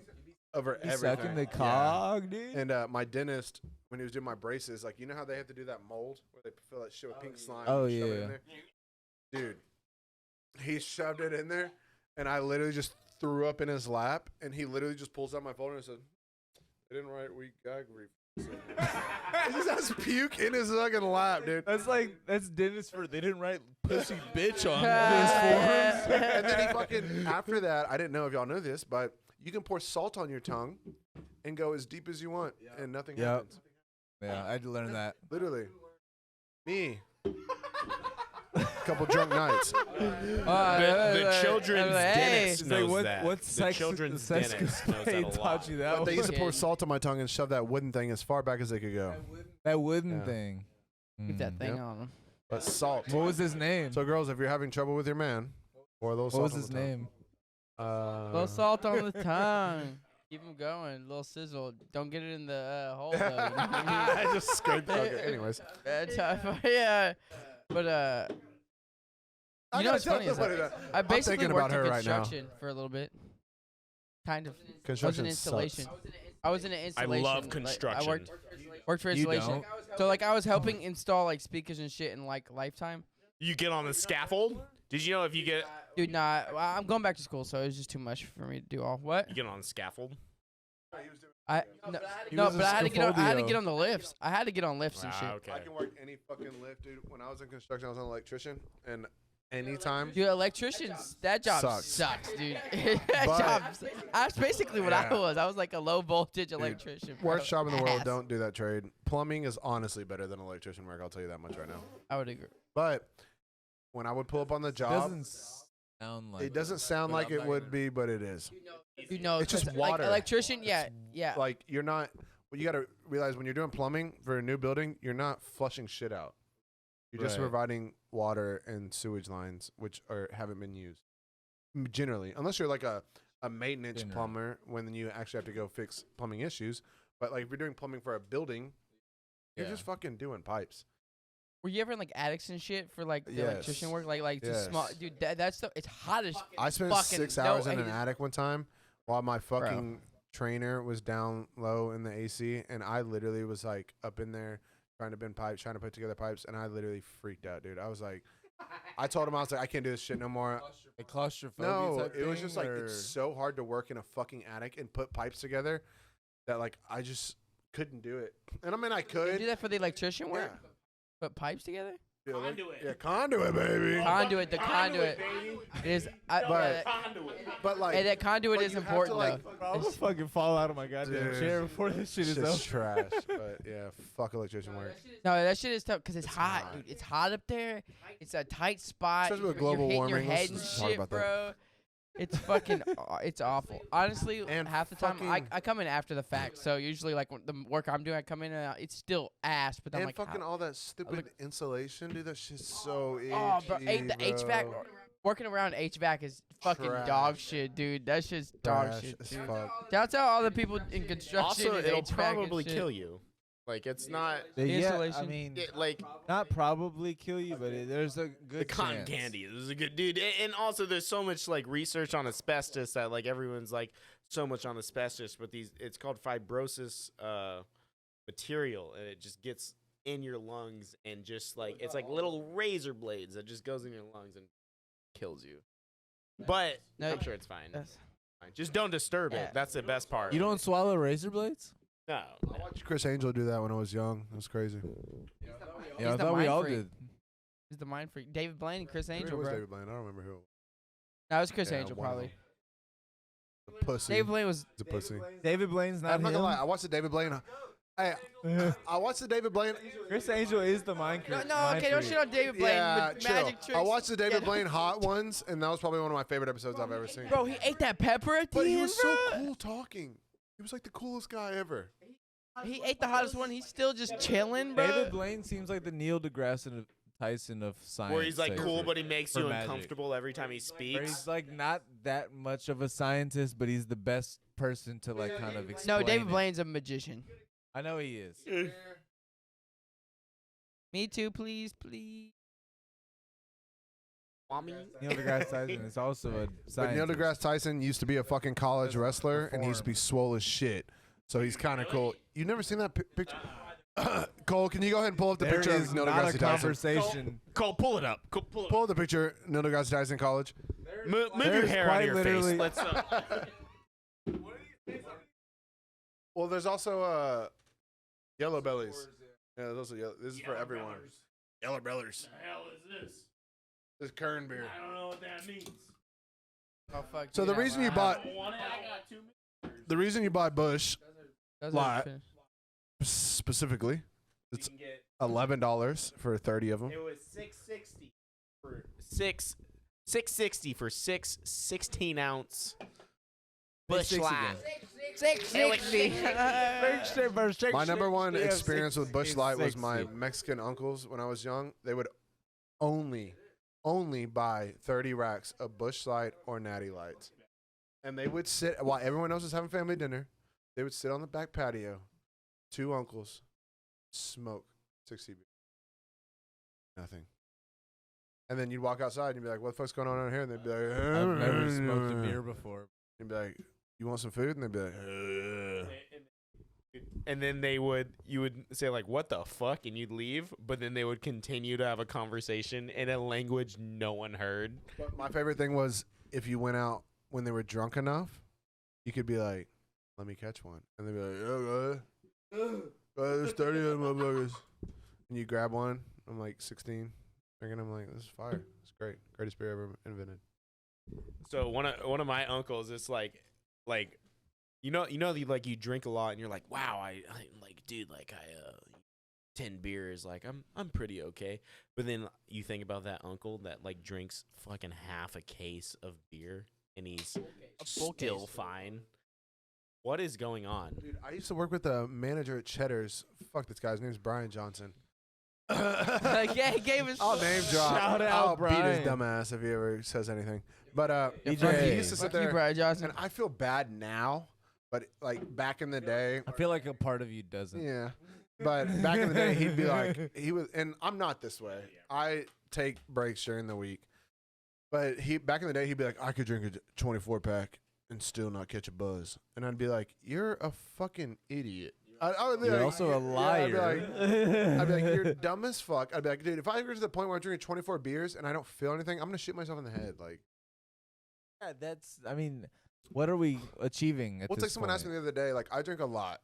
over You everything. sucking the Yeah. cog, dude. And my dentist, when he was doing my braces, like, you know how they have to do that mold where they fill that shit with pink slime? Oh, and shove it yeah. in there? Dude, he shoved it in there, and I literally just threw up in his lap, and he literally just pulls out my folder and said, "They didn't write weak gag reflex." He just has puke in his fucking lap, dude. That's dentist for they didn't write pussy bitch on his forms. And then he fucking, after that, I didn't know if y'all know this, but you can pour salt on your tongue and go as deep as you want, and nothing happens. Yeah, I had to learn that. Literally. Me. Couple drunk nights. The children's dentist It's like, knows what- that. what The sex- children's sex dentist knows that escapade a taught lot. you that But they used to pour one. salt on my tongue and shove that wooden thing as far back as they could go. That wooden Yeah. thing. Keep that thing Yep. on him. But salt. What was his name? So, girls, if you're having trouble with your man, pour a little What salt was on his the tongue. name? Little salt on the tongue. Keep him going. Little sizzle. Don't get it in the hole though. You know what I mean? I just scraped it. Okay, anyways. Yeah. But I you know gotta what's tell funny is somebody that that. I I'm basically thinking worked about in her right now. construction for a little bit. Kind of. I was Construction in installation. sucks. I was in an I installation. love like, construction. I worked for You installation. don't. So like I was helping install like speakers and shit in like Lifetime. You get on the scaffold? Did you know if you get Dude, nah, I'm going back to school, so it was just too much for me to do all. What? you get on the scaffold? He No, was a but I had to get on. I had to scaffoldio. get on the lifts. I had to get on lifts and shit. Okay. I can work any fucking lift, dude. When I was in construction, I was an electrician, and anytime. Dude, electricians, that job Sucks. dude. That But- job. That's basically what I Yeah. was. I was like a low voltage electrician. bro. Worst job in the world. Ass. Don't do that trade. Plumbing is honestly better than electrician work. I'll tell you that much right now. I would agree. But when I would pull up on the job, Doesn't sound like it doesn't sound but like I'm it not would gonna- be, but it is. You know, It's just 'cause, water. Like electrician, yeah. Like you're not. Well, you got to realize when you're doing plumbing for a new building, you're not flushing shit out. You're just Right. providing water and sewage lines, which haven't been used. Generally, unless you're like a maintenance Generally. plumber, when you actually have to go fix plumbing issues. But like if you're doing plumbing for a building, you're Yeah. just fucking doing pipes. Were you ever in like attics and shit for like the Yes. electrician work? Like just small, Yes. dude. That's the. It's hot as. I spent fucking 6 no hours in an haters. attic one time while my fucking trainer was down low in the AC, and I literally was like up in there trying to bend pipes, trying to put together pipes, and I literally freaked out, dude. I was like, I told him I was like, I can't do this shit no more. a claustrophobia No, type it was thing, just like or- it's so hard to work in a fucking attic and put pipes together that like I just couldn't do it. And I mean I You could. do that for the electrician work? Yeah. Put pipes together? Yeah, conduit, baby. Conduit, the conduit. It is. But like, Hey, that conduit but is you have to, important like, though. Bro, I'm gonna fucking fall out of my goddamn Dude. chair before this shit is shit's over. trash. But yeah, fuck electrician work. No, that shit is tough because it's hot, dude. It's hot up there. It's a tight spot. Especially with You're global hitting your warming. head Let's and just talk shit, about that. bro. It's fucking. It's awful. Honestly, And half the time fucking- I come in after the fact. So usually, like when the work I'm doing, I come in and it's still ass. But I'm And like, fucking how- all that stupid look- insulation, dude. That shit's so itchy, oh, bro, the HVAC. bro. Working around HVAC is fucking dog Trash. shit, dude. That shit's dog Trash shit, as dude. fuck. Shout out all the people in construction. Also, and it'll HVAC probably and shit. kill you. Like it's not Yeah, I insulation. mean, like not probably kill you, but there's a good the cotton chance. candy. This is a good dude. And also, there's so much like research on asbestos that like everyone's like so much on asbestos, but it's called fibrosis material, and it just gets in your lungs and just like it's like little razor blades that just goes in your lungs and kills you. But No, I'm sure it's fine. that's- Fine. Just don't disturb Yeah. it. That's the best part. You don't swallow razor blades? No. I watched Chris Angel do that when I was young. It was crazy. Yeah, He's I the thought we mind all freak. did. He's the mind freak. David Blaine and Chris Maybe Angel, it was bro. David Blaine. I don't remember who. That was Chris Yeah, Angel, one of probably. them. The pussy. David Blaine was. He's a pussy. David Blaine's not I'm not him. gonna lie. I watched the David Blaine. Hey, I watched the David Blaine. Chris Angel is the mind No, creator. no, okay, don't shit on David Blaine Yeah, with chill. magic tricks. I watched the David Yeah. Blaine Hot Ones, and that was probably one of my favorite episodes I've ever seen. Bro, he ate that pepper at the But end, he was bro. so cool talking. He was like the coolest guy ever. He ate the hottest one. He's still just chilling, bro. David Blaine seems like the Neil deGrasse Tyson of science. Where he's like cool, for- but he makes for you magic. uncomfortable every time he Where speaks. he's like not that much of a scientist, but he's the best person to like kind of explain. No, David it. Blaine's a magician. I know he is. Me too, please, please. Neil deGrasse Tyson is also a But scientist. Neil deGrasse Tyson used to be a fucking college wrestler, and he used to be swole as shit. So he's kind of cool. You never seen that picture? Cole, can you go ahead and pull up the There picture is of Neil not deGrasse a Tyson? conversation. Cole, pull it up. Pull it Pull up the picture, Neil deGrasse Tyson college. Move your There's hair out of quite your literally- face. Let's. Well, there's also yellow bellies. Yeah, those are yellow. This is for everyone. Yellow bellies. the hell is this? This is Kern beer. I don't know what that means. Oh fuck. So the reason you bought I got 2 the reason you bought Bush Those Lot. are- specifically, You it's can get. $11 for 30 of them. It was $6.60 for $6.60 for 16-ounce Bush Light. 660. My number one experience with Bush Light was my Mexican uncles when I was young. They would only buy 30 racks of Bush Light or Natty Lights. And they would sit, while everyone else was having family dinner, they would sit on the back patio, 2 uncles, smoke 60 beers. Nothing. And then you'd walk outside and you'd be like, what the fuck's going on out here? And they'd be like, I've never smoked a beer before. You'd be like, you want some food? And they'd be like, And then you would say like, "What the fuck?" and you'd leave. But then they would continue to have a conversation in a language no one heard. But my favorite thing was if you went out when they were drunk enough, you could be like, let me catch one. And they'd be like, there's 30 of them motherfuckers. And you grab one. I'm like 16. Drinking. I'm like, this is fire. It's great. Greatest beer ever invented. So one of my uncles is like you you drink a lot and you're like, wow, I like, dude, like 10 beers, like I'm pretty okay. But then you think about that uncle that like drinks fucking half a case of beer and he's still fine. What is going on? Dude, I used to work with a manager at Cheddar's. Fuck this guy. His name's Brian Johnson. Yeah, he gave us. I'll name drop. Shout out, I'll beat Brian. his dumb ass if he ever says anything. But he used to sit Fuck you, there, Brian Johnson. and I feel bad now. But like back in the day, I feel like a part of you doesn't. yeah. But back in the day, he'd be like, he was, and I'm not this way. I take breaks during the week. But back in the day, he'd be like, I could drink a 24 pack and still not catch a buzz. And I'd be like, you're a fucking idiot. I would be You're like, also a yeah, liar. I'd be like, you're dumb as fuck. I'd be like, dude, if I get to the point where I'm drinking 24 beers and I don't feel anything, I'm gonna shoot myself in the head. Like, Yeah, that's. I mean, what are we achieving at well, it's this like someone point? asked me the other day. Like, I drink a lot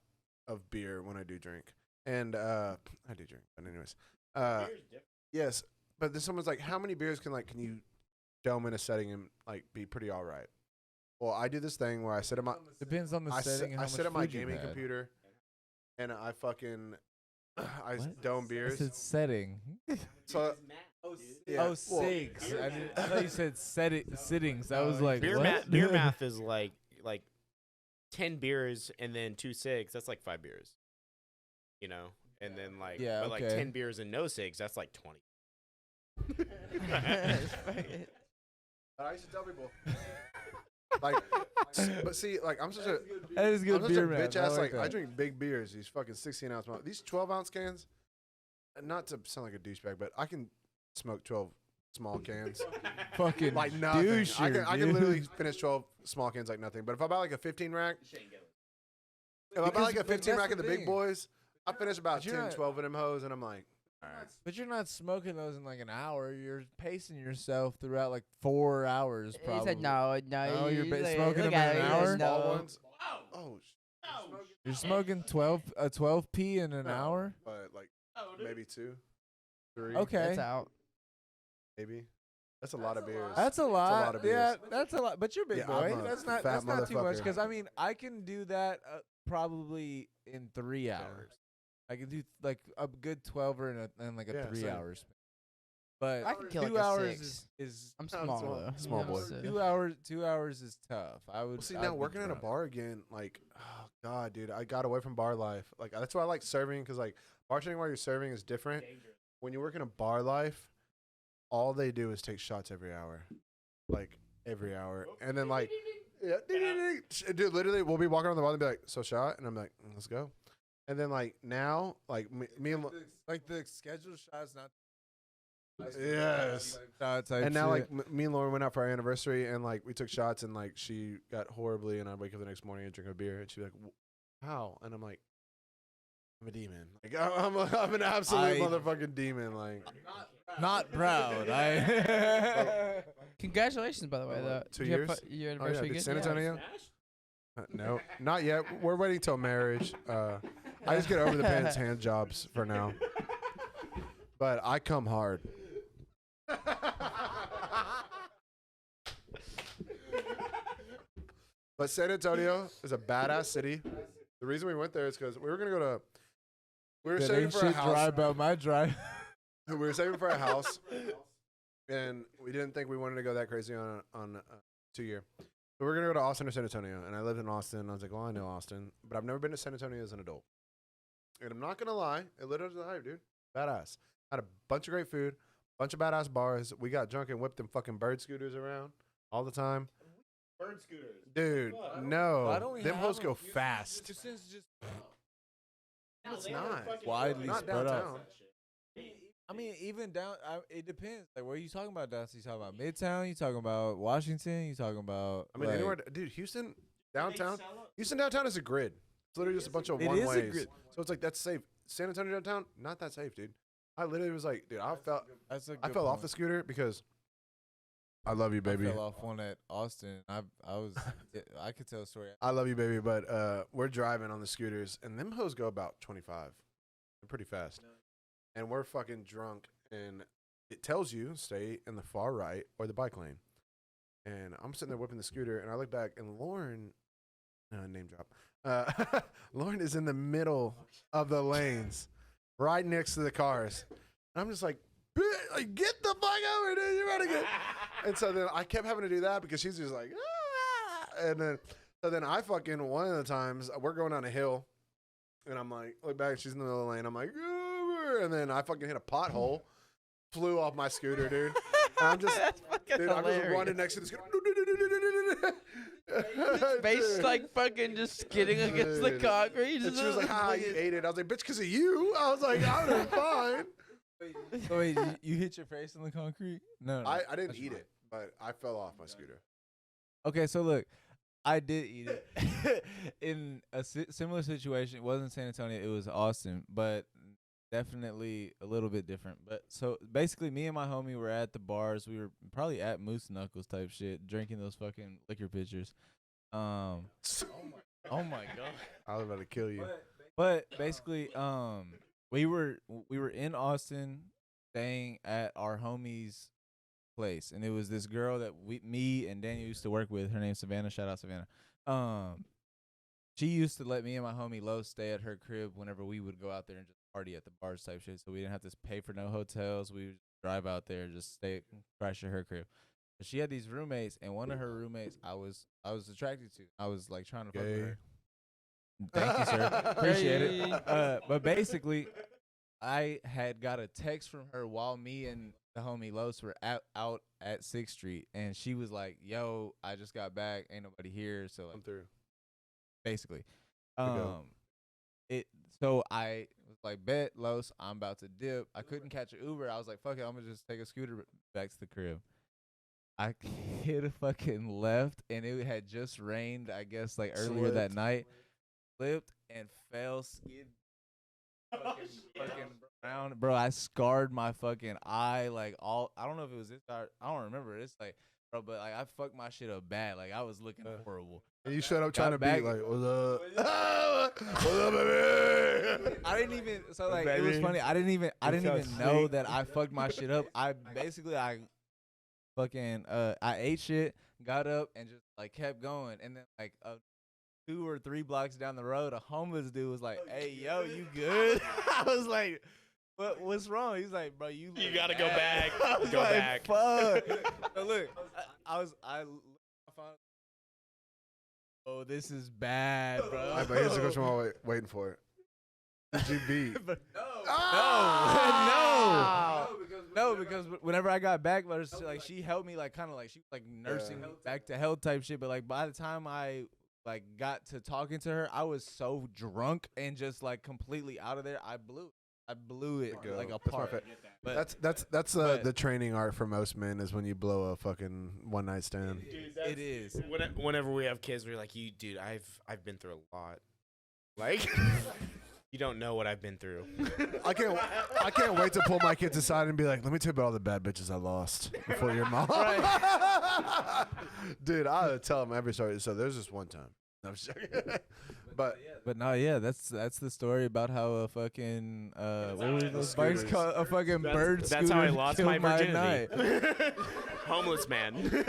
of beer when I do drink, and I do drink. But anyways, yes. But then someone's like, how many beers can you dome in a setting and like be pretty all right? Well, I do this thing where I sit at my Depends on the I setting. sit, and how I much sit at my food you've gaming had. computer, and I fucking What? dome I beers. said setting. So yeah, Oh, well, sigs. I thought you said sittings. I was like, Beer what? math is like 10 beers and then 2 cigs. That's like 5 beers. You know, and then like Yeah, but like okay. 10 beers and no cigs. That's like 20. But I used to tell people, but see, like I'm such a That is good I'm such beer a math. bitch ass. I like I that. drink big beers. These fucking 16-ounce. These 12-ounce cans. Not to sound like a douchebag, but I can smoke 12 small cans Fucking like nothing. doucher, I can literally finish 12 small cans like nothing. But if I buy like a 15 rack, if I buy like a 15 rack of the big boys, I finish about But you're 10, not- 12 of them hoes, and I'm like, all right. But you're not smoking those in like an hour. You're pacing yourself throughout like 4 hours. He Probably. said no. Oh, you're like, smoking look them at in an it, he hour? says Small no. ones. Oh, You're smoking 12p in an hour. but like maybe 2, 3. Okay, That's out. maybe. That's a lot of beers. That's a lot. of Yeah, beers. that's a lot. But you're big Yeah, boy. I'm a That's not. fat That's not too much. motherfucker. Because I mean, I can do that probably in 3 hours. I can do like a good 12er in like a Yeah, 3 same. hours. But I could kill 2 like a hours 6. is I'm small though. Small You know, boy. so- 2 hours is tough. I would See, I'd now be working at a drunk. bar again, like, oh god, dude, I got away from bar life. Like that's why I like serving because like bartending while you're serving is different. When you work in a bar life, all they do is take shots every hour, like every hour, and then like, yeah, dude, literally, we'll be walking on the bar and be like, "So shot," and I'm like, "Let's go," and then like now, like me and Like the scheduled shots, not yes. shot type And now, shit. like, me and Lauren went out for our anniversary, and like we took shots, and like she got horribly, and I wake up the next morning and drink a beer, and she's like, "How?" And I'm like, "I'm a demon. Like, I'm an absolute motherfucking demon. Like, not proud. I Congratulations, by the way. Though. 2 Did you have years. Your Oh, anniversary yeah, good? San Antonio. No, not yet. We're waiting till marriage. I just get over the pants hand jobs for now, but I come hard. But San Antonio is a badass city. The reason we went there is because we were gonna go to. We were That saving ain't for a shit dry house. about my drive. We were saving for a house, and we didn't think we wanted to go that crazy on a 2 year. So we were gonna go to Austin or San Antonio, and I lived in Austin. And I was like, well, I know Austin, but I've never been to San Antonio as an adult. And I'm not gonna lie, it lit up the hype, dude. Badass. Had a bunch of great food, bunch of badass bars. We got drunk and whipped them fucking bird scooters around all the time. Bird scooters. Dude, Why no, don't we them have hoes go them? fast. Just It's not. widely Not spread downtown. out. I mean, even down. It depends. Like, where are you talking about downtown? You talking about Midtown? You talking about Washington? You talking about? I mean, like, anywhere, dude. Houston downtown. Houston downtown is a grid. It's literally just a bunch of It one is a ways. grid. So it's like that's safe. San Antonio downtown, not that safe, dude. I literally was like, dude, I fell off the scooter because I love you, baby. I fell off one at Austin. I was. I could tell a story. I love you, baby, but we're driving on the scooters, and them hoes go about 25. They're pretty fast. And we're fucking drunk, and it tells you stay in the far right or the bike lane. And I'm sitting there whipping the scooter, and I look back, and Lauren, name drop, Lauren is in the middle of the lanes, right next to the cars. And I'm just like, get the fuck over, dude. You're running it. And so then I kept having to do that because she's just like, ah. And then, so then I fucking, one of the times, we're going down a hill, and I'm like, look back, she's in the middle of the lane. I'm like, and then I fucking hit a pothole, flew off my scooter, dude. And I'm just, dude, I'm just running next to the scooter. Face like fucking just skidding against the Dude. concrete. And she was like, you ate it. I was like, bitch, because of you. I was like, I would have been fine. So wait, you hit your face on the concrete? No, I didn't eat it, but I fell off my scooter. Okay, so look, I did eat it in a similar situation. It wasn't San Antonio, it was Austin, but definitely a little bit different. But so basically, me and my homie were at the bars. We were probably at Moose Knuckles type shit, drinking those fucking liquor pitchers. Oh my god, I was about to kill you. But basically, we were in Austin, staying at our homie's place, and it was this girl that me and Daniel used to work with. Her name's Savannah. Shout out Savannah. She used to let me and my homie Lo stay at her crib whenever we would go out there and just party at the bars type shit. So we didn't have to pay for no hotels. We would drive out there, just stay, crash at her crib. But she had these roommates, and one of her roommates I was attracted to. I was like trying to fuck with her. Thank you, sir. Appreciate it. But basically, I had got a text from her while me and the homie Los were out at 6th Street, and she was like, "Yo, I just got back. Ain't nobody here." So like, I'm through. basically, go. So I was like, "Bet Los, I'm about to dip." I couldn't catch an Uber. I was like, "Fuck it, I'm gonna just take a scooter back to the crib." I hit a fucking left, and it had just rained. I guess like earlier that night. Slipped and fell, skid, fucking around, bro. I scarred my fucking eye, like all. I don't know if it was this. I don't remember. It's like, bro, but like I fucked my shit up bad. Like I was looking horrible. And you shut up trying to back. be like, what's up? What's up, baby? I didn't even. So like Baby. it was funny. I didn't even fell know asleep. that I fucked my shit up. I fucking I ate shit, got up, and just like kept going, and then like 2 or 3 blocks down the road, a homeless dude was like, "Hey, yo, you good?" I was like, What's wrong? He's like, bro, you gotta go back. I was Go like, back. Fuck. So look, I found. Oh, this is bad, bro. All right, but here's the question while waiting for it. Did you beat? No, because whenever I got back, but it's like she helped me, like kind of like she was like nursing me back to health type shit. But like by the time I like got to talking to her, I was so drunk and just like completely out of there. I blew it like apart. But that's the training art for most men is when you blow a fucking one night stand. Dude, it is. Whenever we have kids, we're like, dude, I've been through a lot. Like, you don't know what I've been through. I can't wait to pull my kids aside and be like, let me tell you about all the bad bitches I lost before your mom. Dude, I tell them every story. So there's this one time. No, I'm just joking. But no, yeah, that's the story about how a fucking what were those bikes called? A fucking bird scooter. That's how I lost my virginity. Homeless man.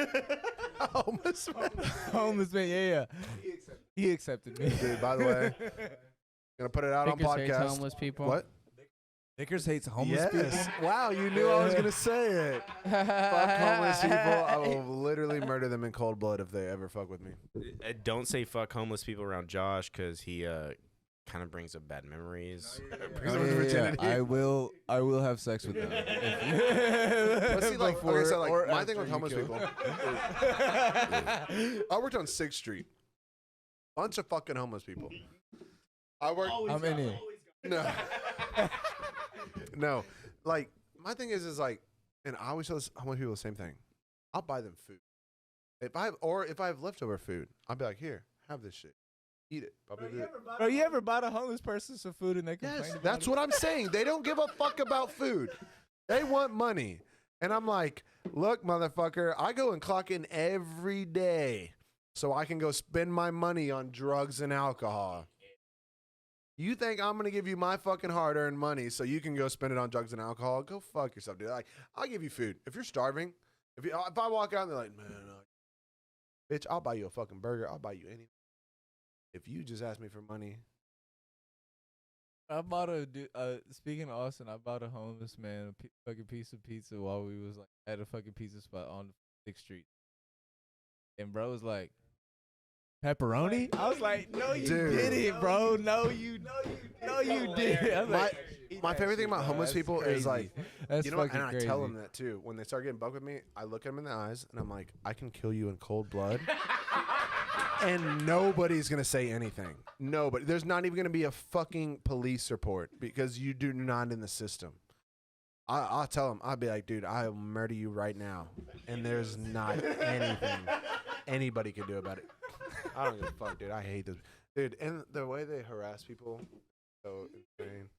Homeless man. Homeless man. Yeah. He accepted me. Dude, by the way, gonna put it out Vickers on hates podcast. homeless people. What? Vickers hates homeless Yes. people. Wow, you knew I was gonna say it. Fuck homeless people. I will literally murder them in cold blood if they ever fuck with me. Don't say fuck homeless people around Josh because he kind of brings up bad memories. I will have sex with them. But see, like, Before okay, so, like, or my thing after with you homeless kill people. them. I worked on 6th Street. Bunch of fucking homeless people. I worked. How many? No. No. Like, my thing is like, and I always tell homeless people the same thing. I'll buy them food. If I have leftover food, I'll be like, here, have this shit. Eat it. Bro, you ever bought a homeless person some food and they complain Yes, about that's it? what I'm saying. They don't give a fuck about food. They want money. And I'm like, look, motherfucker, I go and clock in every day so I can go spend my money on drugs and alcohol. You think I'm going to give you my fucking hard-earned money so you can go spend it on drugs and alcohol? Go fuck yourself, dude. Like, I'll give you food. If you're starving, if I walk out and they're like, man, bitch, I'll buy you a fucking burger. I'll buy you anything. If you just ask me for money. I bought speaking of Austin, I bought a homeless man a fucking piece of pizza while we was like at a fucking pizza spot on 6th Street. And bro was like, pepperoni? I was like, no, you didn't, bro. No, you did. I was like, My favorite thing about homeless people is like, that's you know what? And fucking I tell crazy. them that too. When they start getting bugged with me, I look at them in the eyes and I'm like, I can kill you in cold blood. And nobody's going to say anything. Nobody. There's not even going to be a fucking police report because you do not in the system. I'll tell them, I'll be like, dude, I'll murder you right now. And there's not anything anybody can do about it. I don't give a fuck, dude. I hate this. Dude, and the way they harass people, so insane.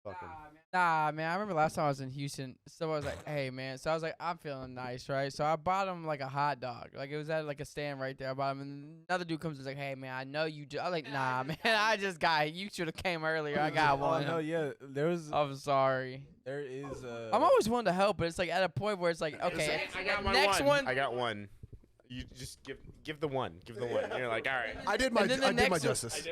Fuck 'em. Nah, man. I remember last time I was in Houston. So I was like, hey, man. So I was like, I'm feeling nice, right? So I bought him like a hot dog. Like it was at like a stand right there. I bought him, and another dude comes and is like, hey, man, I know you. I was like, nah, man. I just got. You should have came earlier. I got one. Oh, no, yeah. There was. I'm sorry. There is. I'm always willing to help, but it's like at a point where it's like, okay, I got my next one. I got one. You just give the one. Give the one. You're like, all right. I did my justice. I did my justice.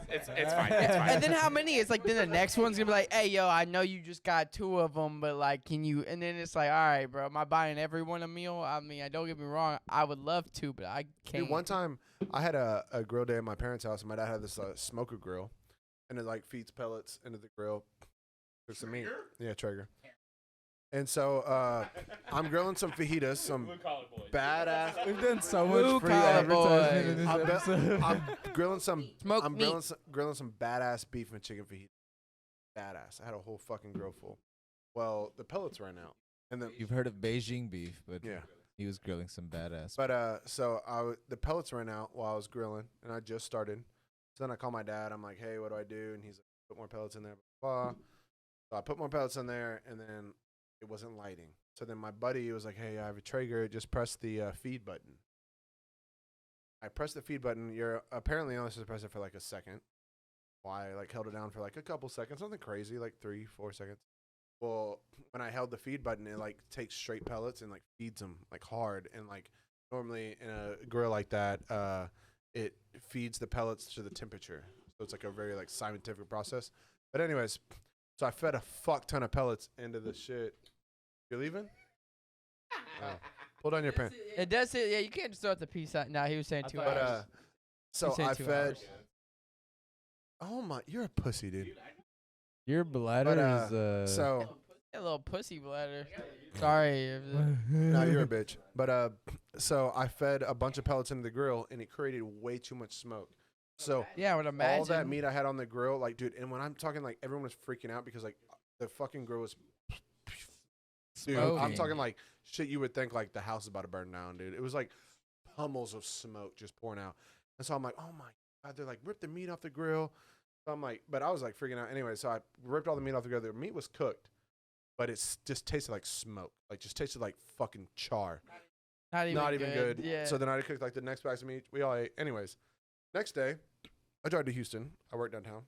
It's fine. It's fine. And then how many? It's like then the next one's gonna be like, hey, yo, I know you just got 2 of them, but like, can you? And then it's like, all right, bro, am I buying everyone a meal? I mean, don't get me wrong, I would love to, but I can't. Dude, one time I had a grill day at my parents' house, and my dad had this smoker grill, and it like feeds pellets into the grill. There's some meat. Yeah, Traeger. And so I'm grilling some fajitas, some badass. We've done so much free advertisement in this episode. I'm grilling some. Smoked I'm meat. grilling some badass beef and chicken fajitas. Badass. I had a whole fucking grill full. Well, the pellets ran out, and then You've heard of Beijing beef, but yeah. he was grilling some badass. But so the pellets ran out while I was grilling, and I just started. So then I call my dad. I'm like, hey, what do I do? And he's like, put more pellets in there. Blah, blah. So I put more pellets in there, and then it wasn't lighting. So then my buddy was like, hey, I have a Traeger. Just press the feed button. I pressed the feed button. You're apparently only supposed to press it for like a second. Why? I like held it down for like a couple seconds. Nothing crazy, like 3-4 seconds. Well, when I held the feed button, it like takes straight pellets and like feeds them like hard. And like normally in a grill like that, it feeds the pellets to the temperature. So it's like a very like scientific process. But anyways, So I fed a fuck ton of pellets into the shit. You leaving? Oh. Pull down your pants. It does say, yeah, you can't just throw out the peace sign. Nah, he was saying 2 hours. But so saying I 2 fed. hours. Oh my, you're a pussy, dude. Your bladder is so. A little pussy bladder. Sorry. No, you're a bitch. But so I fed a bunch of pellets into the grill, and it created way too much smoke. So yeah, I would imagine all that meat I had on the grill, like, dude. And when I'm talking, like, everyone was freaking out because like the fucking grill was. Dude, I'm Smoking. talking like shit you would think like the house is about to burn down, dude. It was like pummels of smoke just pouring out. And so I'm like, oh my God, they're like, rip the meat off the grill. So I'm like, but I was like freaking out anyway. So I ripped all the meat off the grill. The meat was cooked, but it's just tasted like smoke. Like just tasted like fucking char. Not even good. Yeah. So then I cooked like the next batch of meat. We all ate. Anyways, next day, I drive to Houston. I work downtown.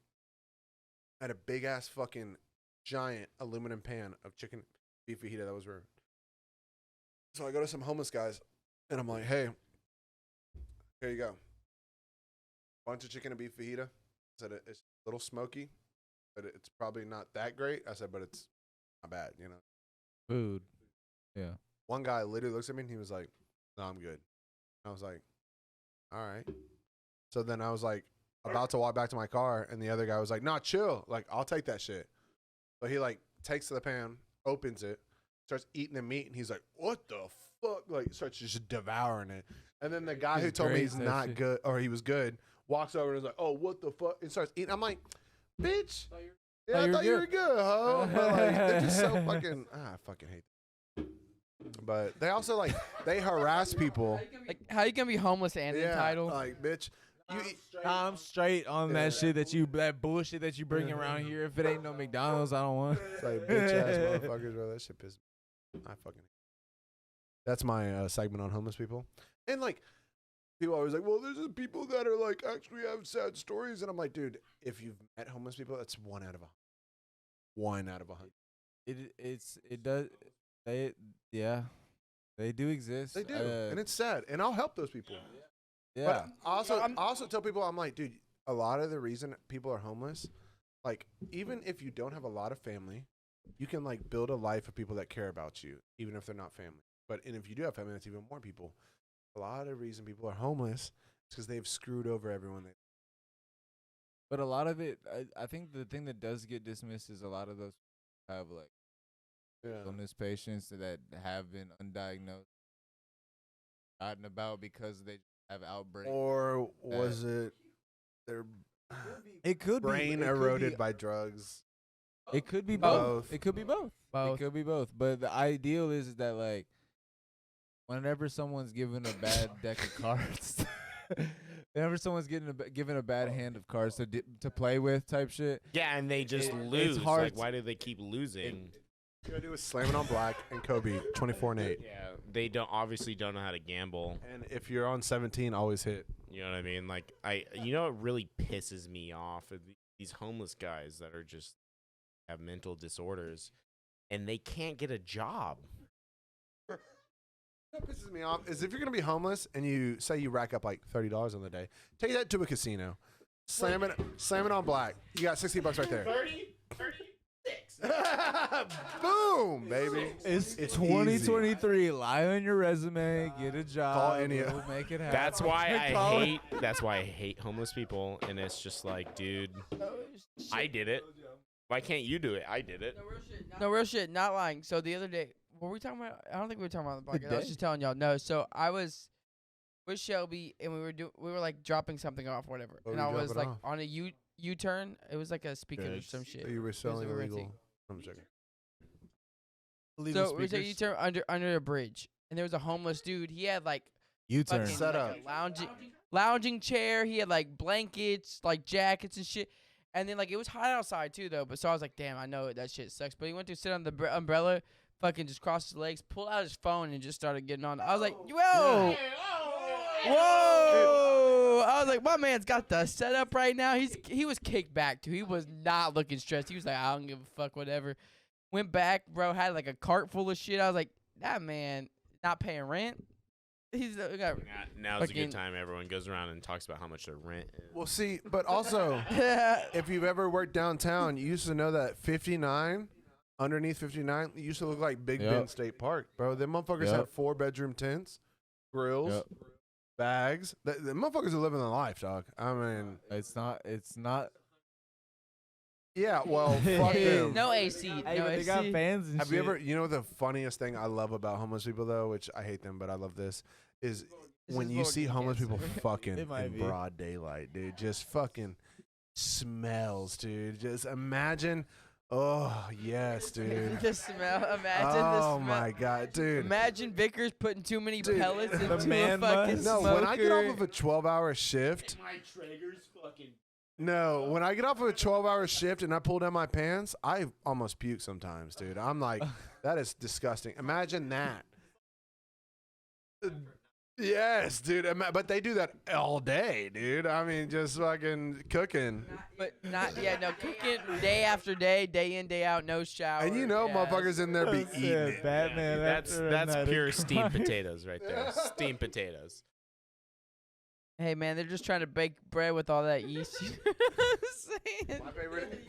I had a big ass fucking giant aluminum pan of chicken beef fajita that was ruined. So I go to some homeless guys, and I'm like, hey, here you go. Bunch of chicken and beef fajita. I said, it's a little smoky, but it's probably not that great. I said, but it's not bad, you know. food. Yeah. One guy literally looks at me, and he was like, no, I'm good. I was like, all right. So then I was like, about to walk back to my car, and the other guy was like, nah, chill. Like, I'll take that shit. So he, like, takes the pan, opens it, starts eating the meat, and he's like, what the fuck? Like, starts just devouring it. And then the guy who told me he's not good, or he was good, walks over and is like, oh, what the fuck? And starts eating. I'm like, bitch. Yeah, I thought you were good, huh? But, like, they're just so fucking, I fucking hate them. But they also, like, they harass people. Like, how you gonna be homeless and entitled? Like, bitch. I'm straight on that shit that bullshit that you bring around here. If it ain't no McDonald's, I don't want. It's like bitch ass motherfuckers, bro. That shit pisses me. I fucking. That's my segment on homeless people, and like people are always like, well, there's just people that are like actually have sad stories, and I'm like, dude, if you've met homeless people, that's 1 out of 100. 1 out of 100. It does. They do exist. They do, and it's sad, and I'll help those people. Yeah. But I also tell people, I'm like, dude, a lot of the reason people are homeless, like, even if you don't have a lot of family, you can, like, build a life of people that care about you, even if they're not family. And if you do have family, that's even more people. A lot of the reason people are homeless is because they've screwed over everyone. But a lot of it, I think the thing that does get dismissed is a lot of those have, like, illness patients that have been undiagnosed, gotten about because they have outbreaks. Or was it their brain eroded by drugs? It could be both. It could be both. It could be both. But the ideal is that, like, whenever someone's given a bad deck of cards, whenever someone's given a bad hand of cards to play with type shit. Yeah, and they just lose. It's hard. Like, why do they keep losing? You gotta do is Slam It on Black and Kobe 24-8. Yeah, they obviously don't know how to gamble. And if you're on 17, always hit. You know what I mean? Like, you know what really pisses me off? These homeless guys that are just have mental disorders, and they can't get a job. What pisses me off is if you're gonna be homeless and you say you rack up like $30 on the day, take that to a casino, slam it on Black. You got $60 right there. 36. Boom, baby. It's 2023. Easy. Lie on your resume. Get a job. Call any. We'll make it happen. That's why I hate homeless people, and it's just like, dude, I did it. Why can't you do it? I did it. No, real shit, not lying. So the other day, were we talking about? I don't think we were talking about the podcast. I was just telling y'all. No, so I was with Shelby, and we were like dropping something off, or whatever. What and were I you was like dropping on a U-turn. It was like a speaker or some shit. You were selling we were illegal. renting. I'm checking. So we took a U-turn under a bridge, and there was a homeless dude. He had like U-turn fucking, set like, up a lounging chair. He had like blankets, like jackets and shit. And then like it was hot outside too though. But so I was like, damn, I know that shit sucks. But he went to sit on the umbrella, fucking just crossed his legs, pulled out his phone, and just started getting on. I was like, whoa. Whoa! I was like, my man's got the setup right now. He was kicked back too. He was not looking stressed. He was like, I don't give a fuck, whatever. Went back, bro. Had like a cart full of shit. I was like, that man not paying rent. He's we got Now's a fucking- good time. Everyone goes around and talks about how much their rent is. Well, see, but also, if you've ever worked downtown, you used to know that 59, underneath 59, it used to look like Big Bend State Park, bro. Them motherfuckers had 4-bedroom tents, grills, bags. The motherfuckers are living the life, dog. I mean, It's not. yeah, well, fuck them. No AC. Hey, no but AC. they got fans and Have shit. you ever, you know, the funniest thing I love about homeless people, though, which I hate them, but I love this, is when is you what see you homeless can't people fucking It might in be. broad daylight, dude. Just fucking smells, dude. Just imagine. Oh, yes, dude. The smell. Imagine the Oh, smell. my God, dude. Imagine Vickers putting too many Dude, pellets the into a man fucking bus. No, smoker. when I get off of a 12-hour shift. My Traeger's fucking. No, when I get off of a 12-hour shift and I pull down my pants, I almost puke sometimes, dude. I'm like, that is disgusting. Imagine that. Yes, dude. But they do that all day, dude. I mean, just fucking cooking. But not cooking day after day, day in, day out, no shower. And you know, motherfuckers in there be That's eating it, it. Batman. That's after a night of pure steamed crime. potatoes right there. Steamed potatoes. Hey man, they're just trying to bake bread with all that yeast.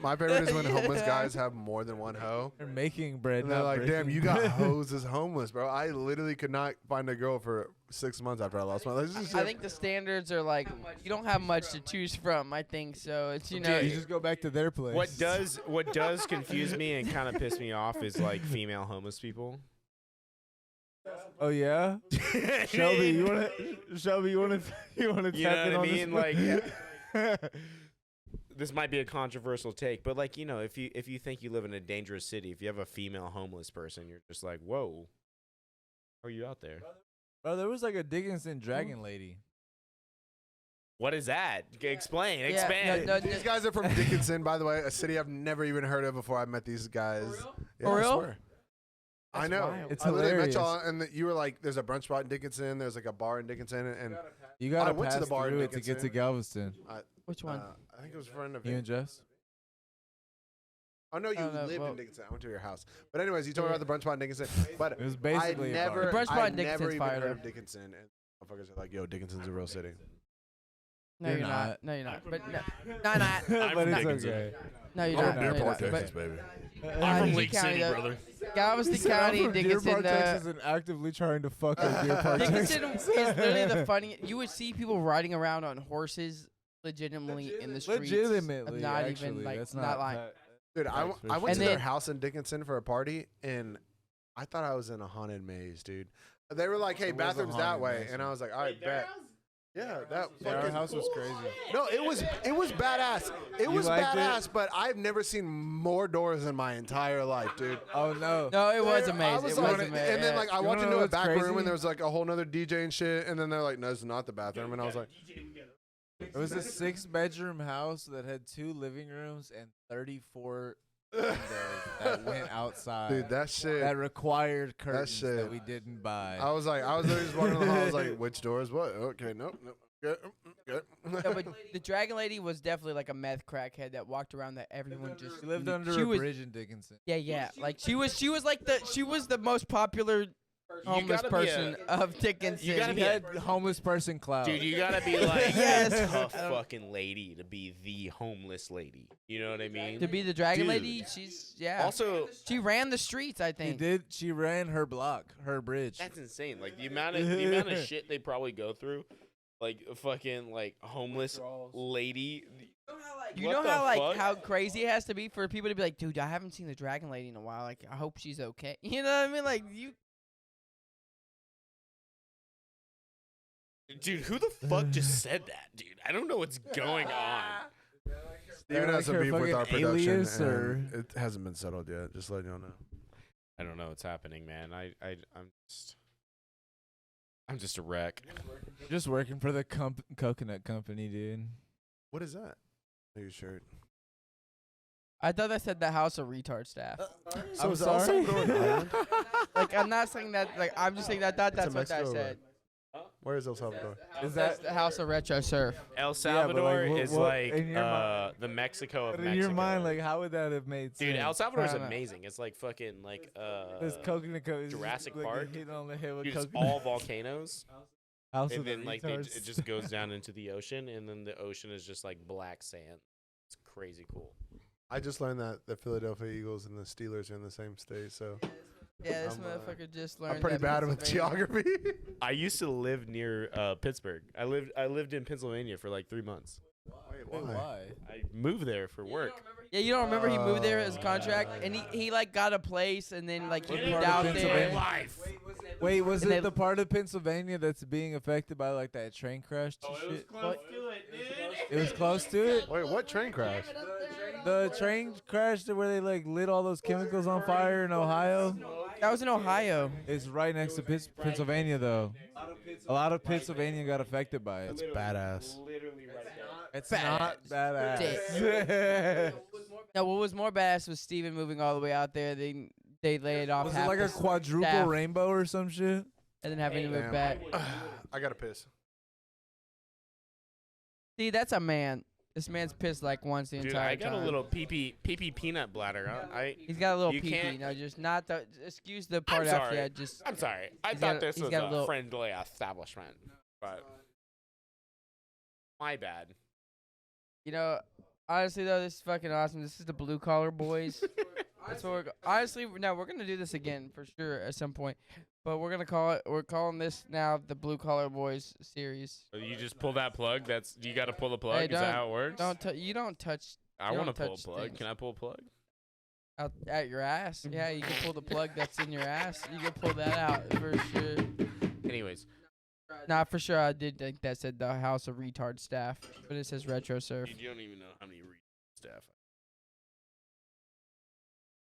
My favorite is when homeless guys have more than one hoe. They're making bread. And they're not like, damn, breaking you got bread." hoes as homeless, bro. I literally could not find a girl for 6 months after I lost my relationship. I think the standards are like you don't have much to choose from. I think so. It's you know. You just go back to their place. What does confuse me and kind of piss me off is like female homeless people. Oh yeah, Shelby, you wanna tap You know in what I on mean? this? Like, this might be a controversial take, but like, you know, if you think you live in a dangerous city, if you have a female homeless person, you're just like, whoa, how are you out there? Bro, there was like a Dickinson dragon lady. What is that? Explain. Yeah, Expand. no, These guys are from Dickinson, by the way, a city I've never even heard of before I met these guys. Yeah, For I real? swear. I know. wild. It's I literally met hilarious. y'all, and you were like, "There's a brunch spot in Dickinson. There's like a bar in Dickinson." And You gotta I went to pass the bar in through it to get to Dickinson. Galveston. Which one? I think it was a friend of You and Jess. Oh no, you Oh, no, lived well- in Dickinson. I went to your house. But anyways, you told me about the brunch spot in Dickinson. But It was basically I a bar. never, The brunch spot I in never Dickinson's even fire, heard of though. Dickinson. And motherfuckers are like, "Yo, Dickinson's a real city." No, You're you're not. not. No, you're not. But no, not. I'm but from it's Dickinson. okay. No, you're I'm not. from No, you're Dearborn, not. Texas, baby. I'm from Lee Lake County, City, though. brother. Galveston He said, "I'm County, from Dickinson. Deer Park, Texas, and actively trying to fuck a Deer Park, Dickinson Texas. is literally the funny. You would see people riding around on horses, legitimately in the streets. Legitimately, I'm not actually, even like that's not lying. Dude, I Facts for went sure. to their And then- house in Dickinson for a party, and I thought I was in a haunted maze, dude. They were like, "Hey, It was a bathrooms that haunted way," maze, and I was like, "All right, bet." Yeah, that Yeah, our fucking house was crazy. No, it was badass. It You was liked it? badass, but I've never seen more doors in my entire life, dude. Oh no. No, it was I amazing. was It like- was amazing. And then like I You walked wanna into know a what's back crazy? room and there was like a whole nother DJ and shit, and then they're like, "No, this is not the bathroom," and I was like, It was a 6-bedroom house that had 2 living rooms and 34 windows that went outside. "Dude, that shit." that required curtains shit. that we didn't buy. I was literally just walking in the hall. I was like, "Which door is what?" Okay, nope. Good. No, but the Dragon Lady was definitely like a meth crackhead that walked around that everyone just She lived knew. under She a was- bridge in Dickinson. Yeah. Like she was like the most popular homeless gotta be a- person of Dickinson. you gotta She be a- had homeless person clout. Dude, you gotta be like Yes. a tough fucking lady to be the homeless lady. You know what I mean? to be the Dragon Dude. Lady, she's Also, she ran the streets. I She think. did. She ran her block, her bridge. that's insane. Like the amount of shit they probably go through. Like a fucking like homeless lady. You What know the how like fuck? how crazy it has to be for people to be like, dude, I haven't seen the Dragon Lady in a while. Like, I hope she's okay. You know what I mean? Like you. Dude, who the fuck just said that, dude? I don't know what's going on. Steven like has some her beef with our fucking production, alias, or- and it hasn't been settled yet. Just letting y'all know. I don't know what's happening, man. I'm just a wreck. Just working for the coconut company, dude. What is that? Your shirt. I thought that said the House of Retard Staff. So I'm is also sorry. Northern Ireland? Like I'm not saying that. Like I'm just saying that. It's That's in what that Mexico, said. Where is El Salvador? Is That's that the House of Retro Surf. El but, Salvador like, is what- like in your mind- the Mexico of but Mexico. in your mind, like, how would that have made sense? dude, El Salvador is I don't know. amazing. It's like fucking like This coconut is Jurassic like Park. hitting on the head with dude, it's coconut. all volcanoes. House And of the then like retards. it just goes down into the ocean, and then the ocean is just like black sand. It's crazy cool. I just learned that the Philadelphia Eagles and the Steelers are in the same state, so Yeah, this I'm, motherfucker just learned. I'm pretty that bad with Pennsylvania- geography. I used to live near Pittsburgh. I lived in Pennsylvania for like 3 months. Wait, why? I moved there for work. Yeah, you don't remember he moved there as a contract, and he like got a place, and then like he What moved part of out there. Pennsylvania? Life. Wait, was And it they- the part of Pennsylvania that's being affected by like that train crash and shit? to it, dude. It was close to it. Wait, what train crash? The train crash where they like lit all those chemicals on fire in Ohio. That was in Ohio. It's right next to Pennsylvania, though. A lot of Pennsylvania got affected by it. That's badass. Literally right there. It's not badass. No, what was more badass was Steven moving all the way out there. They laid off Was it half like the a quadruple staff, rainbow or some shit? and then having to move Damn. back. I gotta piss. See, that's a man. This man's pissed like once the Dude, entire I got time. a little pee peanut bladder. He's got a little you pee. can't- No, just not the. Excuse the I'm part after sorry. that. Just I'm sorry. I He's thought got- this he's was got a a little- friendly establishment, but my bad. you know, honestly though, this is fucking awesome. This is the Blue Collar Boys. That's what honestly, no, we're gonna do this again for sure at some point. But we're gonna call it. We're calling this now the Blue Collar Boys series. You just pull that plug. That's you got to pull the plug. Hey, Is that how it works? You don't touch I you want to don't pull a touch plug. things. Can I pull a plug? out at your ass. Yeah, you can pull the plug that's in your ass. You can pull that out for sure. Anyways, Nah, for sure. I did think that said the House of Retard Staff, but it says Retro Surf. dude, you don't even know how many staff.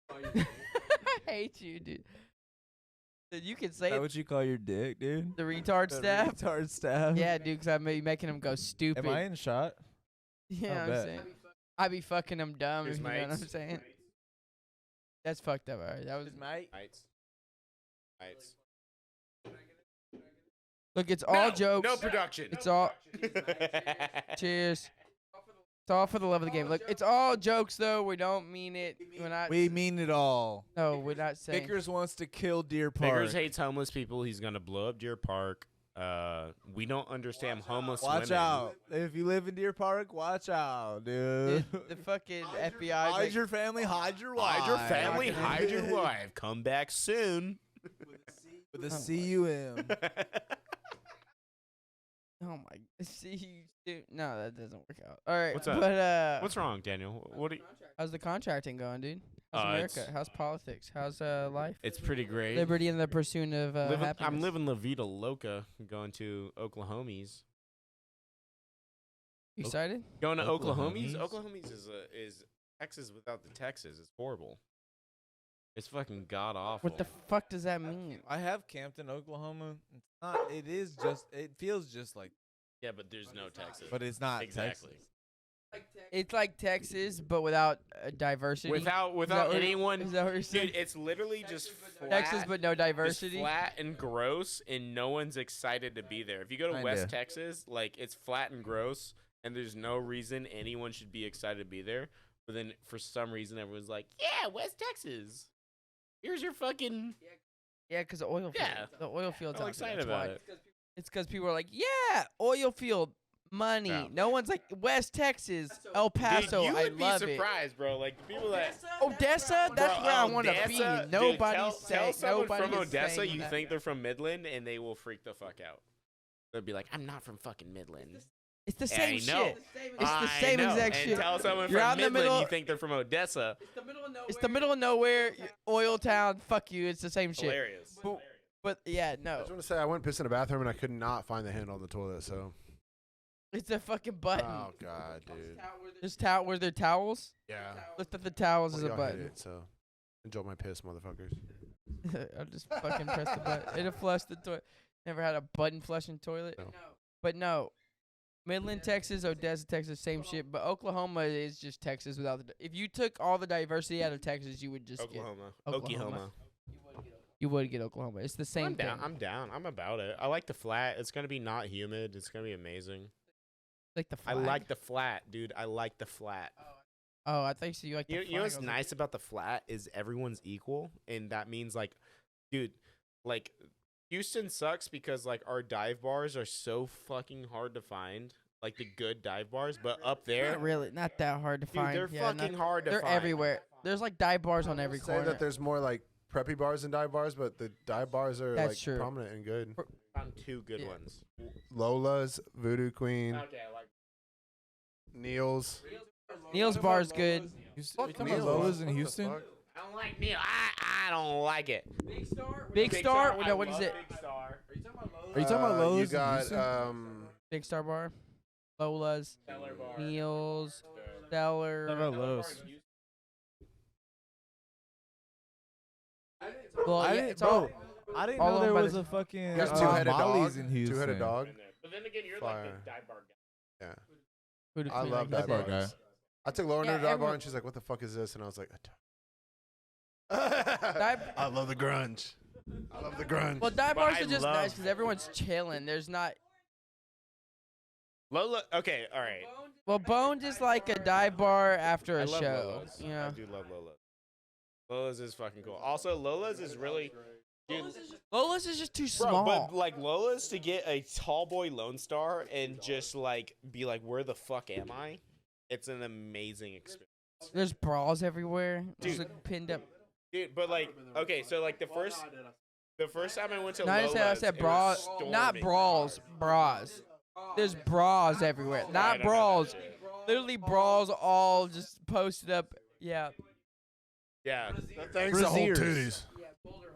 I hate you, dude. Dude, you can Is say that what you call your dick, dude? the retard The staff. retard staff. Yeah, dude, because I'm making them go stupid. Am I in shot? Yeah, I'll I'm bet. saying. I be fucking them dumb. His If you know what I'm mates. saying? That's fucked up. All right, that was. Heights. Look, it's all jokes. No production. It's all. Cheers. It's all for the love of the game. Look, it's all jokes though. We don't mean it. We're not. We mean it all. No, we're not saying. Vickers wants to kill Deer Park. Vickers hates homeless people. He's gonna blow up Deer Park. We don't understand homeless Watch women. out. If you live in Deer Park, watch out, dude. Dude, the fucking FBI. 's Hide like, your family, hide your wife. Hide your family, hide your wife. Come back soon. With a C-U-M. oh my. See you. Dude. No, that doesn't work out. All right. What's up? But What's wrong, Daniel? What? how's the contracting going, dude? How's America? It's- How's politics? How's life? It's pretty great. Liberty and the pursuit of happiness. I'm living La Vida Loca, going to Oklahomies. You excited? Going to Oklahomies? Oklahomies? Oklahomies is Texas without the Texas. It's horrible. It's fucking god awful. What the fuck does that mean? I have camped in Oklahoma. It's not. It is just. It feels just like. Yeah, but there's no Texas. But it's not Exactly. Texas. It's like Texas, but without diversity. Without Is that what- anyone. Is that what you're saying? Dude, it's literally just flat. Texas, but no just diversity. flat and gross, and no one's excited to be there. If you go to Kinda. West Texas, like it's flat and gross, and there's no reason anyone should be excited to be there. But then for some reason, everyone's like, "Yeah, West Texas. Here's your fucking." Yeah, because the oil field. Yeah. The oil field's I'm out excited there, that's about why. it. It's because people are like, yeah, oil field, money. Yeah. No one's like, West Texas, El Paso, Dude, you I would be love it. surprised, bro. Like the people that. Odessa, that's Bro, where I want to Odessa, be. dude, Nobody's tell saying. someone from Nobody's Odessa saying you that. think they're from Midland, and they will freak the fuck out. They'll be like, "I'm not from fucking Midland." It's the Yeah, same I shit. know. It's the I same know. exact and shit. Tell someone You're out from in the Midland middle. you think they're from Odessa. It's the middle of nowhere, oil town. Fuck you. It's the same shit. Hilarious. But yeah, I no. just want to say I went piss in a bathroom and I could not find the handle on the toilet. So. It's a fucking button. Oh god, dude. There's were there towels? Yeah. Lift up the towels as Well, a y'all hit button. it, so enjoy my piss, motherfuckers. I'll just fucking press the button. It'll flush the toilet. Never had a button flushing toilet. No. But no. Midland, Texas, Odessa, Texas, same shit. But Oklahoma is just Texas without the. If you took all the diversity out of Texas, you would just Oklahoma. Oklahoma. Oklahoma. you would get Oklahoma. It's the same I'm down. thing. I'm down. I'm about it. I like the flat. It's gonna be not humid. It's gonna be amazing. Like the I flag. like the flat, dude. I like the flat. Oh, I thought you said you like the You flag. know I what's was like, nice about the flat is everyone's equal, and that means like, dude, like Houston sucks because like our dive bars are so fucking hard to find, like the good dive bars. But up there, not that hard to dude, find. they're Yeah, fucking hard to They're find. everywhere. There's like dive bars on every Say corner. that there's more like preppy bars than dive bars, but the dive bars are That's like true. prominent and good. Found two good Yeah. ones. Lola's, Voodoo Queen, Okay, I like. Neil's. Neil's bar is good. Are you talking about Lola's in Houston? I don't like Neil. I don't like it. Big Star? I No, what is love it? Big Star. Are you talking about Lola's You in got Houston? Big Star Bar, Lola's, Stellar Bar. Neil's, Stellar. What about Lowe's? Well, I yeah, didn't, it's all. bro. I didn't all know owned there by was the- a fucking There's two-headed Molly's dog. in Houston. Two-headed dog. But then again, you're Fire. like the dive bar guy. Yeah. Voodoo I Queen, love like dive you Dive bar said. bars. I took Lauren Yeah, to the dive bar everyone- and she's like, "What the fuck is this?" And I was like, Dive- "I love the grunge. I love the grunge." Well, dive But bars I are just love- nice because everyone's chilling. There's not. Lola. Okay, all right. Well, Bones is like a dive bar after I a love show. Lola's. You know, I do love Lola. Lola's is fucking cool. Also, Lola's is really. Dude, Lola's is just too bro, small. but like Lola's to get a tall boy Lone Star and just like be like, where the fuck am I? It's an amazing experience. There's bras everywhere. Dude. Just like pinned up. Dude, but like, okay, so like the first time I went to No, I Lola's, said it bras, was not storming. brawls, bras. There's bras everywhere, not know. brawls. Literally bras all just posted up. Yeah, Yeah. Thanks to whole Braziers. titties.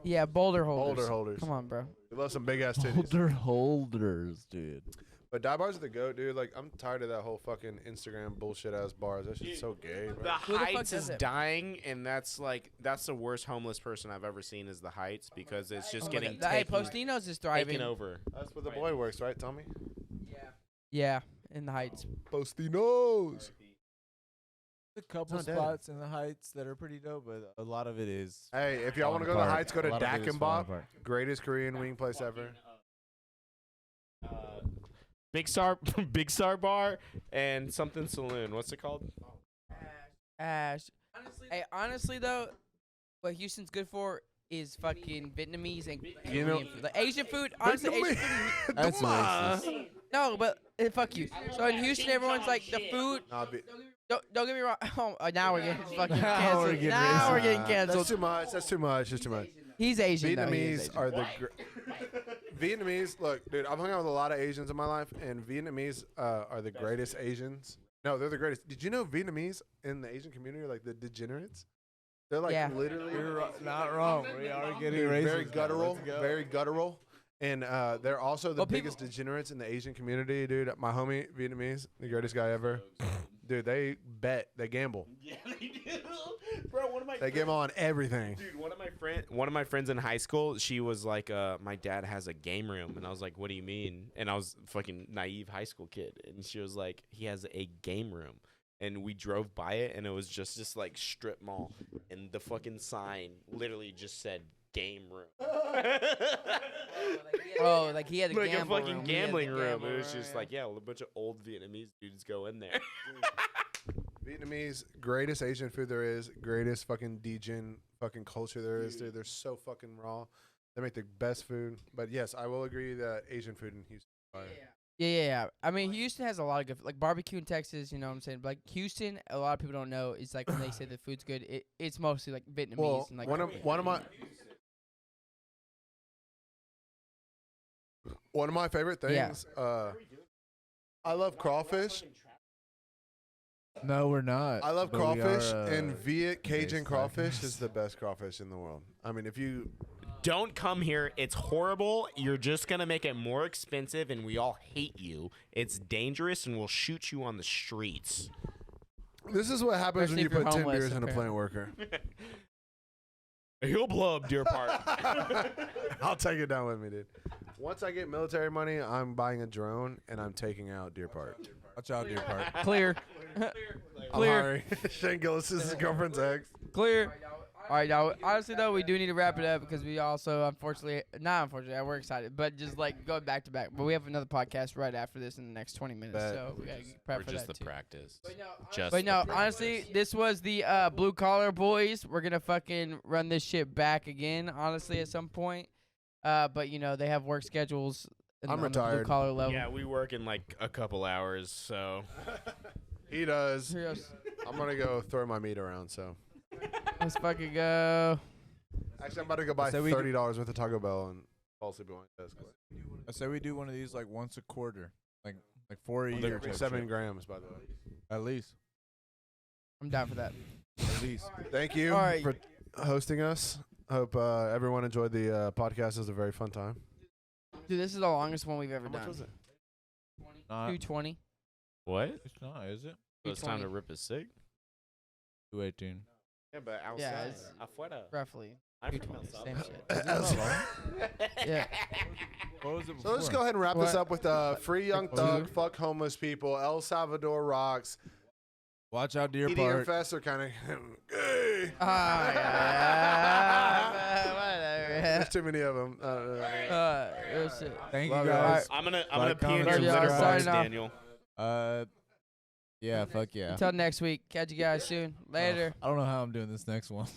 yeah, boulder holders. Boulder holders. Come on, bro. We love some big ass titties. Holder holders, dude. But dive bars are the goat, dude. Like, I'm tired of that whole fucking Instagram bullshit ass bars. That shit's so gay, bro. The Who the fuck Heights does is it? dying, and that's the worst homeless person I've ever seen is the Heights because it's just Oh my getting God. Hey, taken, Postino's is thriving. taken over. That's where the boy works, right, Tommy? Yeah, in the Heights. Postinos. A couple It's not dead. spots in the Heights that are pretty dope, but a lot of it is. Hey, if y'all want to go to the falling Heights, go to apart. A lot of it is Dak and falling Bop. apart. Greatest Korean wing place ever. Big Star, Big Star Bar, and something saloon. What's it called? Ash. Hey, honestly though, what Houston's good for is fucking Vietnamese and You know- Korean food. Like Asian food, honestly, Asian food. That's racist. No, but fuck you. So in Houston, everyone's like the food. Nah, be- Don't get me wrong. Oh, now we're getting fucking Now we're canceled. getting Now we're racist. getting That's canceled. too much. That's too much. That's too much. He's Asian. though. He is Vietnamese Asian. are the Vietnamese. Look, dude, I've hung out with a lot of Asians in my life, and Vietnamese are the greatest Asians. No, they're the greatest. Did you know Vietnamese in the Asian community are like the degenerates? They're like Yeah. literally You're not wrong. We are getting dude, racist. very now. guttural, Let's go. very guttural. And they're also the Well, people- biggest degenerates in the Asian community, dude. My homie, Vietnamese, the greatest guy ever. Dude, they bet, they gamble. Yeah, they do. Bro, one of my They gamble on everything. Dude, one of my friends in high school, she was like, my dad has a game room, and I was like, what do you mean? And I was a fucking naive high school kid, and she was like, he has a game room, and we drove by it, and it was just this like strip mall, and the fucking sign literally just said game room. Oh, like he had a Like a gamble fucking room. He had the gambling room. gamble It was room, just yeah. like, yeah, a bunch of old Vietnamese dudes go in there. Vietnamese, greatest Asian food there is, greatest fucking degen fucking culture there is, dude. They're so fucking raw. They make the best food. But yes, I will agree that Asian food in Houston is fire. Yeah. I mean, Houston has a lot of good, like barbecue in Texas. You know what I'm saying? But, like Houston, a lot of people don't know. Is like when they say the food's good, it's mostly like Vietnamese Well, and like one of my favorite Yeah. things. I love crawfish. No, we're not. I love but we crawfish, are, and Viet Cajun based crawfish on- is the best crawfish in the world. I mean, if you Don't come here. It's horrible. You're just going to make it more expensive, and we all hate you. It's dangerous, and we'll shoot you on the streets. this is what happens when Especially you if you're put 10 homeless, beers in a apparently. plant worker. He'll blow up Deer Park. I'll take it down with me, dude. Once I get military money, I'm buying a drone and I'm taking out Deer Park. Watch out, Deer Park. clear. I'm Clear. Hari. Shane Gillis' girlfriend's ex. Clear. All right, now honestly though, we do need to wrap it up because we also not unfortunately, we're excited, but just like going back to back. But we have another podcast right after this in the next 20 minutes, so we gotta prep for that too. Practice. But no, honestly, this was the Blue Collar Boys. We're gonna fucking run this shit back again, honestly, at some point. But you know they have work schedules. I'm on the retired. blue collar level. Yeah, we work in like a couple hours, so. He does. Yes. I'm gonna go throw my meat around. So. Let's fucking go. Actually, I'm about to go buy $30 worth of Taco Bell and fall asleep at my desk. I say we do one of these like once a quarter, like 4 a year. 7 grams, by the way. At least. I'm down for that. At least. Thank you for hosting us. Hope everyone enjoyed the podcast. It was a very fun time. Dude, this is the longest one we've ever How done. much was it? 220. What? It's not, is it? So it's time to rip a cig? 218. Yeah, but outside. Yeah, it's afuera. roughly. I'm from 220. El Same Salvador. shit. Yeah. What was it So let's before? go ahead and wrap this What? up with free young thug, fuck homeless people, El Salvador rocks. Watch out, Deer Eating and Park. Fest are kind of gay. Whatever. There's too many of them. Shit. Thank Love you y'all. guys. I'm gonna Like, pee in comment, your litter subscribe. box, Signing off. Daniel. Yeah, fuck yeah. Until next week. Catch you guys soon. Later. I don't know how I'm doing this next one.